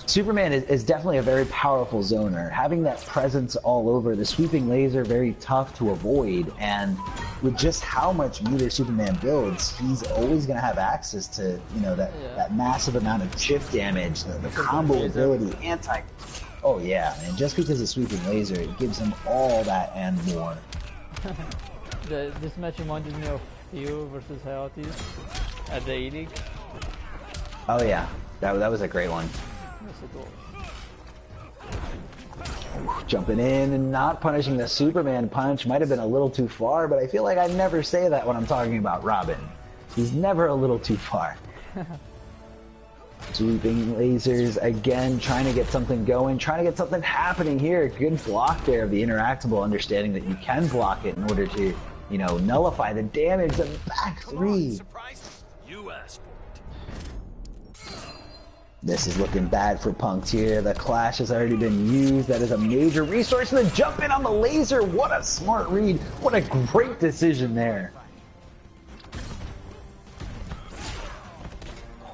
Superman is definitely a very powerful zoner. Having that presence all over, the sweeping laser, very tough to avoid, and with just how much meter Superman builds, he's always going to have access to, you know, that massive amount of chip damage, the combo ability, oh yeah, man, just because of sweeping laser, it gives him all that and more. This match reminded me of you versus Hayati at the E-League. Oh yeah, that was a great one. Jumping in and not punishing the Superman punch might have been a little too far, but I feel like I never say that when I'm talking about Robin. He's never a little too far. Sweeping lasers again, trying to get something going, trying to get something happening here. Good block there of the interactable, understanding that you can block it in order to, you know, nullify the damage. And back 3. You asked for it. This is looking bad for Punks here. The Clash has already been used. That is a major resource. And then jump in on the laser. What a smart read. What a great decision there.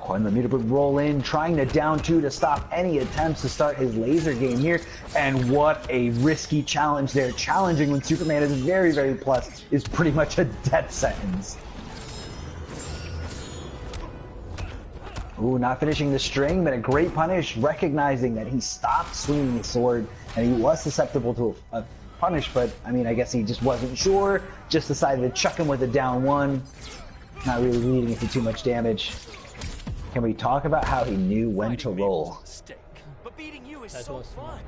Oh, and the meter would roll in, trying to down 2 to stop any attempts to start his laser game here. And what a risky challenge there. Challenging when Superman is very, very plus is pretty much a death sentence. Ooh, not finishing the string, but a great punish, recognizing that he stopped swinging his sword and he was susceptible to a punish, but I mean, I guess he just wasn't sure, just decided to chuck him with a down 1, not really leading into too much damage. Can we talk about how he knew when to roll? But beating you is so fun.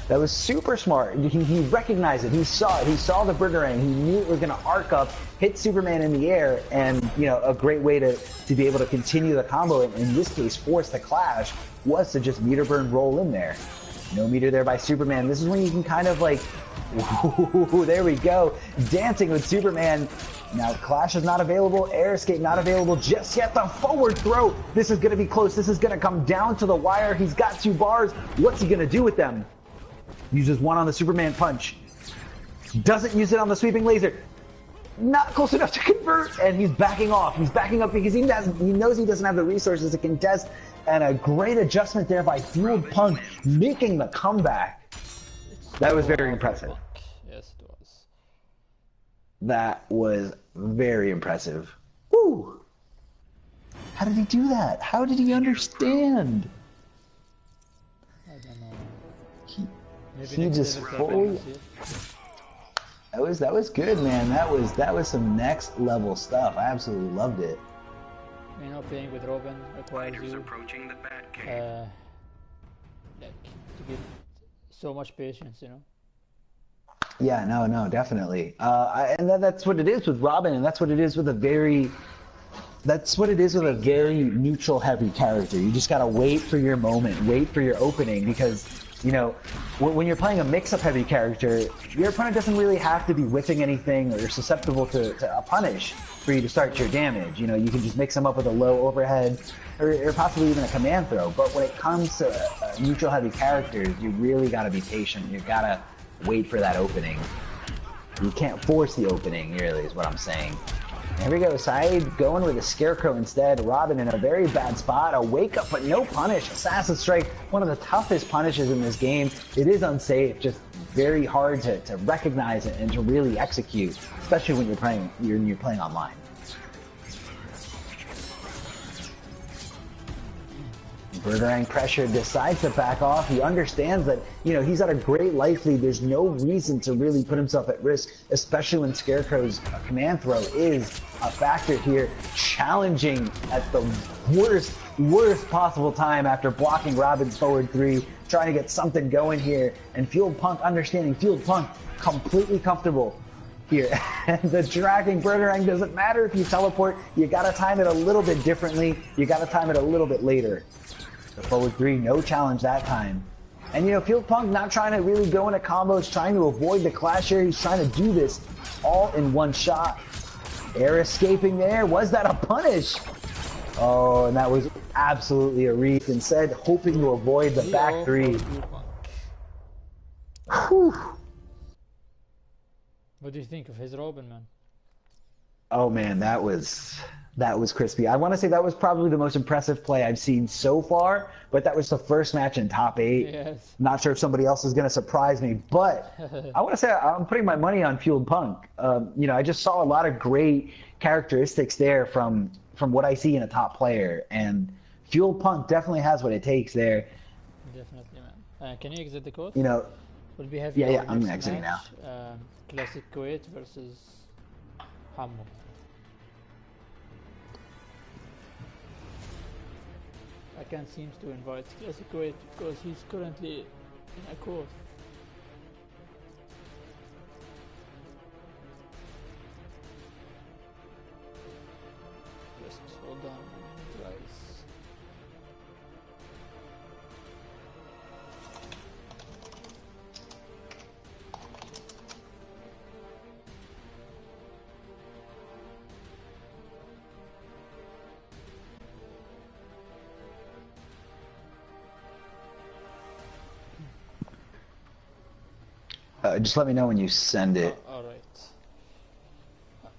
That was super smart. He recognized it. He saw it. He saw the boomerang. He knew it was going to arc up, hit Superman in the air, and, you know, a great way to be able to continue the combo, and in this case, force the Clash, was to just meter burn roll in there. No meter there by Superman. This is when you can kind of like, ooh, there we go. Dancing with Superman. Now, Clash is not available. Air Escape not available just yet. The forward throw. This is going to be close. This is going to come down to the wire. He's got 2 bars. What's he going to do with them? Uses 1 on the Superman punch. Doesn't use it on the sweeping laser. Not close enough to convert. And he's backing off. He's backing up because he knows he doesn't have the resources to contest. And a great adjustment there by FueledPunk, making the comeback. That was very impressive. Yes, it was. That was very impressive. Woo! How did he do that? How did he understand? I don't know. He just fully. That was good, man. That was some next level stuff. I absolutely loved it. You know, playing with Robin requires you approaching the Batcave. like to get so much patience, you know. Yeah, no, definitely. And that's what it is with Robin, and that's what it is with a very neutral heavy character. You just gotta wait for your moment, wait for your opening, because, you know, when you're playing a mix-up heavy character, your opponent doesn't really have to be whiffing anything or susceptible to a punish for you to start your damage. You know, you can just mix them up with a low overhead or possibly even a command throw. But when it comes to neutral heavy characters, you really gotta be patient. You gotta wait for that opening. You can't force the opening, really, is what I'm saying. Here we go, Side going with a Scarecrow instead. Robin in a very bad spot. A wake up, but no punish. Assassin Strike, one of the toughest punishes in this game. It is unsafe, just very hard to recognize it and to really execute, especially when you're playing online. Bergerang pressure decides to back off. He understands that, you know, he's at a great life lead. There's no reason to really put himself at risk, especially when Scarecrow's command throw is a factor here, challenging at the worst possible time after blocking Robin's forward 3, trying to get something going here. And FueledPunk understanding, FueledPunk completely comfortable here. And the dragging Bergerang doesn't matter if you teleport. You gotta time it a little bit differently. You gotta time it a little bit later. The forward 3, no challenge that time. And you know, FueledPunk not trying to really go into combos, trying to avoid the clash here. He's trying to do this all in one shot. Air escaping there. Was that a punish? Oh, and that was absolutely a read. Instead, hoping to avoid the back 3. Whew. What do you think of his Robin, man? Oh man, that was crispy. I want to say that was probably the most impressive play I've seen so far, but that was the first match in top 8. Yes. Not sure if somebody else is going to surprise me, but I want to say I'm putting my money on FueledPunk. You know, I just saw a lot of great characteristics there from what I see in a top player, and FueledPunk definitely has what it takes there. Definitely, man. Can you exit the code? You know, Will we have yeah, I'm exiting now. Classic Kuwait versus Hamou. I can't seem to invite Classic Kuwait because he's currently in a course. Just hold on, guys. Just let me know when you send it. Alright.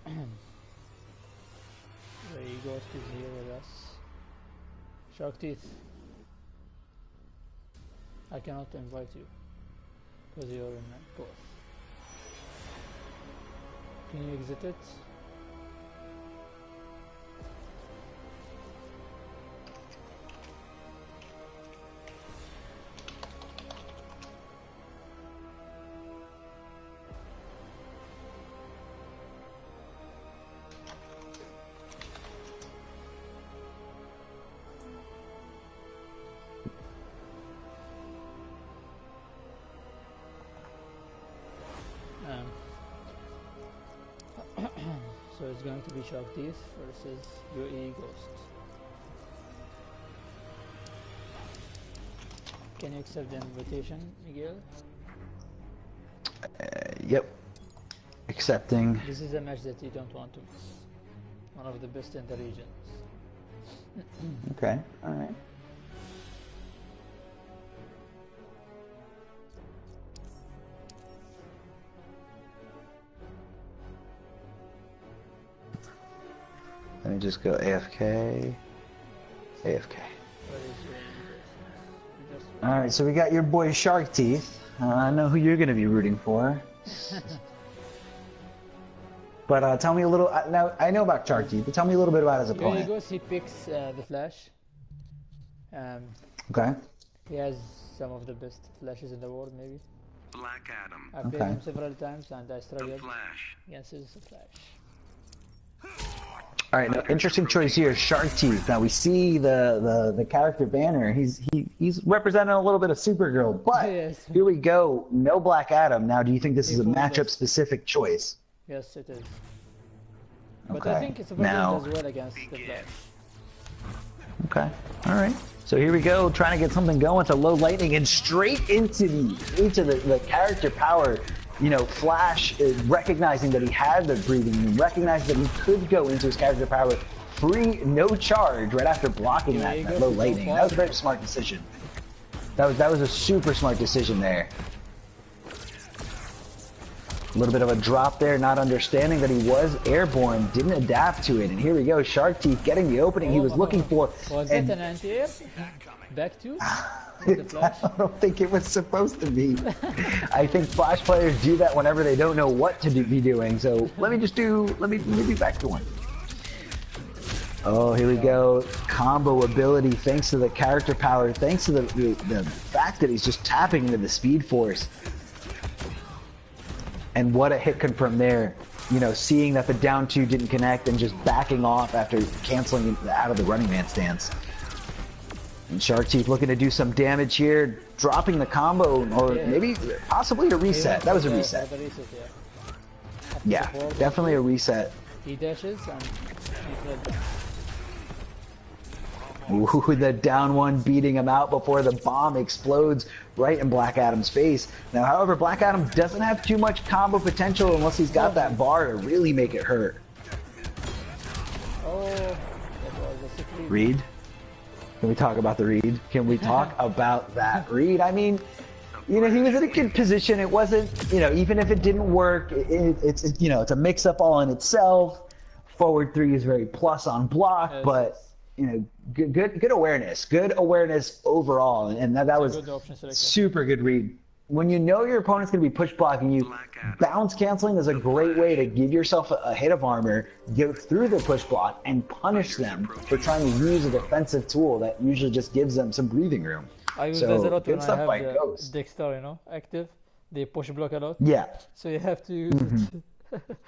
There you go, is here with us. Sharkteeth. I cannot invite you because you're in a course. Can you exit it? So it's going to be Sharkteeth versus UAE Ghost. Can you accept the invitation, Miguel? Yep. Accepting. This is a match that you don't want to miss. One of the best in the region. Okay, alright. Let me just go AFK. AFK. Alright, so we got your boy Sharkteeth. I know who you're going to be rooting for. But tell me a little. Now I know about Sharkteeth, but tell me a little bit about his opponent. He picks the Flash. Okay. He has some of the best flashes in the world, maybe. Black Adam. I played him several times and I struggled Flash. against his Flash. All right, now, interesting choice here, Sharkteeth. Now we see the character banner. He's representing a little bit of Supergirl, but yes. Here we go. No Black Adam. Now, do you think this is a matchup specific choice? Yes, it is. But Okay. I think it's Now, does well against the Flash. okay. All right. So here we go, trying to get something going. It's a low lightning and straight into the character power. You know, Flash is recognizing that he had the breathing, recognizing that he could go into his character power free, no charge, right after blocking that low lightning. That was a very smart decision. That was a super smart decision there. A little bit of a drop there, not understanding that he was airborne, didn't adapt to it. And here we go, Sharkteeth getting the opening he was looking for. Was it an anti-air? Back to? I don't think it was supposed to be. I think Flash players do that whenever they don't know what to be doing. So let me do back to one. Oh, here we go. Combo ability, thanks to the character power, thanks to the fact that he's just tapping into the speed force. And what a hit confirm there. You know, seeing that the down 2 didn't connect and just backing off after canceling out of the running man stance. And Sharkteeth looking to do some damage here, dropping the combo, or maybe possibly a reset. That was a reset. Yeah, definitely a reset. He dashes and Ooh, the down 1 beating him out before the bomb explodes right in Black Adam's face. Now, however, Black Adam doesn't have too much combo potential unless he's got that bar to really make it hurt. Oh, that was a sick lead. Read? Can we talk about the read? Can we talk about that read? I mean, you know, he was in a good position. It wasn't, you know, even if it didn't work, it's you know, it's a mix-up all in itself. Forward 3 is very plus on block, but you know, good awareness overall, and that was super good read. When you know your opponent's going to be push blocking you, bounce canceling is a great way to give yourself a hit of armor, go through the push block, and punish them for trying to use a defensive tool that usually just gives them some breathing room. I use that a lot when I have the Dexter, you know, active. They push block a lot. Yeah. So you have to use it.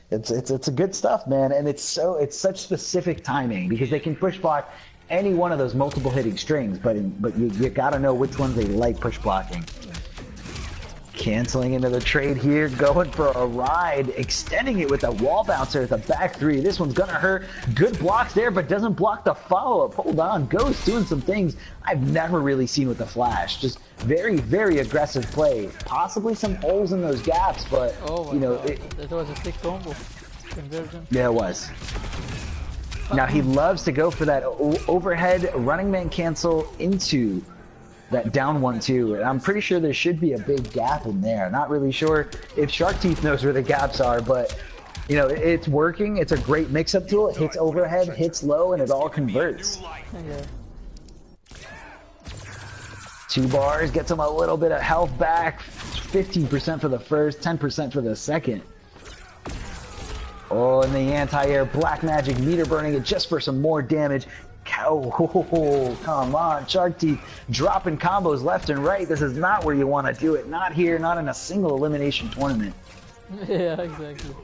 It's a good stuff, man, and it's such specific timing because they can push block any one of those multiple hitting strings, but you gotta know which ones they like push blocking. Canceling into the trade here, going for a ride, extending it with a wall bouncer at the back 3. This one's gonna hurt. Good blocks there, but doesn't block the follow-up. Hold on, Ghost doing some things I've never really seen with the Flash. Just very, very aggressive play. Possibly some holes in those gaps, but you know, that was a sick combo conversion. Yeah, it was. Now he loves to go for that overhead running man cancel into that down 1-2, and I'm pretty sure there should be a big gap in there. Not really sure if Sharkteeth knows where the gaps are, but you know, it's working. It's a great mix-up tool. It hits overhead, hits low, and it all converts. Yeah. 2 bars, gets him a little bit of health back. 15% for the first, 10% for the second. Oh, and the anti-air black magic meter burning it just for some more damage. Oh, come on, Sharkteeth dropping combos left and right. This is not where you want to do it. Not here, not in a single elimination tournament. Yeah, exactly.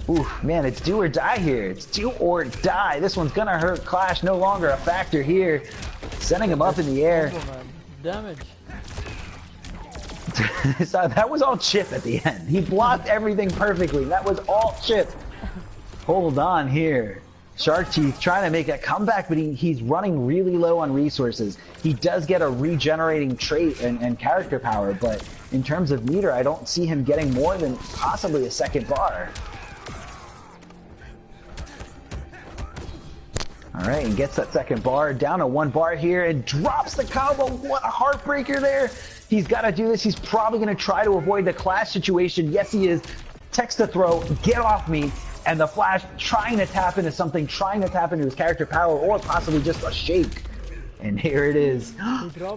Ooh, man, it's do or die here. It's do or die. This one's gonna hurt. Clash no longer a factor here. Sending him up in the air. Damage. So that was all chip at the end. He blocked everything perfectly. That was all chip. Hold on here. Sharkteeth trying to make a comeback, but he's running really low on resources. He does get a regenerating trait and character power, but in terms of meter, I don't see him getting more than possibly a second bar. All right, and gets that second bar, down to 1 bar here, and drops the combo. What a heartbreaker there. He's got to do this. He's probably going to try to avoid the clash situation. Yes, he is. Text to throw, get off me. And the Flash trying to tap into something, trying to tap into his character power, or possibly just a shake. And here it is.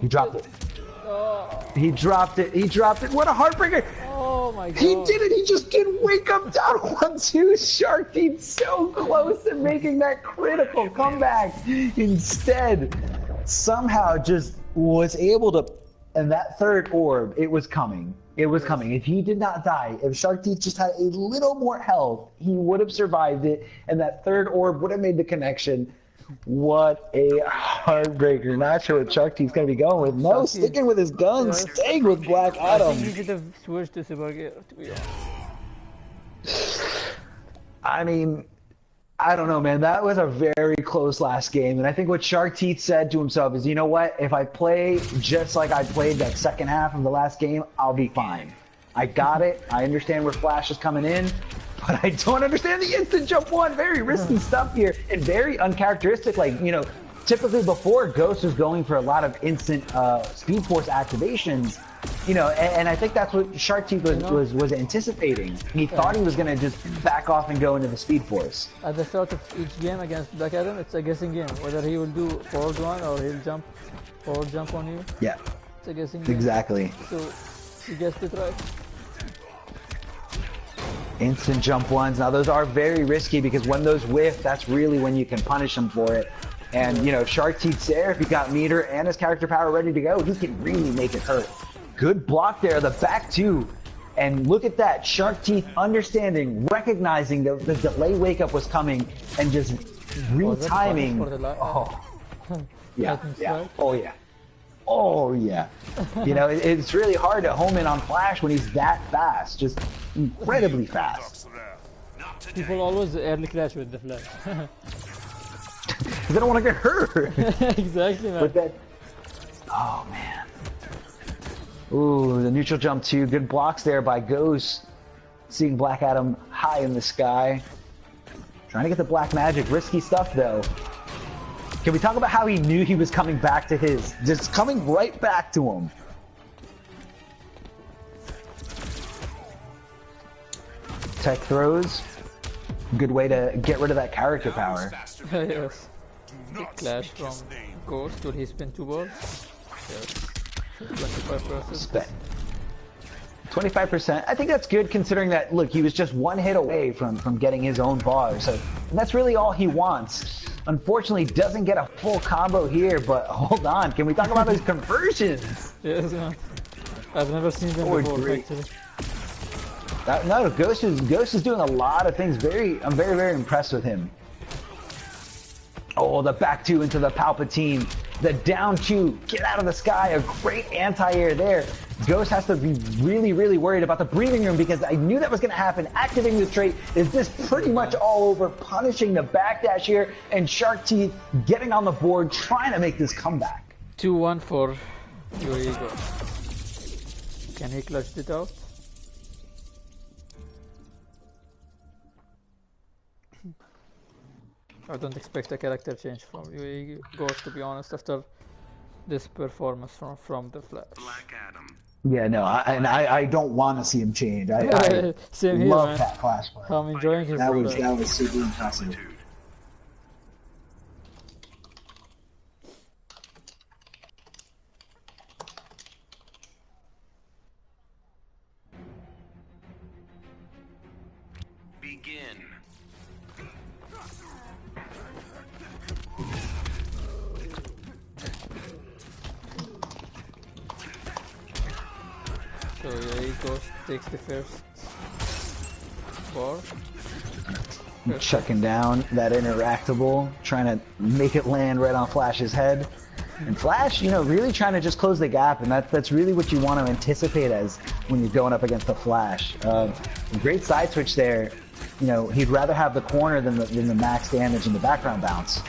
He dropped it. Oh. He dropped it. He dropped it. What a heartbreaker. Oh my god. He did it. He just didn't wake up down 1-2. Sharkteeth so close to making that critical comeback. Instead, somehow just was able to, and that third orb, it was coming. It was coming. If he did not die, if Sharkteeth just had a little more health, he would have survived it, and that third orb would have made the connection. What a heartbreaker. Not sure what Sharkteeth's going to be going with. No, sticking with his guns, staying with Black Adam. I think he should have switched to Silverclaw, to be honest. I mean, I don't know, man. That was a very close last game, and I think what Sharkteeth said to himself is, you know what? If I play just like I played that second half of the last game, I'll be fine. I got it. I understand where Flash is coming in, but I don't understand the instant jump 1. Very risky stuff here, and very uncharacteristic. Like, you know, typically before, Ghost was going for a lot of instant Speed Force activations. You know, and I think that's what Sharkteeth was anticipating. He thought he was gonna just back off and go into the Speed Force. At the start of each game against Black Adam, it's a guessing game. Whether he will do forward one or he'll forward jump on you. Yeah. It's a guessing game. Exactly. So, you guessed it right. Instant jump ones. Now those are very risky because when those whiff, that's really when you can punish him for it. And you know, Sharkteeth's there. If he got meter and his character power ready to go, he can really make it hurt. Good block there, the back two. And look at that, Sharkteeth understanding, recognizing that the delay wake up was coming and just retiming. Oh, yeah, yeah, oh yeah. Oh yeah. You know, it's really hard to home in on Flash when he's that fast, just incredibly fast. People always early clash with the Flash. They don't want to get hurt. Exactly, man. But that, oh man. Ooh, the neutral jump too. Good blocks there by Ghost. Seeing Black Adam high in the sky. Trying to get the black magic. Risky stuff though. Can we talk about how he knew he was coming back to his? Just coming right back to him. Tech throws. Good way to get rid of that character power. Yes. Big clash from Ghost. Will he spin 2 balls? Yes. 25%. 25%. I think that's good considering that, look, he was just one hit away from getting his own bar. So that's really all he wants. Unfortunately, doesn't get a full combo here, but hold on. Can we talk about those conversions? Yes, man. I've never seen them before, actually. No, Ghost is doing a lot of things. I'm very, very impressed with him. Oh, the back two into the Palpatine. The down two, get out of the sky. A great anti-air there. Ghost has to be really, really worried about the breathing room because I knew that was going to happen. Activating the trait is this pretty much all over. Punishing the backdash here and Sharkteeth getting on the board, trying to make this comeback. 2-1 for UAE Ghost. Can he clutch it out? I don't expect a character change from UAE Ghost, to be honest, after this performance from the Flash. Black Adam. Yeah, no, I don't want to see him change. I Same here, love man. that Flash play. I'm enjoying his That play. was super impressive. Begin. So UAE Ghost takes the first bar. Chucking down that interactable, trying to make it land right on Flash's head. And Flash, you know, really trying to just close the gap, and that's really what you want to anticipate as when you're going up against the Flash. Great side switch there. You know, he'd rather have the corner than the max damage and the background bounce.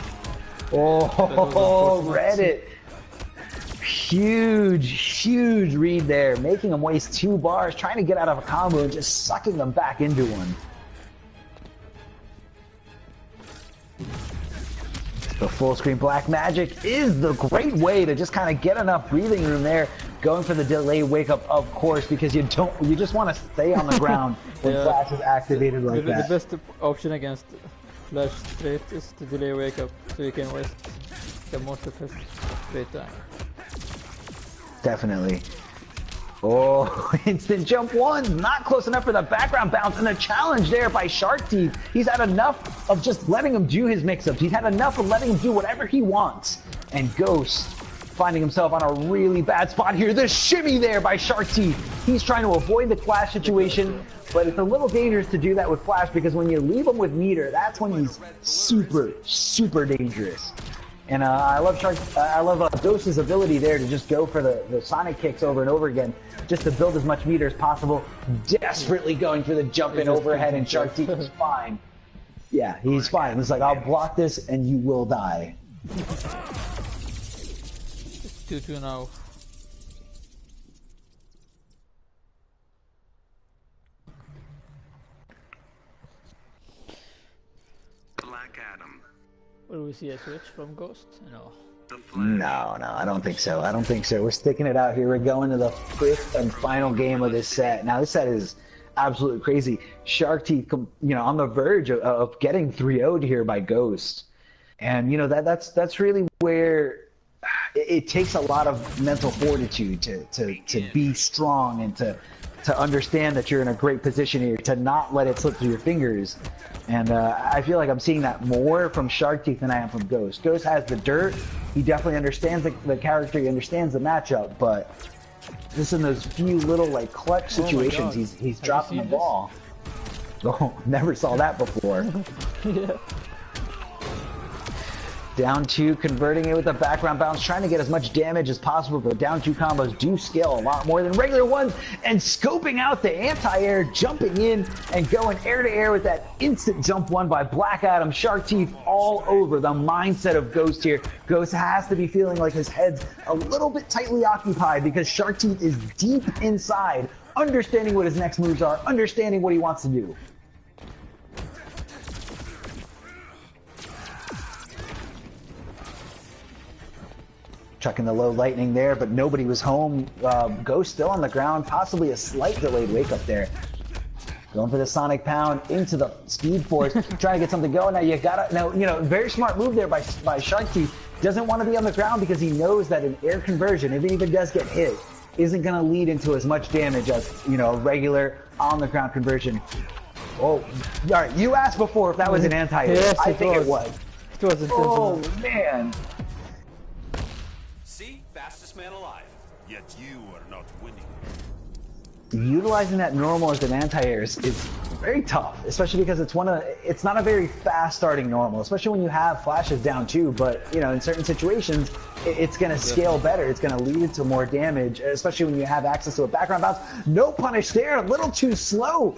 Oh, Reddit. Huge read there, making him waste 2 bars, trying to get out of a combo and just sucking them back into one. The full screen black magic is the great way to just kind of get enough breathing room there. Going for the delay wake up, of course, because you just want to stay on the ground when Flash is activated like that. The best option against Flash straight is to delay wake up, so you can waste the most of his straight time. Definitely. Oh, instant jump one, not close enough for the background bounce, and a challenge there by Sharkteeth. He's had enough of just letting him do his mix-ups. He's had enough of letting him do whatever he wants. And Ghost finding himself on a really bad spot here. The shimmy there by Sharkteeth. He's trying to avoid the Flash situation, but it's a little dangerous to do that with Flash because when you leave him with meter, that's when he's super dangerous. And I love Ghost's ability there to just go for the Sonic kicks over and over again, just to build as much meter as possible. Desperately going for the jump in overhead, and Sharkteeth is fine. Yeah, he's fine. It's like, I'll block this and you will die. 2-2 now. Black Adam. Will we see a switch from Ghost? No. No, I don't think so. I don't think so. We're sticking it out here. We're going to the 5th and final game of this set. Now, this set is absolutely crazy. Sharkteeth, on the verge of getting 3-0'd here by Ghost. And, that's really where it takes a lot of mental fortitude to be strong and to understand that you're in a great position here, to not let it slip through your fingers. And I feel like I'm seeing that more from Sharkteeth than I am from Ghost. Ghost has the dirt. He definitely understands the character. He understands the matchup. But just in those few little like clutch situations, he's dropping the ball. Oh, never saw that before. Yeah. Down 2, converting it with a background bounce, trying to get as much damage as possible, but down 2 combos do scale a lot more than regular ones, and scoping out the anti-air, jumping in and going air-to-air with that instant jump 1 by Black Adam. Sharkteeth all over the mindset of Ghost here. Ghost has to be feeling like his head's a little bit tightly occupied because Sharkteeth is deep inside, understanding what his next moves are, understanding what he wants to do. Chucking the low lightning there, but nobody was home. Ghost still on the ground, possibly a slight delayed wake up there. Going for the Sonic Pound into the Speed Force, trying to get something going. Now you gotta, very smart move there by Sharkteeth. Doesn't want to be on the ground because he knows that an air conversion, even if it does get hit, isn't going to lead into as much damage as, a regular on the ground conversion. Oh, all right. You asked before if that was an anti-air. Yes, I think it was. It was intentional. Oh man. See? Fastest man alive. Yet you are not winning. Utilizing that normal as an anti-air is very tough, especially because it's not a very fast starting normal, especially when you have flashes down 2, but in certain situations it's going to scale better, it's going to lead to more damage, especially when you have access to a background bounce. No punish there, a little too slow.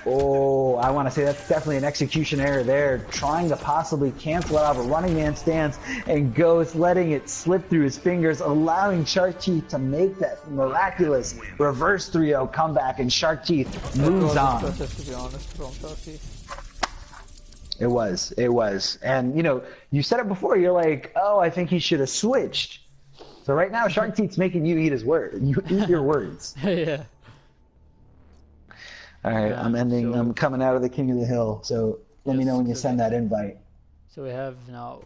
Oh, I want to say that's definitely an execution error there, trying to possibly cancel out of a running man stance, and Ghost letting it slip through his fingers, allowing Sharkteeth to make that miraculous reverse 3-0 comeback, and Sharkteeth moves on. To be honest, from Sharkteeth. It was. And, you said it before, you're like, oh, I think he should have switched. So right now, Sharkteeth's making you eat his word. You eat your words. Yeah. All right, Yeah, I'm coming out of the King of the Hill, so let me know when you send that invite. So we have now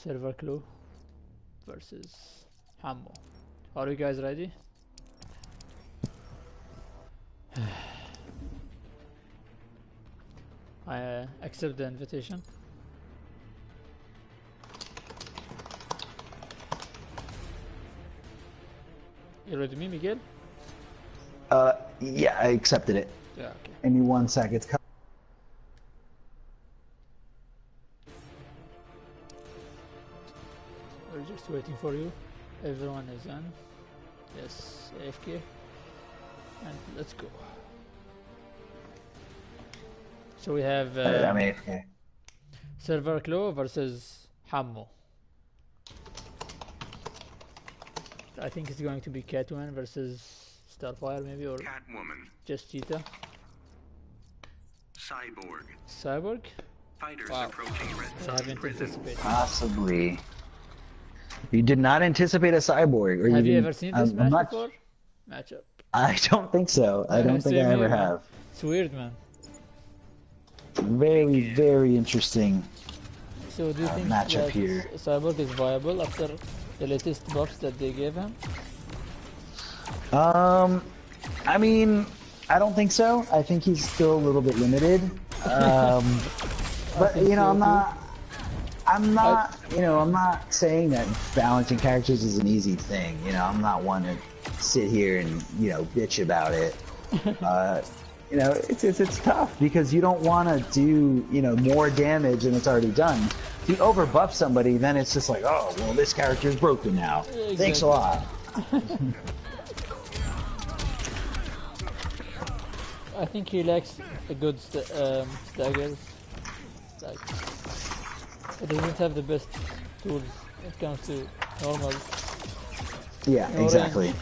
Silverclaw versus Hammo. Are you guys ready? I accept the invitation. You ready, me, Miguel? Yeah, I accepted it. Yeah, okay. Give me 1 sec. It's coming. We're just waiting for you. Everyone is in. Yes, AFK. And let's go. So we have I'm AFK. Silverclaw versus Hammo. I think it's going to be Catwoman versus Starfire maybe, or Catwoman. just Cheetah. Cyborg. Cyborg? Fighters Wow. approaching red I zone haven't rhythm. anticipated. Possibly. You did not anticipate a cyborg, or Have you didn't- ever seen this I'm match not- before? Matchup. I don't think so. I don't think I Same ever here, man. have. It's weird, man. Very, very interesting. So do you think matchup that here. Cyborg is viable after the latest buffs that they gave him? I mean, I don't think so. I think he's still a little bit limited. But think so I'm not saying that balancing characters is an easy thing. I'm not one to sit here and bitch about it. It's tough because you don't want to do more damage than it's already done. If you overbuff somebody, then it's just like, oh well, this character is broken now. Exactly. Thanks a lot. I think he lacks a good staggers. Like, it doesn't have the best tools when it comes to normal. Yeah, No exactly. range.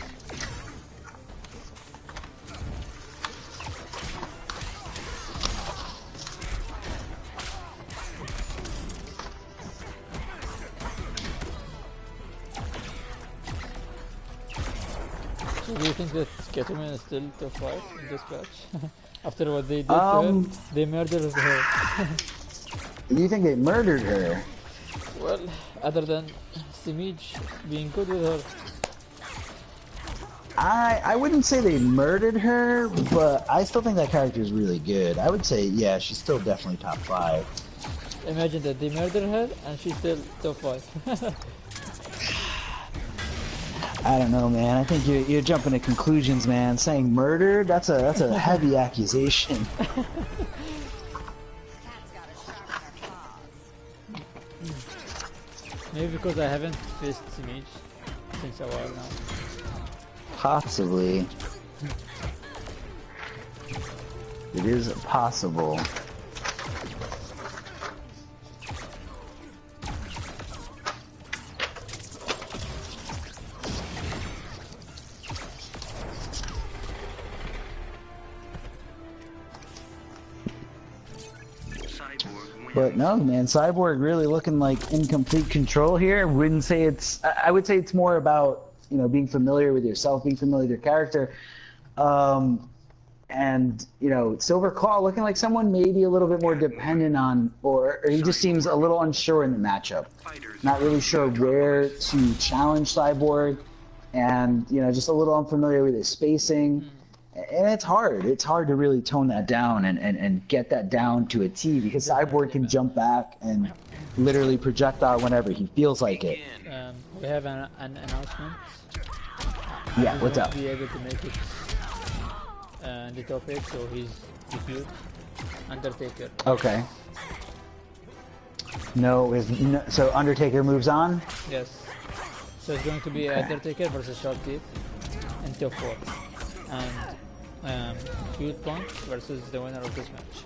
So do you think that Catwoman is still top 5 in this patch? After what they did to her, they murdered her. You think they murdered her? Well, other than Simij being good with her. I wouldn't say they murdered her, but I still think that character is really good. I would say, yeah, she's still definitely top 5. Imagine that they murdered her and she's still top 5. I don't know, man. I think you're jumping to conclusions, man. Saying murdered, that's a heavy accusation. Maybe because I haven't faced Simij since a while now. Possibly. It is possible. But no, man, Cyborg really looking like in complete control here. Wouldn't say it's. I would say it's more about, you know, being familiar with yourself, being familiar with your character, and you know, Silverclaw looking like someone maybe a little bit more dependent on, or he just seems a little unsure in the matchup. Not really sure where to challenge Cyborg, and you know, just a little unfamiliar with his spacing. And it's hard. It's hard to really tone that down and get that down to a T, because Cyborg can jump back and literally projectile whenever he feels like it. We have an announcement. Yeah, what's up? Be able to make it in the top 8, so he's debuted. Undertaker. Okay. No, so Undertaker moves on? Yes. So it's going to be Undertaker versus Sharkteeth in top 4. And FueledPunk versus the winner of this match.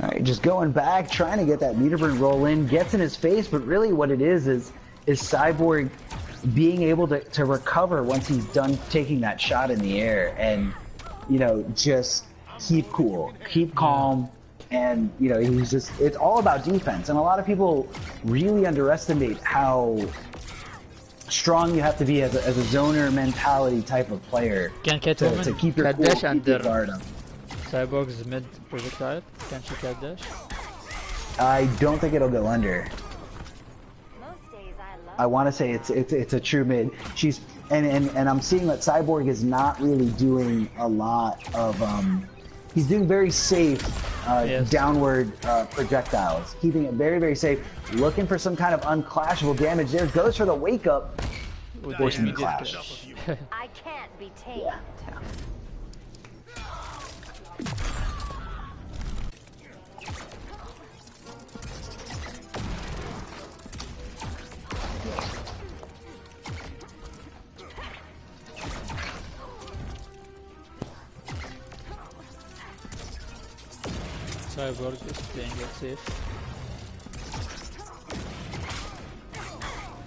Alright, just going back, trying to get that meter burn roll in, gets in his face, but really what it is Cyborg being able to recover once he's done taking that shot in the air, and, you know, just keep cool, keep calm, and, you know, he's just, it's all about defense, and a lot of people really underestimate how strong you have to be as a zoner mentality type of player to keep your cool, keep your guard up. Cyborg's mid projectile. Can she cat dash? I don't think it'll go under. I want to say it's a true mid. She's and I'm seeing that Cyborg is not really doing a lot of he's doing very safe downward projectiles, keeping it very, very safe, looking for some kind of unclashable damage. There goes for the wake up, forcing the clash. I can't be tamed. Yeah. Cyborg is playing it safe.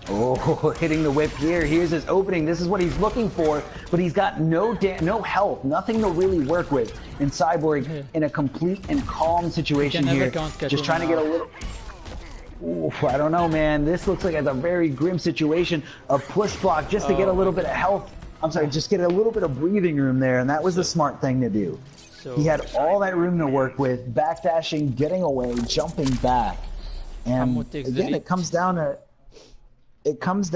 Oh, hitting the whip here. Here's his opening. This is what he's looking for, but he's got no health, nothing to really work with. And Cyborg in a complete and calm situation here, just trying to get a little. Oof, I don't know, man. This looks like it's a very grim situation. A push block just to get a little bit of health. I'm sorry, just get a little bit of breathing room there, and that was the smart thing to do. He had all that room to work with, backdashing, getting away, jumping back, and again, it comes down to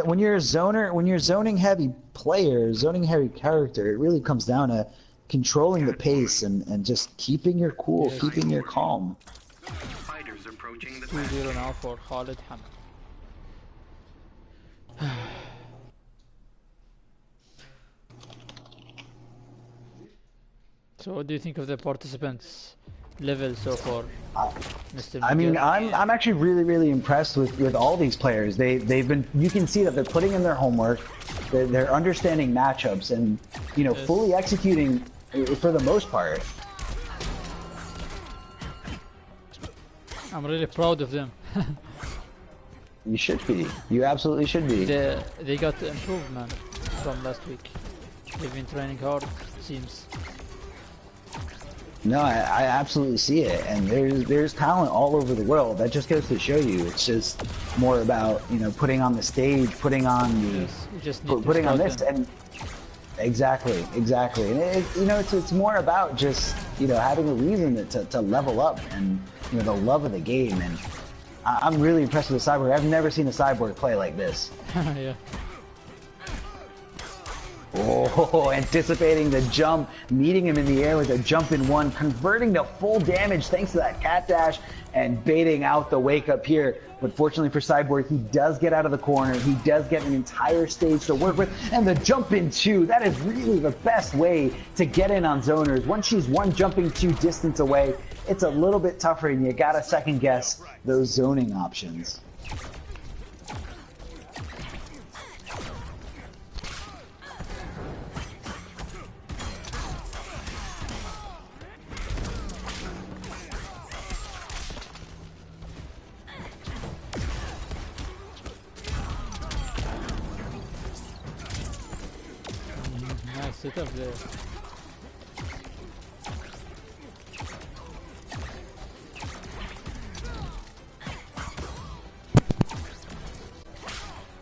when you're a zoner, when you're zoning heavy player, zoning heavy character, it really comes down to controlling the pace and just keeping your cool, keeping your calm. Fighters approaching the 2-0 now for FueledPunk. So what do you think of the participants level so far, Mr. I mean, Miguel? I'm actually really impressed with all these players. They've been, you can see that they're putting in their homework, they're understanding matchups, and you know, fully executing for the most part. I'm really proud of them. You should be. You absolutely should be. They got improved, man, from last week. They've been training hard, it seems. No, I absolutely see it, and there's talent all over the world. That just goes to show you. It's just more about, you know, putting on the stage, putting on the, putting on this, and exactly. And you know, it's more about just, you know, having a reason to level up, and you know, the love of the game. And I'm really impressed with the Cyborg. I've never seen a Cyborg play like this. Yeah. Oh, anticipating the jump, meeting him in the air with a jump in one, converting to full damage thanks to that cat dash, and baiting out the wake up here. But fortunately for Cyborg, he does get out of the corner. He does get an entire stage to work with, and the jump in two. That is really the best way to get in on zoners. Once she's one jumping two distance away, it's a little bit tougher, and you gotta second guess those zoning options. Nice setup there.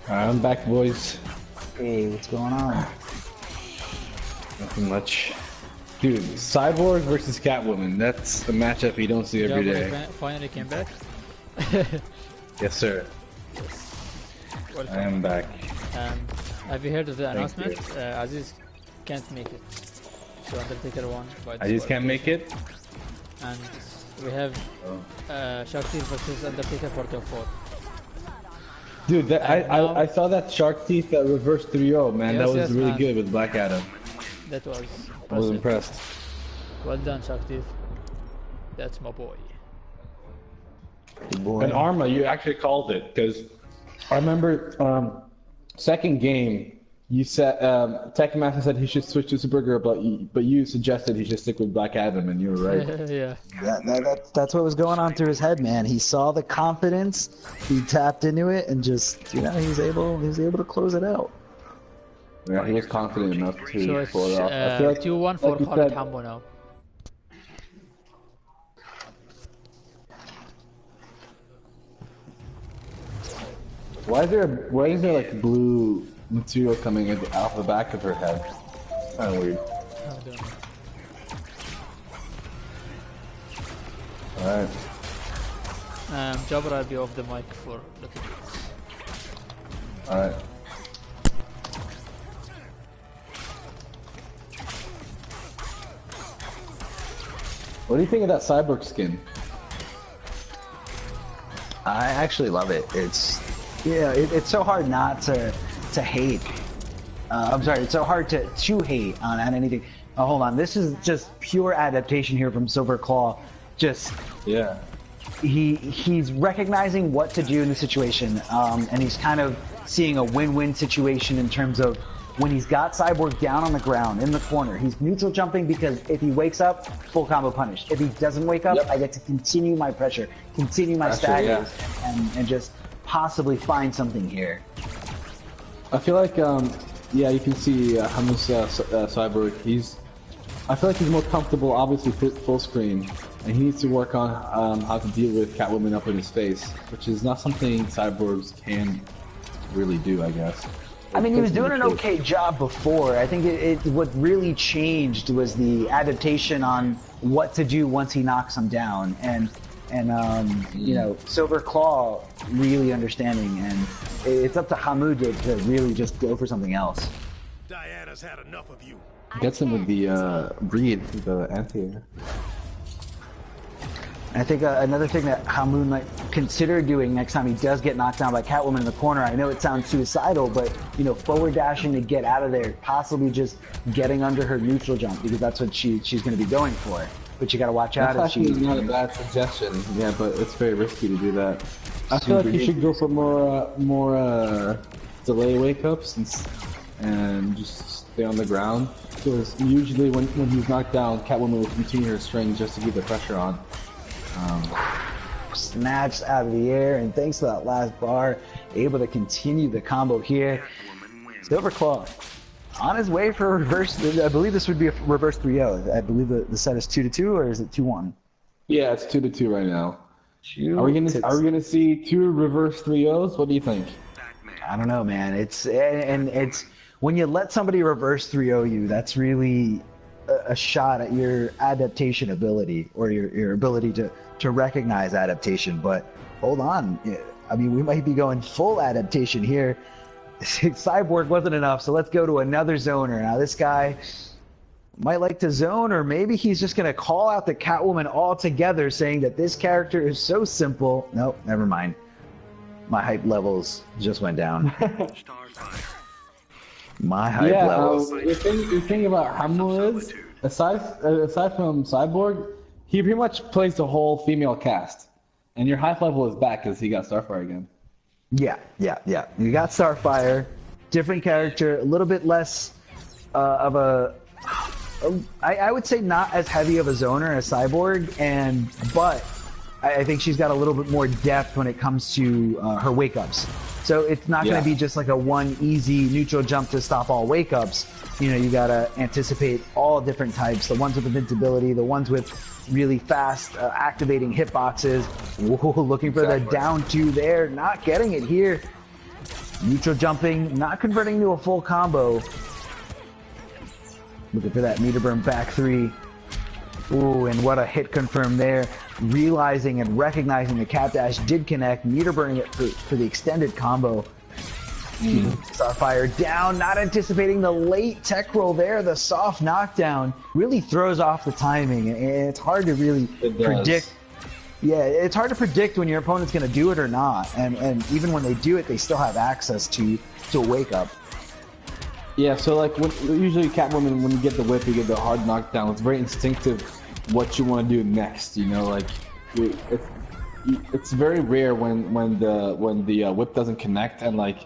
I'm back, boys. Hey, what's going on? Nothing much. Dude, Cyborg versus Catwoman. That's a matchup you don't see every day. Jabree finally came back. Yes, sir. Welcome. I am back. Have you heard of the Thank announcement? Aziz can't make it. So Undertaker won. I just can't make it. And we have Sharkteeth versus Undertaker for top 4. Dude, that, I saw that Sharkteeth reverse 3-0, man. Yes, that was yes, really man. good with Black Adam. That was I was impressive. impressed. Well done, Sharkteeth. That's my boy. Good boy. And Arma, you actually called it, because I remember second game, you said Tekken Master said he should switch to Supergirl, but you suggested he should stick with Black Adam, and you were right. Yeah. That's what was going on through his head, man. He saw the confidence, he tapped into it, and just, you know, he was able to close it out. Yeah, he was confident enough to So it's pull it off. I feel like, 2-1 for like you said- iamhamou now. Why is there like blue material coming out the back of her head? Kind of weird. I don't know. Alright. Jabree, I'll be off the mic for a little bit. Alright. What do you think of that Cyborg skin? I actually love it. It's, yeah, it's so hard not to hate. I'm sorry, it's so hard to hate on anything. Oh, hold on, this is just pure adaptation here from Silverclaw. Just, Yeah. he's recognizing what to do in the situation, and he's kind of seeing a win-win situation in terms of when he's got Cyborg down on the ground in the corner. He's neutral jumping because if he wakes up, full combo punished. If he doesn't wake up, I get to continue my pressure, continue my staggers, and just possibly find something here. I feel like, yeah, you can see Hamou's Cyborg. I feel like he's more comfortable, obviously, full screen, and he needs to work on how to deal with Catwoman up in his face, which is not something Cyborgs can really do, I guess. I mean, he was doing an okay job before. I think what really changed was the adaptation on what to do once he knocks him down, and you know, Silverclaw really understanding, and it's up to Hamou to really just go for something else. Diana's had enough of you. Gets him with the read, the anti-air. I think another thing that Hamou might consider doing next time he does get knocked down by Catwoman in the corner, I know it sounds suicidal, but, you know, forward dashing to get out of there, possibly just getting under her neutral jump, because that's what she's going to be going for. But you got to watch out if she... That's not a bad suggestion, yeah, but it's very risky to do that. I feel like you should go for more delay wake-ups and just stay on the ground, because usually when he's knocked down, Catwoman will continue her string just to keep the pressure on. Snatched out of the air, and thanks to that last bar, able to continue the combo here. Silverclaw on his way for a reverse. I believe this would be a reverse 3-0. I believe the set is 2-2, or is it 2-1? Yeah, it's 2-2 right now. Are we gonna see 2 reverse 3-0s? What do you think? I don't know, man. It's when you let somebody reverse 3-0 you, that's really a shot at your adaptation ability, or your ability to recognize adaptation. But hold on, I mean, we might be going full adaptation here. Cyborg wasn't enough, so let's go to another zoner. Now this guy might like to zone, or maybe he's just gonna call out the Catwoman altogether, saying that this character is so simple. Nope, never mind. My hype levels just went down. My hype levels. The thing about Hamou is, aside from Cyborg, he pretty much plays the whole female cast, and your hype level is back because he got Starfire again. Yeah. You got Starfire, different character, a little bit less of a. I would say not as heavy of a zoner as Cyborg, but I think she's got a little bit more depth when it comes to her wake-ups. So it's not going to be just like a one easy neutral jump to stop all wake-ups. You know, you got to anticipate all different types, the ones with invincibility, the ones with really fast activating hitboxes. Whoa, looking for the down 2 there, not getting it here. Neutral jumping, not converting to a full combo. Looking for that meter burn back 3. Ooh, and what a hit confirm there. Realizing and recognizing the cap dash did connect, meter burning it for the extended combo. Starfire down, not anticipating the late tech roll there. The soft knockdown really throws off the timing, and it's hard to really predict. Yeah, it's hard to predict when your opponent's going to do it or not, and even when they do it, they still have access to a wake up. Yeah, so like usually Catwoman, when you get the whip, you get the hard knockdown. It's very instinctive what you want to do next. You know, like it's very rare when the whip doesn't connect, and like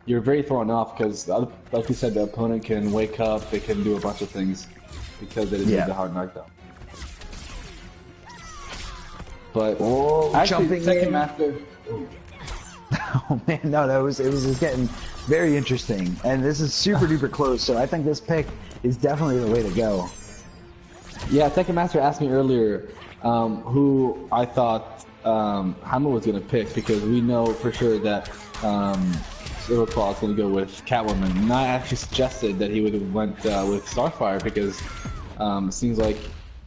you're very thrown off because, like you said, the opponent can wake up, they can do a bunch of things because they didn't do the hard knockdown. But actually, Tekken Master. Oh man, no, it was getting very interesting, and this is super duper close. So I think this pick is definitely the way to go. Yeah, Tekken Master asked me earlier who I thought Hamou was gonna pick, because we know for sure that Silverclaw is going to go with Catwoman. And I actually suggested that he would have went with Starfire, because it seems like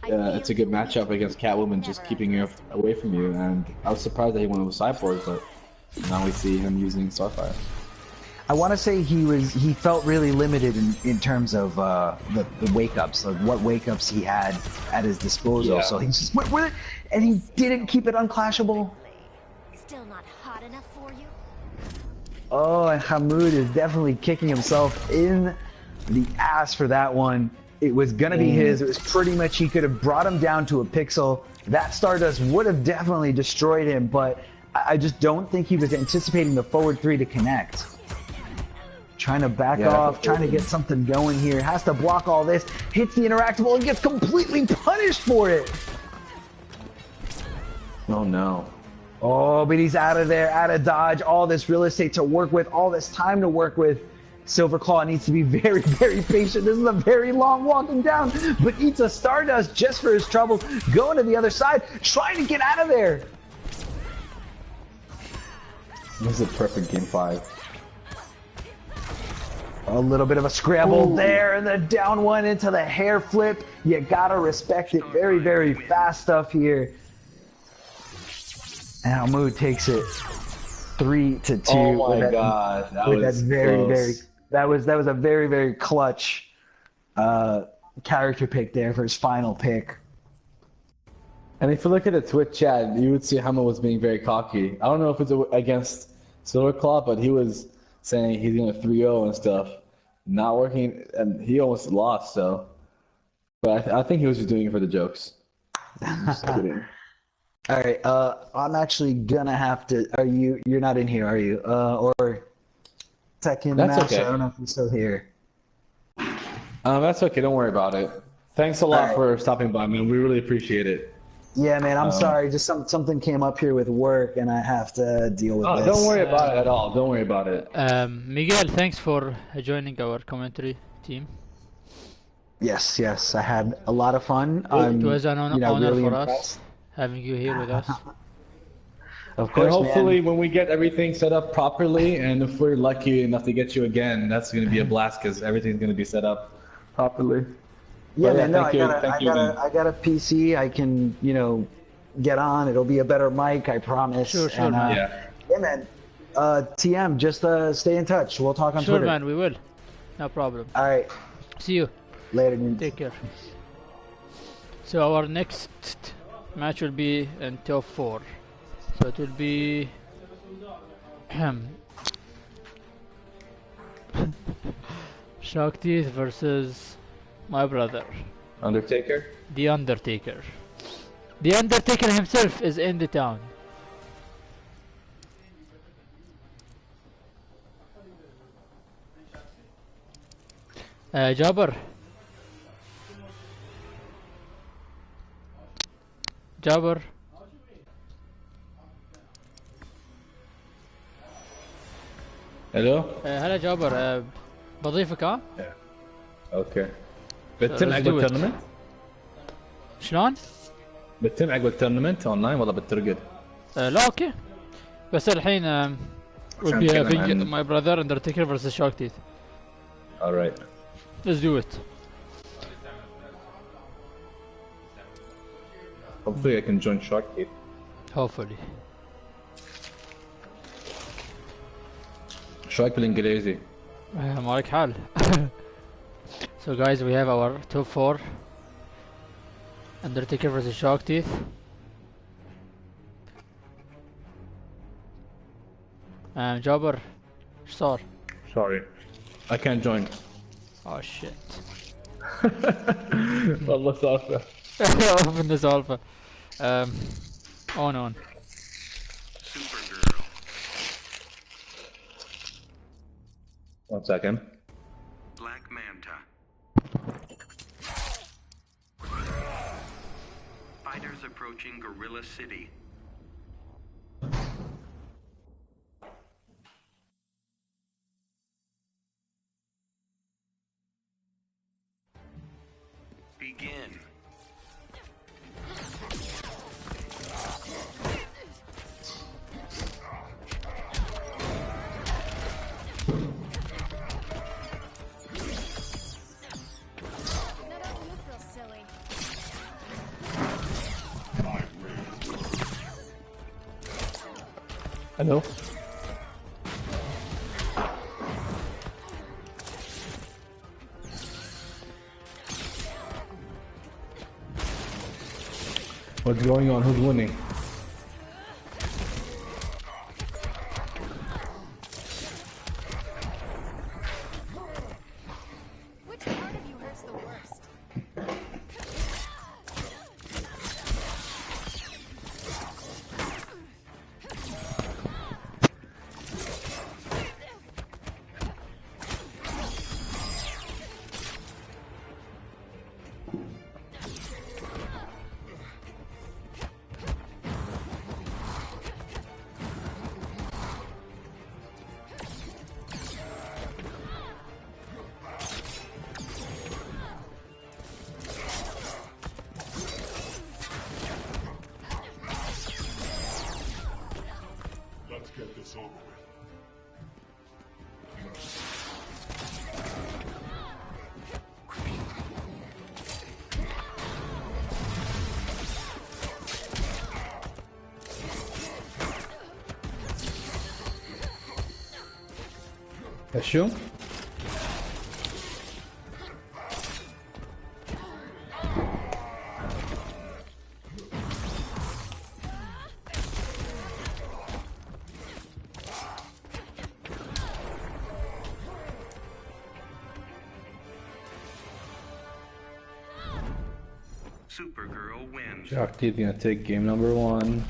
it's a good matchup against Catwoman, just keeping her away from you. And I was surprised that he went with Cyborg, but now we see him using Starfire. I want to say he felt really limited in terms of the wake-ups, like what wake-ups he had at his disposal. Yeah. So he just went with it, and he didn't keep it unclashable. Still not hot enough for you? Oh, and Hamou is definitely kicking himself in the ass for that one. It was going to be his. It was pretty much, he could have brought him down to a pixel. That Stardust would have definitely destroyed him, but I just don't think he was anticipating the forward 3 to connect. Trying to back off, trying to get something going here. Has to block all this. Hits the interactable and gets completely punished for it. Oh no. Oh, but he's out of there, out of dodge. All this real estate to work with, all this time to work with. Silverclaw needs to be very, very patient. This is a very long walking down, but eats a Stardust just for his trouble. Going to the other side, trying to get out of there. This is a perfect game 5. A little bit of a scramble there, and the down one into the hair flip. You gotta respect it. Very, very fast stuff here. And Hamou takes it 3-2. Oh my god, that was a very, very clutch character pick there for his final pick. And if you look at the Twitch chat, you would see Hama was being very cocky. I don't know if it's against Silverclaw, but he was saying he's going to 3-0 and stuff. Not working, and he almost lost, so. But I think he was just doing it for the jokes. Just kidding. All right, I'm actually gonna have to. You're not in here, are you? Or Tekken Master? Okay. I don't know if you're still here. That's okay, don't worry about it. Thanks a lot right. for stopping by, man. We really appreciate it. Yeah, man, I'm sorry. Just something came up here with work, and I have to deal with this. Don't worry about it at all. Don't worry about it. Miguel, thanks for joining our commentary team. Yes, I had a lot of fun. It was an honor really for impressed. us having you here with us. Of course, and hopefully man. when we get everything set up properly, and if we're lucky enough to get you again, that's going to be a blast because everything's going to be set up properly. Yeah, man. No, thank you again. I got a PC. I can, get on. It'll be a better mic. I promise. Sure, and, man. Yeah, man. TM, just stay in touch. We'll talk on Sure, Twitter. man. We will. No problem. All right. See you. Later, dude. Take care. So our next match will be in top 4. So it will be Sharkteeth versus my brother, Undertaker? the Undertaker. The Undertaker himself is in the town. Jabber. Jabber. Hello? هلا جابر بضيفك ها؟ اوكي. بتتم let's عقب do it. التورنمنت؟ شلون؟ بتتم عقب التورنمنت اونلاين ولا بترقد؟ لا اوكي بس الحين will be a big my brother Undertaker versus Sharkteeth. Alright. Let's do it. Hopefully I can join Sharkteeth. Hopefully. شرايك بالانجليزي؟ مالك حال. So guys, we have our top 4. Undertaker versus Sharkteeth. Jabber, ايش صار؟ Sorry. I can't join. Oh shit. والله سالفة. من السالفة. On. Supergirl. 1 second. Black Manta. Fighters approaching Gorilla City. Begin. Hello? What's going on? Who's winning? Which part of you hurts the worst? Let's get this over with. شو؟ Supergirl wins. Sharkteeth gonna take game number 1.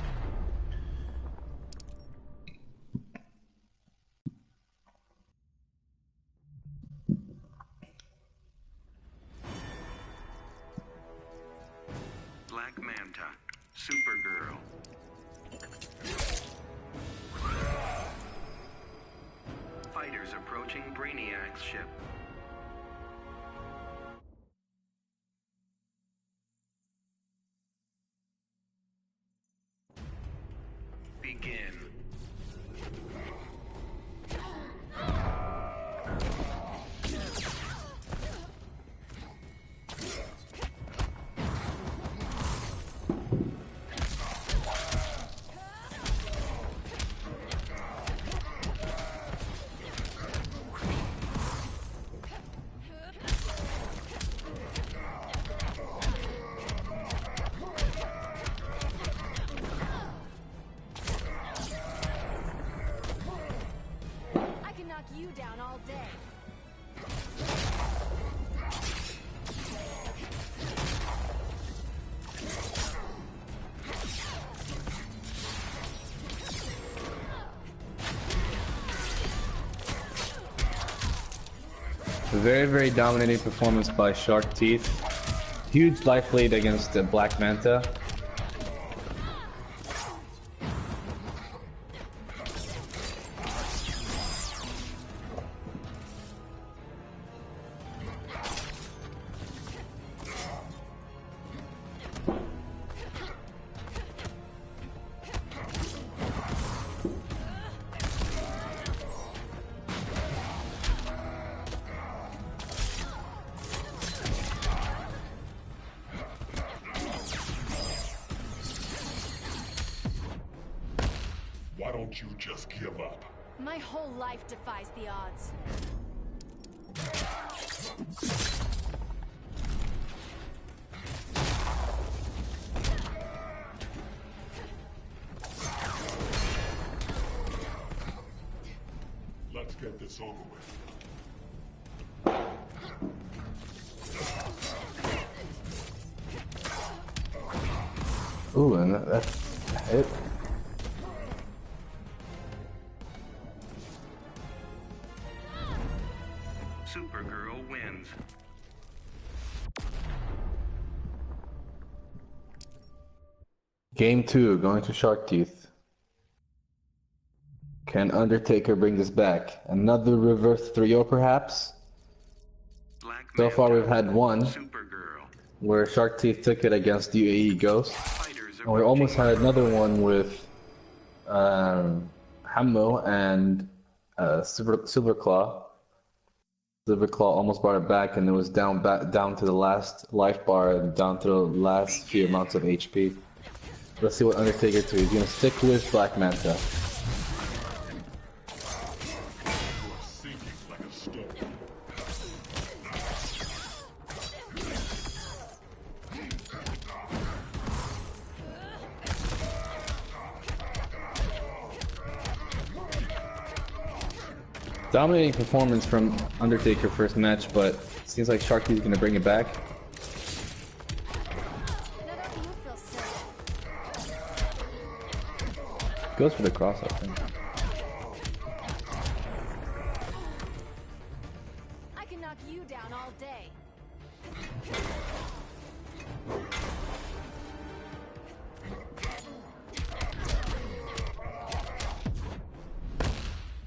Black Manta, Supergirl. Fighters approaching Brainiac's ship. Begin. I can knock you down all day. Very, very dominating performance by Sharkteeth. Huge life lead against Black Manta. Why don't you just give up? My whole life defies the odds. Let's get this over with. Ooh, and that's hit. Supergirl wins. Game 2, going to Sharkteeth. Can Undertaker bring this back? Another reverse 3-0 perhaps? Black So far Manta, we've had one, Supergirl. where Sharkteeth took it against UAE Ghost. Fighters And we almost approaching had another one with Hammo and Silverclaw. Silverclaw almost brought it back, and it was down to the last life bar and down to the last few amounts of HP. Let's see what Undertaker does. He's gonna stick with Black Manta. You are sinking like a stone. Dominating performance from Undertaker first match, but it seems like Sharkteeth's gonna bring it back. Now that you feel safe. Goes for the cross, I think. I can knock you down all day.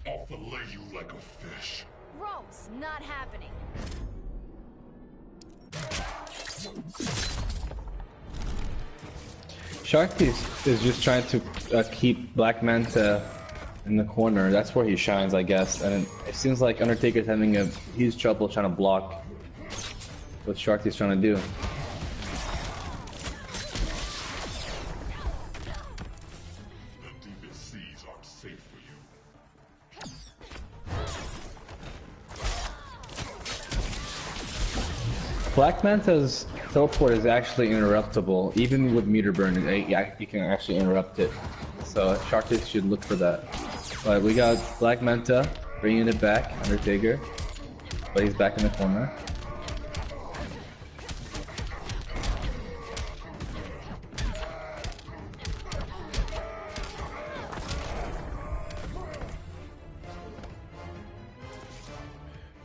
I'll fillet you like a fish. Gross, not happening. Sharkteeth is just trying to keep Black Manta in the corner. That's where he shines, I guess. And it seems like Undertaker's having a huge trouble trying to block what Sharkteeth's trying to do. The deepest seas aren't safe for you. Black Manta's teleport is actually interruptible. Even with meter burn, you can actually interrupt it. So Sharkteeth should look for that. But we got Black Manta bringing it back, Undertaker. But he's back in the corner.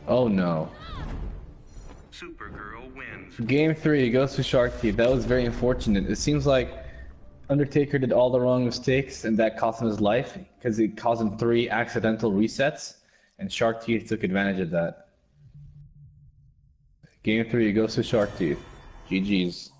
Oh no. Supergirl wins. Game 3 goes to Sharkteeth. That was very unfortunate. It seems like Undertaker did all the wrong mistakes and that cost him his life because it caused him 3 accidental resets and Sharkteeth took advantage of that. Game 3 goes to Sharkteeth. GG's.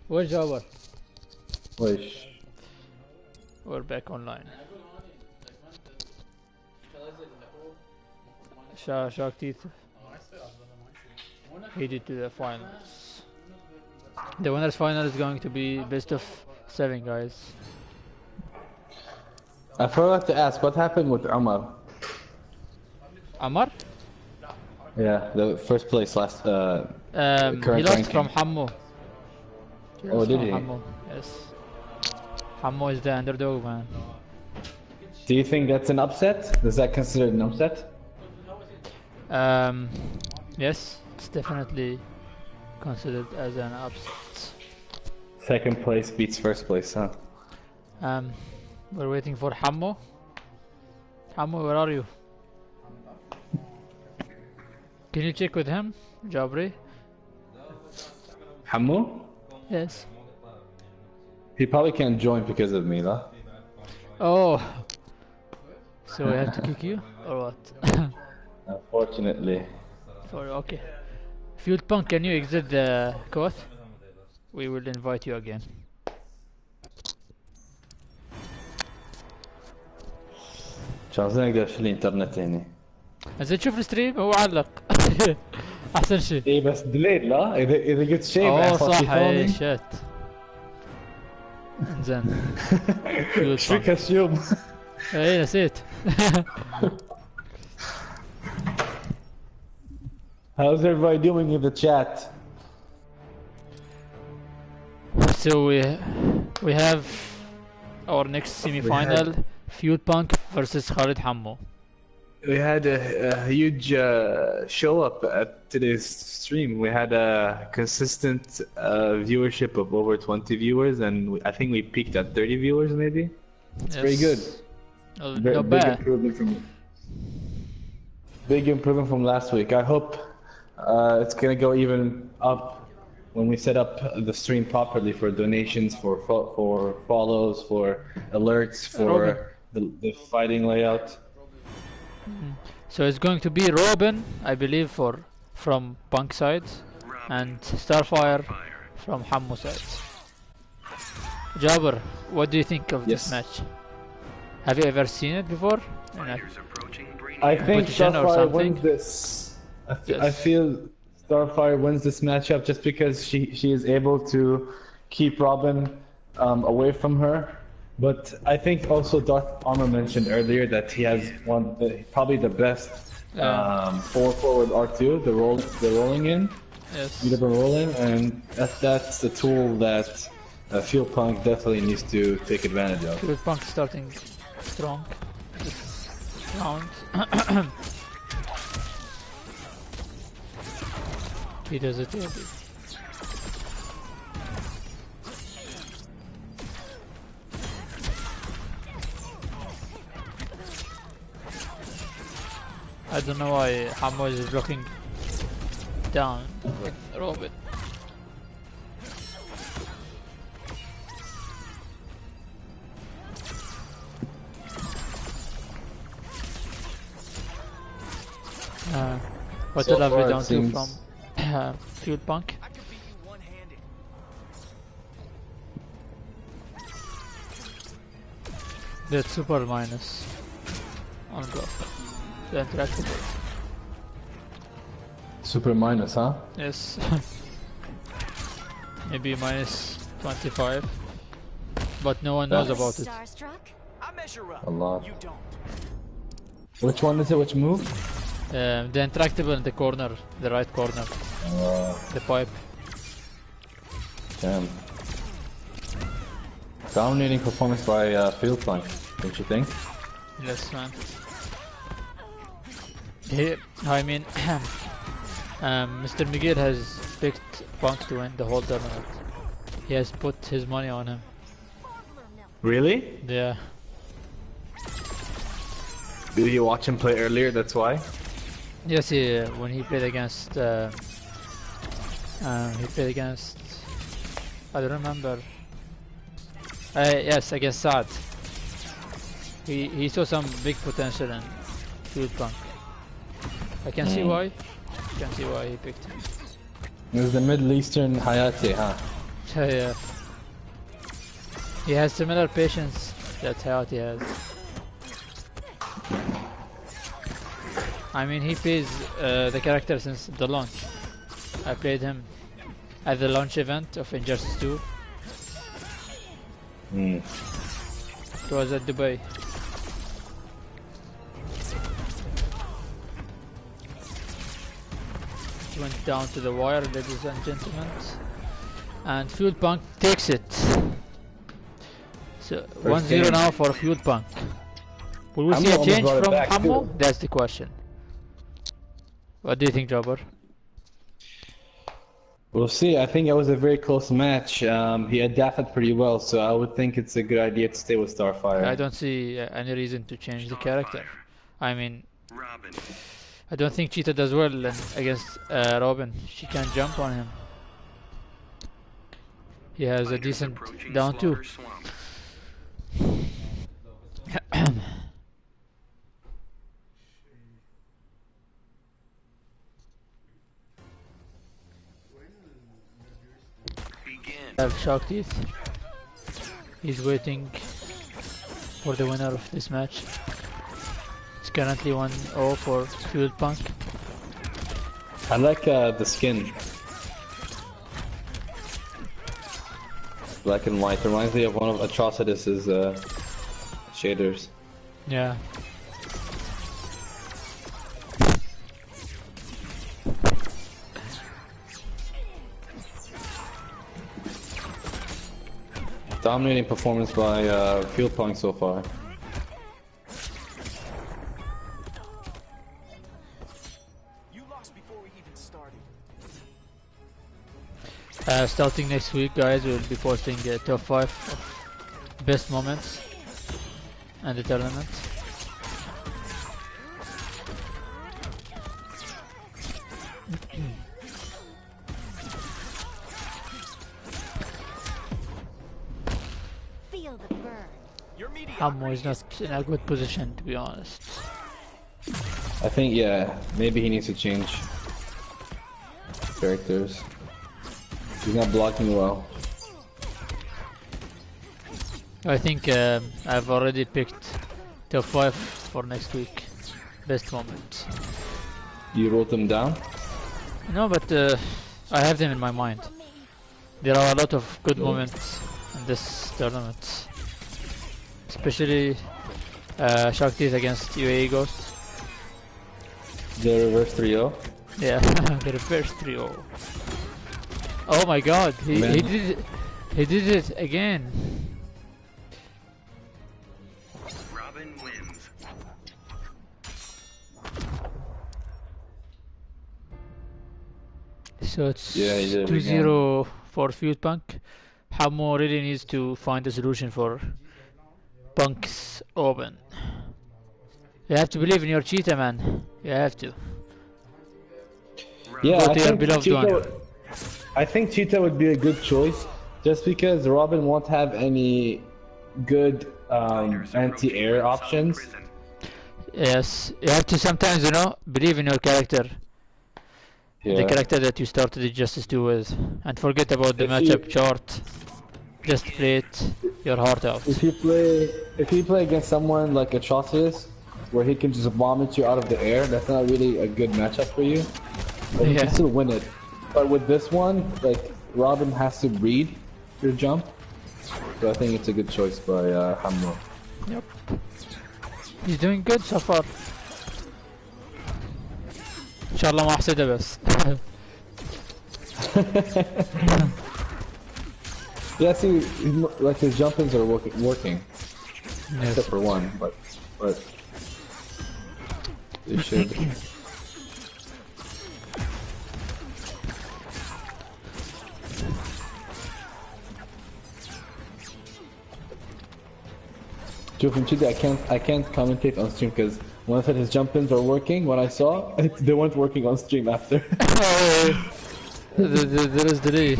Where's Jabber? Wish. We're back online. Sharkteeth headed to the finals. The winners final is going to be best of 7, guys. I forgot to ask, what happened with Arma? Amar? Yeah, the first place last He current lost ranking. from Hammo. Oh, did he? Hammo, yes. Hammo is the underdog, man. Do you think that's an upset? Is that considered an upset? Yes, it's definitely considered as an upset. Second place beats first place, huh? We're waiting for Hammo. Hammo, where are you? Can you check with him, Jabree? Hamu? Yes. He probably can't join because of me, though. Oh. So we have to kick you, or what? Unfortunately. Sorry, okay. FueledPunk, can you exit the court? We will invite you again. مش عاوزين اقدر اشيل الانترنت يعني. زين تشوف الستريم هو علق. احسن شيء. ايه بس ديليد لا؟ اذا قلت شيء اوه بيحصل صح شيء اي ثاني. شت. زين. ايش فيك هاليوم؟ اي نسيت. How's everybody doing in the chat? So we have our next semi-final, FueledPunk versus Khalid Hammo. We had a huge show up at today's stream. We had a consistent viewership of over 20 viewers, and I think we peaked at 30 viewers, maybe. It's Yes. pretty good. Not Big bad. improvement from last week. I hope it's gonna go even up when we set up the stream properly for donations, for follows, for alerts, for the fighting layout. So it's going to be Robin, I believe, from Punk side, and Starfire from Hammo side. Jabber, what do you think of this match? Have you ever seen it before? I think competition or Starfire something? wins this. I feel Starfire wins this matchup just because she is able to keep Robin away from her. But I think also Darth Arma mentioned earlier that he has probably the best 4-forward R2, the rolling in, Yes. beautiful rolling, and that's the tool that FueledPunk definitely needs to take advantage of. FueledPunk starting strong this round. He does it early. I don't know why Hammo is blocking down with Robin. What a lovely down two from FueledPunk. That's super minus on block. The interactable. Super minus, huh? Yes. Maybe minus 25. but no one knows about it. Starstruck? I measure up. A lot. You don't. Which one is it? Which move? The intractable in the corner, the right corner, the pipe. Damn. Dominating performance by FueledPunk, don't you think? Yes, man. I mean, Mr. Miguel has picked Punk to win the whole tournament. He has put his money on him. Really? Yeah. Did you watch him play earlier? That's why. Yes, when he played against, I don't remember. Yes, against Saad. He saw some big potential in FueledPunk. I can see why. I can see why he picked him. It was the Middle Eastern Hayati, huh? Yeah. He has similar patience that Hayati has. I mean, he plays the character since the launch. I played him at the launch event of Injustice 2. It was at Dubai. It went down to the wire, ladies and gentlemen. And FueledPunk takes it. So 1-0 now for FueledPunk. Will we see a change from Hammou? That's the question. What do you think, Jabbar? We'll see. I think it was a very close match. He adapted pretty well, so I would think it's a good idea to stay with Starfire. I don't see any reason to change the character. I mean, Robin. I don't think Cheetah does well against Robin. She can jump on him. He has a decent down too. Have Sharkteeth. He's waiting for the winner of this match. It's currently 1-0 for FueledPunk. I like the skin. Black and white. Reminds me of one of Atrocitus's shaders. Yeah. Dominating performance by FueledPunk so far. You lost before we even started. Starting next week, guys, we'll be posting the top 5 of best moments and the tournament. Feel the burn. Hammou is not in a good position, to be honest. I think, yeah, maybe he needs to change characters. He's not blocking well. I think I've already picked top 5 for next week. Best moments. You wrote them down? No, but I have them in my mind. There are a lot of good moments in this tournament. Especially Sharkteeth against UAE Ghost. The reverse 3-0? Yeah, the reverse 3-0. Oh my god, he did it again. Robin wins. So it's Yeah, he did it 2-0 for FueledPunk. Hammou really needs to find a solution for Punk's Open. You have to believe in your cheetah, man. You have to. Yeah, Go to your beloved one. I think Cheetah would be a good choice, just because Robin won't have any good anti-air options. Yes, you have to sometimes, you know, believe in your character. Yeah. The character that you started the Justice 2 with. And forget about the matchup chart. Just play it your heart out. If you play against someone like Atrocitus, where he can just vomit you out of the air, that's not really a good matchup for you. But you can still win it. But with this one, like, Robin has to read your jump. So I think it's a good choice by Hammo. Yep. He's doing good so far. ان شاء الله ما احسده بس. Yeah, see, like his jump-ins are working. Yes. Except for one, but they should. Joe from Chidi, I can't commentate on stream because when I said his jump-ins are working, when I saw they weren't working on stream after. There is delay. Yeah.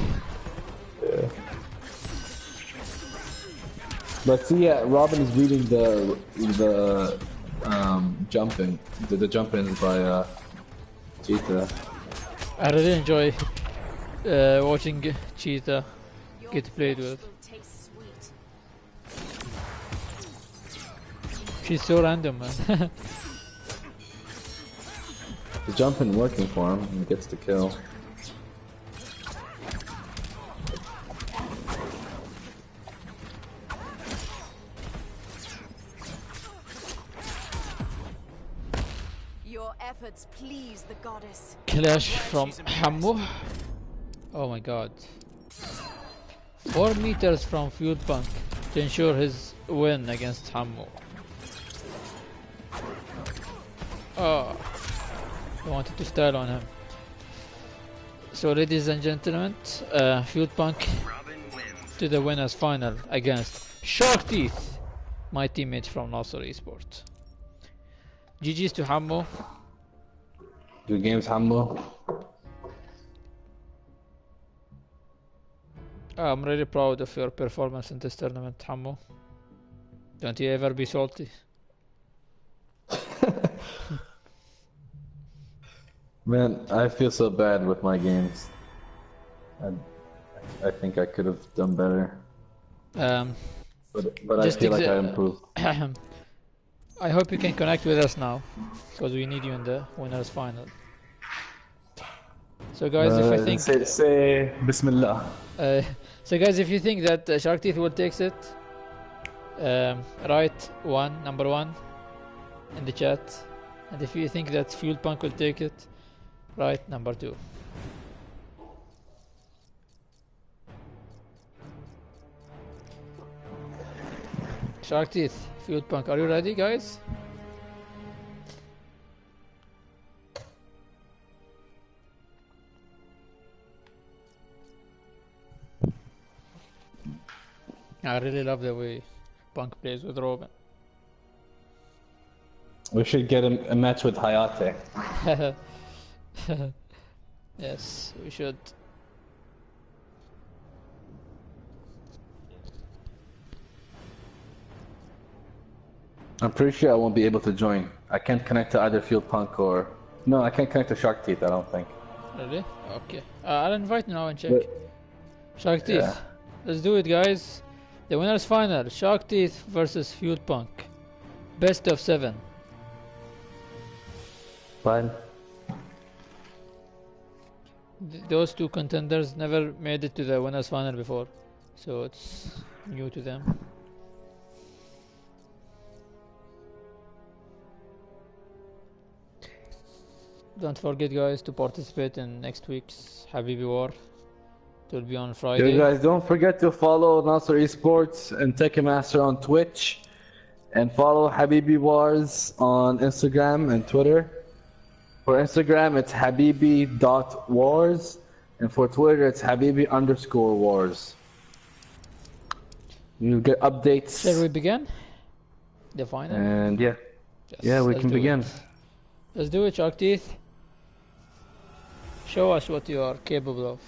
But see, yeah, Robin is reading the jump-ins by Cheetah. I really enjoy watching Cheetah get played with. She's so random, man. The jump-in working for him, and he gets the kill. Your efforts please the goddess. Clash from Hammo. Oh my god. 4 meters from FueledPunk to ensure his win against Hammo. Oh, I wanted to style on him. So ladies and gentlemen, FueledPunk to the winners final against Sharkteeth, my teammate from Nasser Esports. GG's to Hammo. Good games, Hammo. I'm really proud of your performance in this tournament, Hammo. Don't you ever be salty. Man, I feel so bad with my games. I think I could have done better. But I feel like I improved. I hope you can connect with us now, because we need you in the winners final. So guys, if you think say Bismillah. So guys, if you think that Sharkteeth will take it, write number one in the chat, and if you think that FueledPunk will take it, write number 2. Sharkteeth, FueledPunk, are you ready, guys? I really love the way Punk plays with Robin. We should get a match with Hayate. Yes, we should. I'm pretty sure I won't be able to join. I can't connect to either FueledPunk or... No, I can't connect to Sharkteeth, I don't think. Really? Okay. I'll invite you now and check. But, Sharkteeth. yeah. Let's do it, guys. The winners final. Sharkteeth versus FueledPunk. Best of 7. Fine. Those two contenders never made it to the winners final before, so it's new to them. Don't forget, guys, to participate in next week's Habibi War. It will be on Friday. You guys, don't forget to follow Nasser Esports and Tekken Master on Twitch, and follow Habibi Wars on Instagram and Twitter. For Instagram, it's habibi.wars, and for Twitter, it's habibi_wars. You'll get updates. Shall we begin? The final? And yeah. Yes, Yeah, we let's can do begin. it. Let's do it, Sharkteeth. Show us what you are capable of.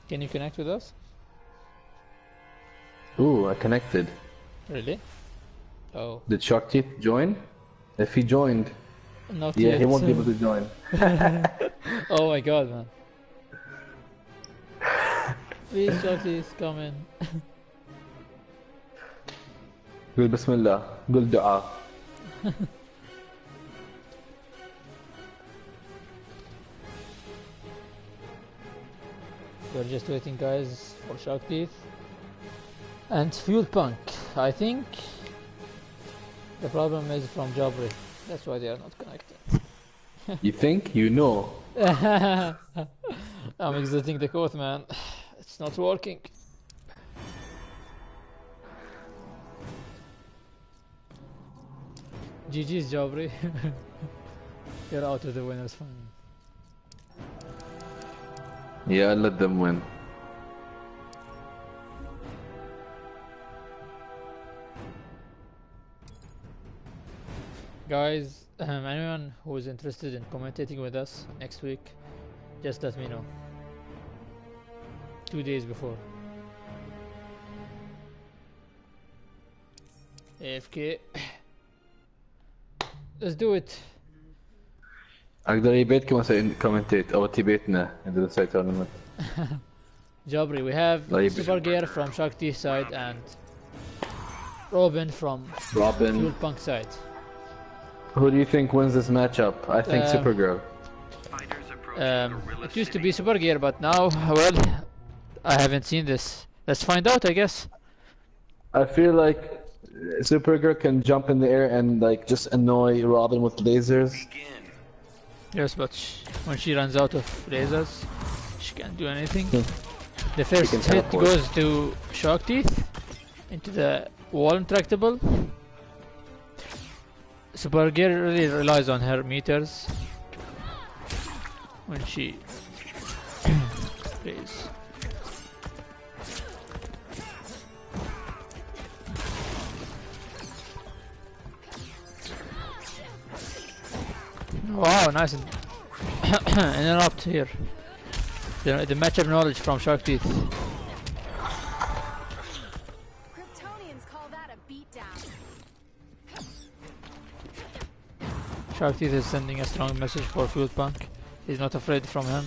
Can you connect with us? Ooh, I connected. Really? Oh. Did Sharkteeth join? If he joined, Not yeah, yet. he won't be able to join. Oh my god, man. Please, Sharkteeth, come in. قول بسم الله قول دعاء. We're just waiting, guys, for Sharkteeth and FueledPunk. I think the problem is from Jabree. That's why they are not connected. You think? You know. I'm exiting the code, man. It's not working. GG's, Jabree. You're out of the winners fund. Yeah, let them win. Guys, anyone who is interested in commentating with us next week, just let me know. 2 days before. AFK. Let's do it. أقدر يبيتكم أسوي commentate أو تبيتنا in the side tournament. Jabree, we have لا Super Gear from Sharkteeth side and Robin from FueledPunk side. Who do you think wins this matchup? I think Supergirl. It used to be Super Gear, but now, well, I haven't seen this. Let's find out, I guess. I feel like Supergirl can jump in the air and like just annoy Robin with lasers. Yes, but when she runs out of lasers, she can't do anything. The first hit goes to Sharkteeth into the wall intractable. Super Gear really relies on her meters when she plays. Wow, nice interrupt here. The matchup knowledge from Sharkteeth. Kryptonians call that a beatdown. Sharkteeth is sending a strong message for FueledPunk. He's not afraid from him.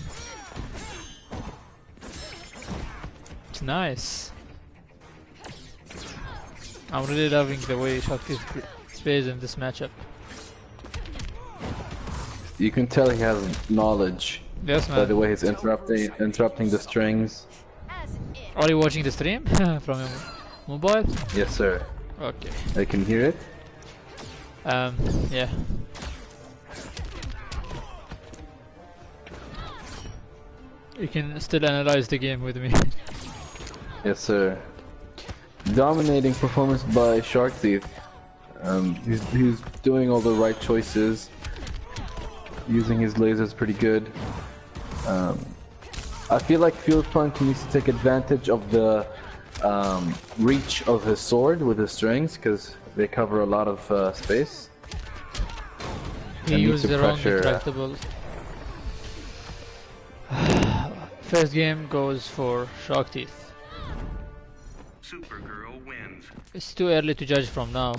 It's nice. I'm really loving the way Sharkteeth plays in this matchup. You can tell he has knowledge. Yes, man. By the way he's interrupting the strings. Are you watching the stream from your mobile? Yes, sir. Okay. I can hear it. Yeah. You can still analyze the game with me. Yes, sir. Dominating performance by Sharkteeth. He's doing all the right choices. Using his lasers pretty good. I feel like FueledPunk needs to take advantage of the reach of his sword with his strings because they cover a lot of space. He used the wrong retractable. First game goes for Sharkteeth. Supergirl wins. It's too early to judge from now.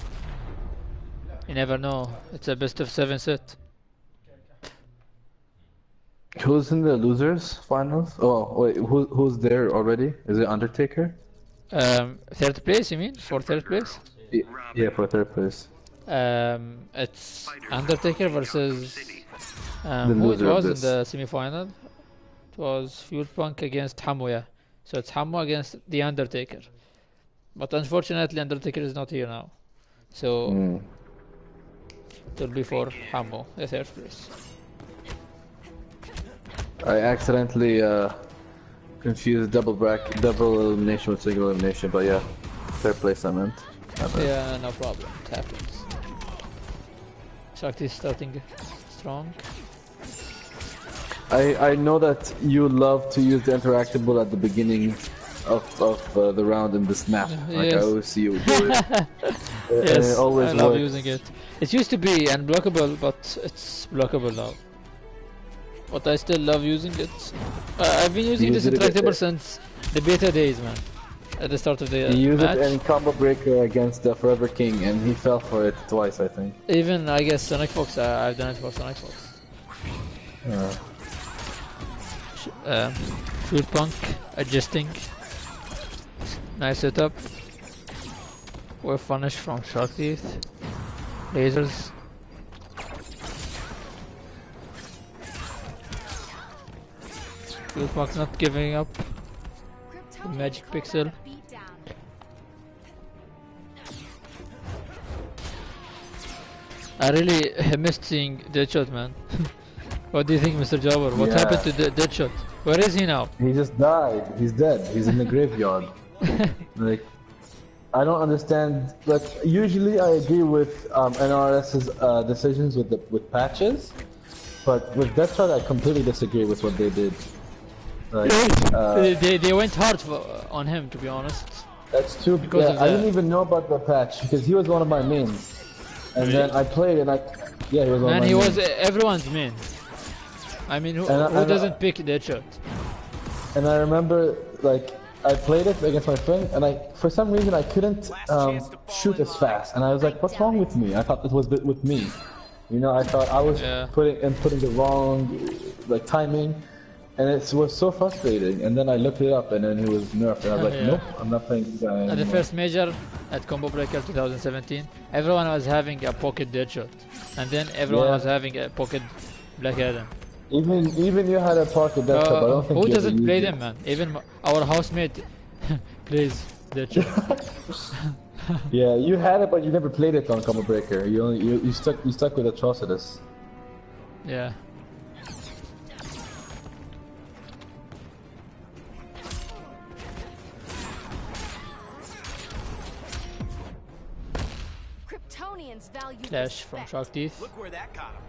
You never know. It's a best of 7 set. Who's in the losers finals? Oh wait, who's there already? Is it Undertaker? Third place, you mean? For third place? Yeah, for third place. It's Undertaker versus who it loser was of in the semi-final. It was FueledPunk against Hamu, yeah. So it's Hamu against the Undertaker. But unfortunately, Undertaker is not here now. So it will be for Hamu, the third place. I accidentally confused double elimination with single elimination, but yeah, third place I meant. Yeah, no problem. It happens. Sharkteeth starting strong. I know that you love to use the interactable at the beginning of the round in this map. Like I always see you do it. Yes, it always I love works. using it. It used to be unblockable, but it's blockable now. But I still love using it. I've been using this interactable since the beta days, man. At the start of the He used match. it in Combo Breaker against the Forever King, and he fell for it twice, I think. Even, I guess, Sonic Fox, I've done it for Sonic Fox. FueledPunk, adjusting. Nice setup. We're finished from Sharkteeth. Lasers. FueledPunk's not giving up. Magic Pixel. Beat down. I really missed seeing Deadshot, man. What do you think, Mr. Jabber? What Yeah. happened to Deadshot? Where is he now? He just died. He's dead. He's in the graveyard. Like, I don't understand. Like, usually I agree with NRS's decisions with patches, but with Deathshot I completely disagree with what they did. Like, They went hard on him, to be honest. that's true. Because Yeah, of I that. didn't even know about the patch because he was one of my mains, and Really? then I played and yeah, he was one Man, of my he mains. was everyone's main. I mean, who And I- doesn't pick Deadshot? And I remember, like, I played it against my friend, and for some reason I couldn't shoot as fast. And I was like, what's wrong with me? I thought it was with me. You know, I thought I was Yeah. putting the wrong, like, timing. And it was so frustrating. And then I looked it up, and then he was nerfed. And I was like, Yeah. nope, I'm not playing this guy At the anymore. first major at Combo Breaker 2017, everyone was having a pocket Deadshot. And then everyone Yeah. was having a pocket Black Adam. Even you had a pocket Deathshot, but I don't think Who you ever doesn't used play it. them, man? Even our housemate plays Deadshot. Yeah, you had it, but you never played it on Combo Breaker. You stuck with Atrocitus. Yeah. Kryptonians value Dash from respect. Sharkteeth. Look where that got him.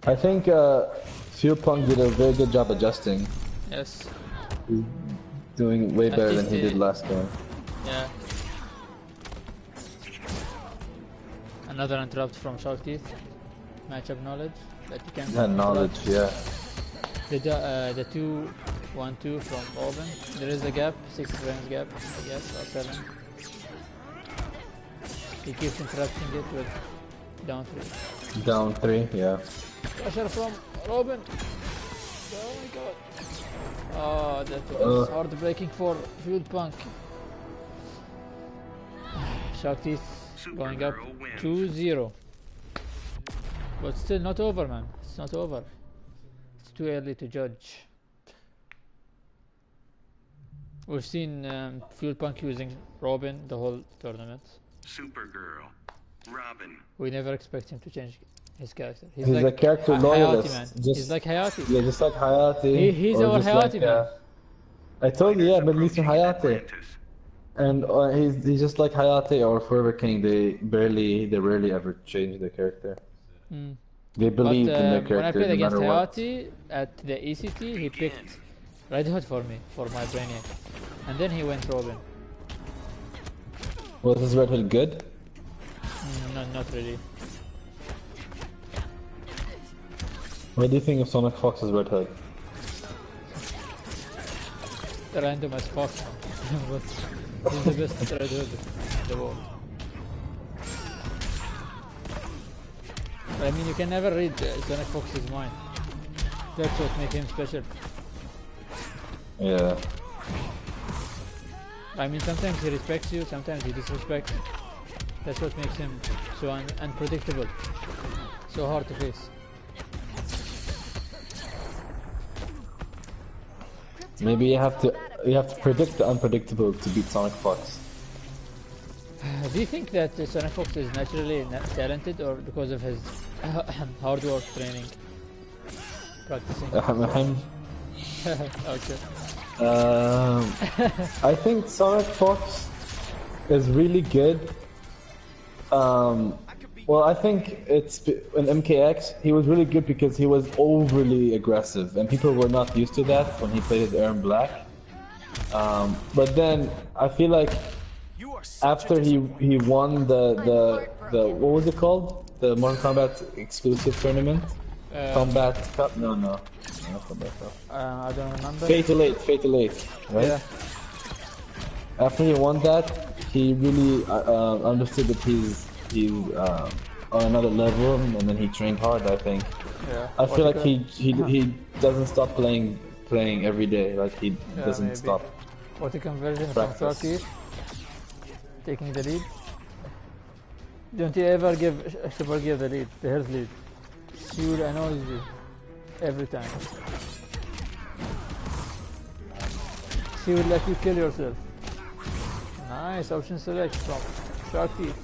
I think FueledPunk did a very good job adjusting. Yes. Doing way At better least than he he- did last game. Yeah. Another interrupt from Sharkteeth. Matchup knowledge that you can. That knowledge, yeah. The 2-1-2 from Robin. There is a gap, 6 frames gap, I guess, or 7. He keeps interrupting it with down 3. Down 3, yeah. Pressure from Robin. Oh my god. Oh, that was heartbreaking for FueledPunk. Sharkteeth going up 2-0. But still not over, man. It's not over. It's too early to judge. We've seen FueledPunk using Robin the whole tournament. Supergirl. Robin. We never expect him to change his character. He's a character Hayati, loyalist. man. Just- He's like Hayati. Yeah, just like Hayati. He's or our just Hayati, man. I told you, yeah, Middle Eastern Hayati. Atlantis. And he's just like Hayati or Forever King. They rarely ever change their character. Mm. They believe But in their when I character played no against matter what. Hayati at the ECT, he picked Red Hot for me, for my Brainiac. And then he went Robin. Was his Red Hood good? No, not really. What do you think of Sonic Fox's Red Hood? Random as fuck. But he's the best Red Hood in the world. I mean, you can never read Sonic Fox's mind. That's what makes him special. Yeah. I mean, sometimes he respects you, sometimes he disrespects. That's what makes him so unpredictable. So hard to face. Maybe you have to predict the unpredictable to beat Sonic Fox. Do you think that Sonic Fox is naturally talented or because of his hard work training? Practicing? Okay. I think Sonic Fox is really good. Well, I think it's in MKX he was really good because he was overly aggressive, and people were not used to that when he played as Aaron Black. But then I feel like after he won the what was it called? The Mortal Kombat exclusive tournament? Combat Cup? No, not Combat Cup. I don't remember. Fatal 8, right? Yeah. After he won that, he really understood that he's on another level, and then he trained hard. I think. Yeah. I feel like he doesn't stop playing every day. Like he doesn't maybe. stop. What a conversion from Practice. Sharkteeth, taking the lead. Don't you ever forgive the lead, the hers lead. She will annoy you every time. She will let you kill yourself. Nice option select from Sharkteeth,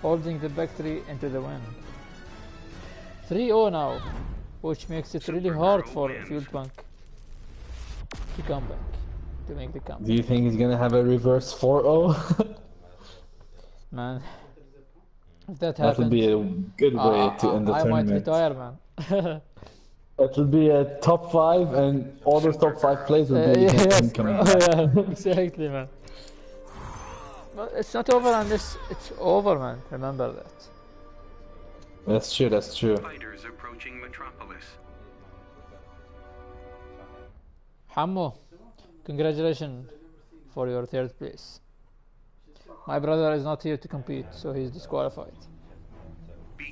holding the back 3 into the win. 3-0 now, which makes it really hard for FueledPunk to come back, to make the comeback. Do you think he's gonna have a reverse 4-0? Man, if that That would happens, be a good way to end the I tournament. might retire, man. It will be a top 5, and all those top 5 plays will be against him coming back. Yeah, exactly, man. But it's not over unless it's over, man. Remember that. That's true, that's true. Fighters approaching Metropolis. Hammo, congratulations for your 3rd place. My brother is not here to compete, so he's disqualified.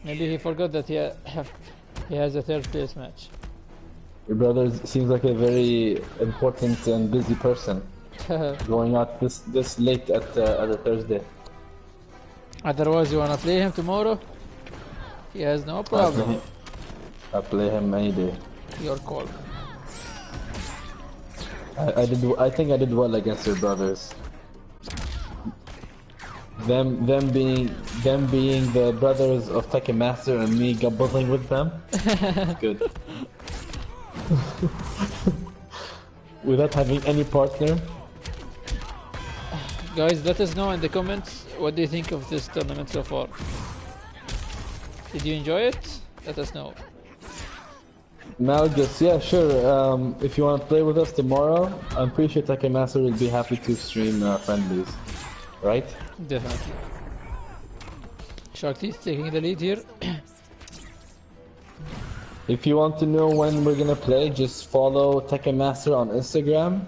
Maybe he forgot that he has a 3rd place match. Your brother seems like a very important and busy person. Going out this late at a Thursday. Otherwise, you wanna play him tomorrow? He has no problem. I play him any day. Your call. I think I did well against your brothers. Them being the brothers of Tekken Master and me gambling with them. Good. Without having any partner. Guys, let us know in the comments what do you think of this tournament so far. Did you enjoy it? Let us know. Malgus, yeah, sure. If you want to play with us tomorrow, I'm pretty sure Tekken Master will be happy to stream friendlies, right? Definitely. Sharkteeth taking the lead here. If you want to know when we're gonna play, just follow Tekken Master on Instagram,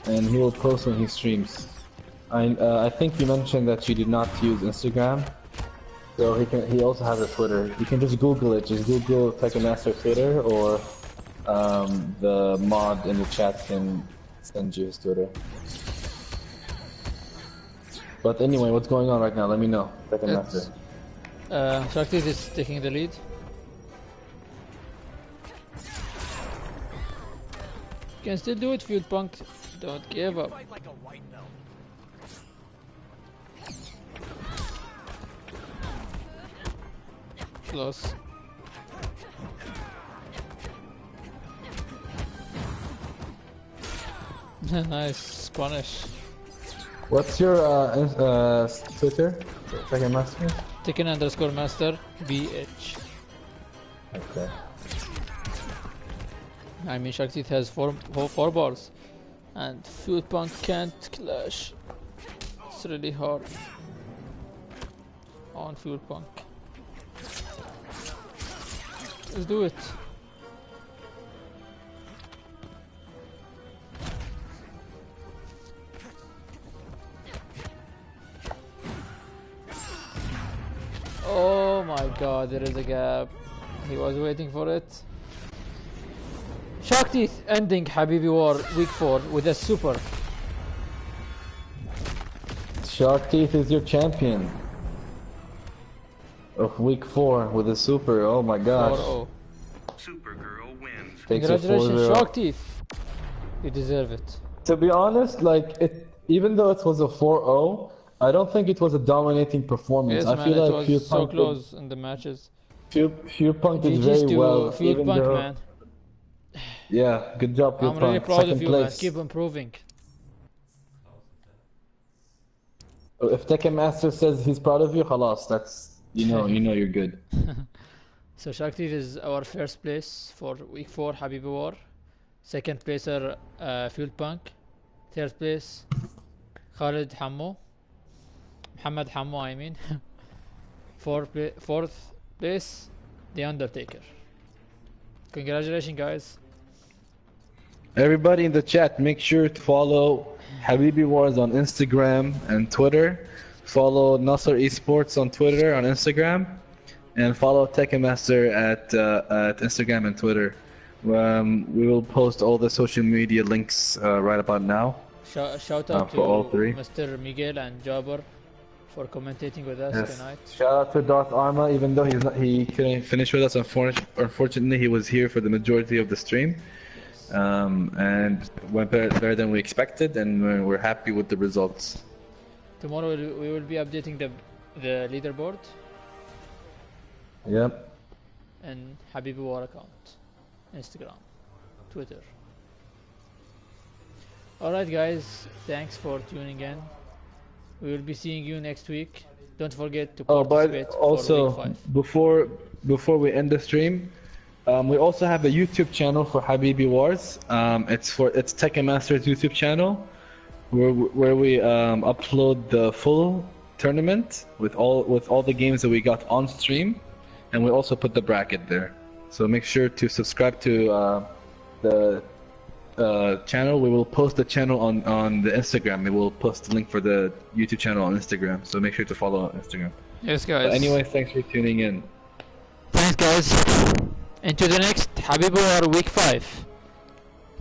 and he will post when he streams. I think you mentioned that you did not use Instagram, so he also has a Twitter. You can just Google it. Just Google Tekken Master Twitter, or the mod in the chat can send you his Twitter. But anyway, what's going on right now? Let me know. Tekken Master. Sharkteeth is taking the lead. You can still do it, FueledPunk. Don't give up. Close. Nice punish. What's your Twitter? Tekken Master? Tekken_Master BH. Okay. I mean, Sharkteeth has four bars, and FueledPunk can't clash. It's really hard on FueledPunk. Let's do it. Oh my god, there is a gap. He was waiting for it. Sharkteeth ending Habibi War week 4 with a super. Sharkteeth is your champion of week 4 with a super. Oh my gosh. 4-0. Supergirl wins. Congratulations, Sharkteeth. You deserve it. To be honest, like even though it was a 4-0, I don't think it was a dominating performance. Yes, I man, feel it like was so close in the matches. FueledPunk did GG's very to well. FueledPunk, man. Yeah, good job, I'm really FueledPunk. proud Second of you, man. place. Keep improving. If Tekken Master says he's proud of you, halas, that's you know you're good. So Sharkteeth is our first place for week 4 Habibi War. Second placer FueledPunk. Third place Muhammad Hammo, I mean. Fourth place the Undertaker. Congratulations, guys. Everybody in the chat, make sure to follow Habibi Wars on Instagram and Twitter. Follow Nasser Esports on Twitter and Instagram, and follow Tekken Master at Instagram and Twitter. We will post all the social media links right about now. Shout out to all three. Mr. Miguel and Jabree for commentating with us tonight. Shout out to Darth Arma, even though he couldn't finish with us. Unfortunately, he was here for the majority of the stream. and went better than we expected, and we're happy with the results. Tomorrow we will be updating the leaderboard Yep. and Habibi War account, Instagram, Twitter. Alright guys, thanks for tuning in. We will be seeing you next week. Don't forget to participate But also, for week before we end the stream, we also have a YouTube channel for Habibi Wars. It's Tekken Master's YouTube channel, where we upload the full tournament with all the games that we got on stream, and we also put the bracket there. So make sure to subscribe to the channel. We will post the channel on the Instagram. We will post the link for the YouTube channel on Instagram. So make sure to follow on Instagram. Yes, guys. But anyway, thanks for tuning in. Thanks, guys. Into the next Habibi War week 5.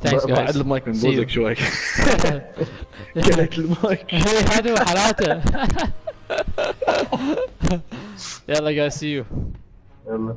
Thanks, guys. بعد المايك See you. بنبوظك شوي. كلك المايك. هذا هو حالاته. يلا guys, see you. يلا.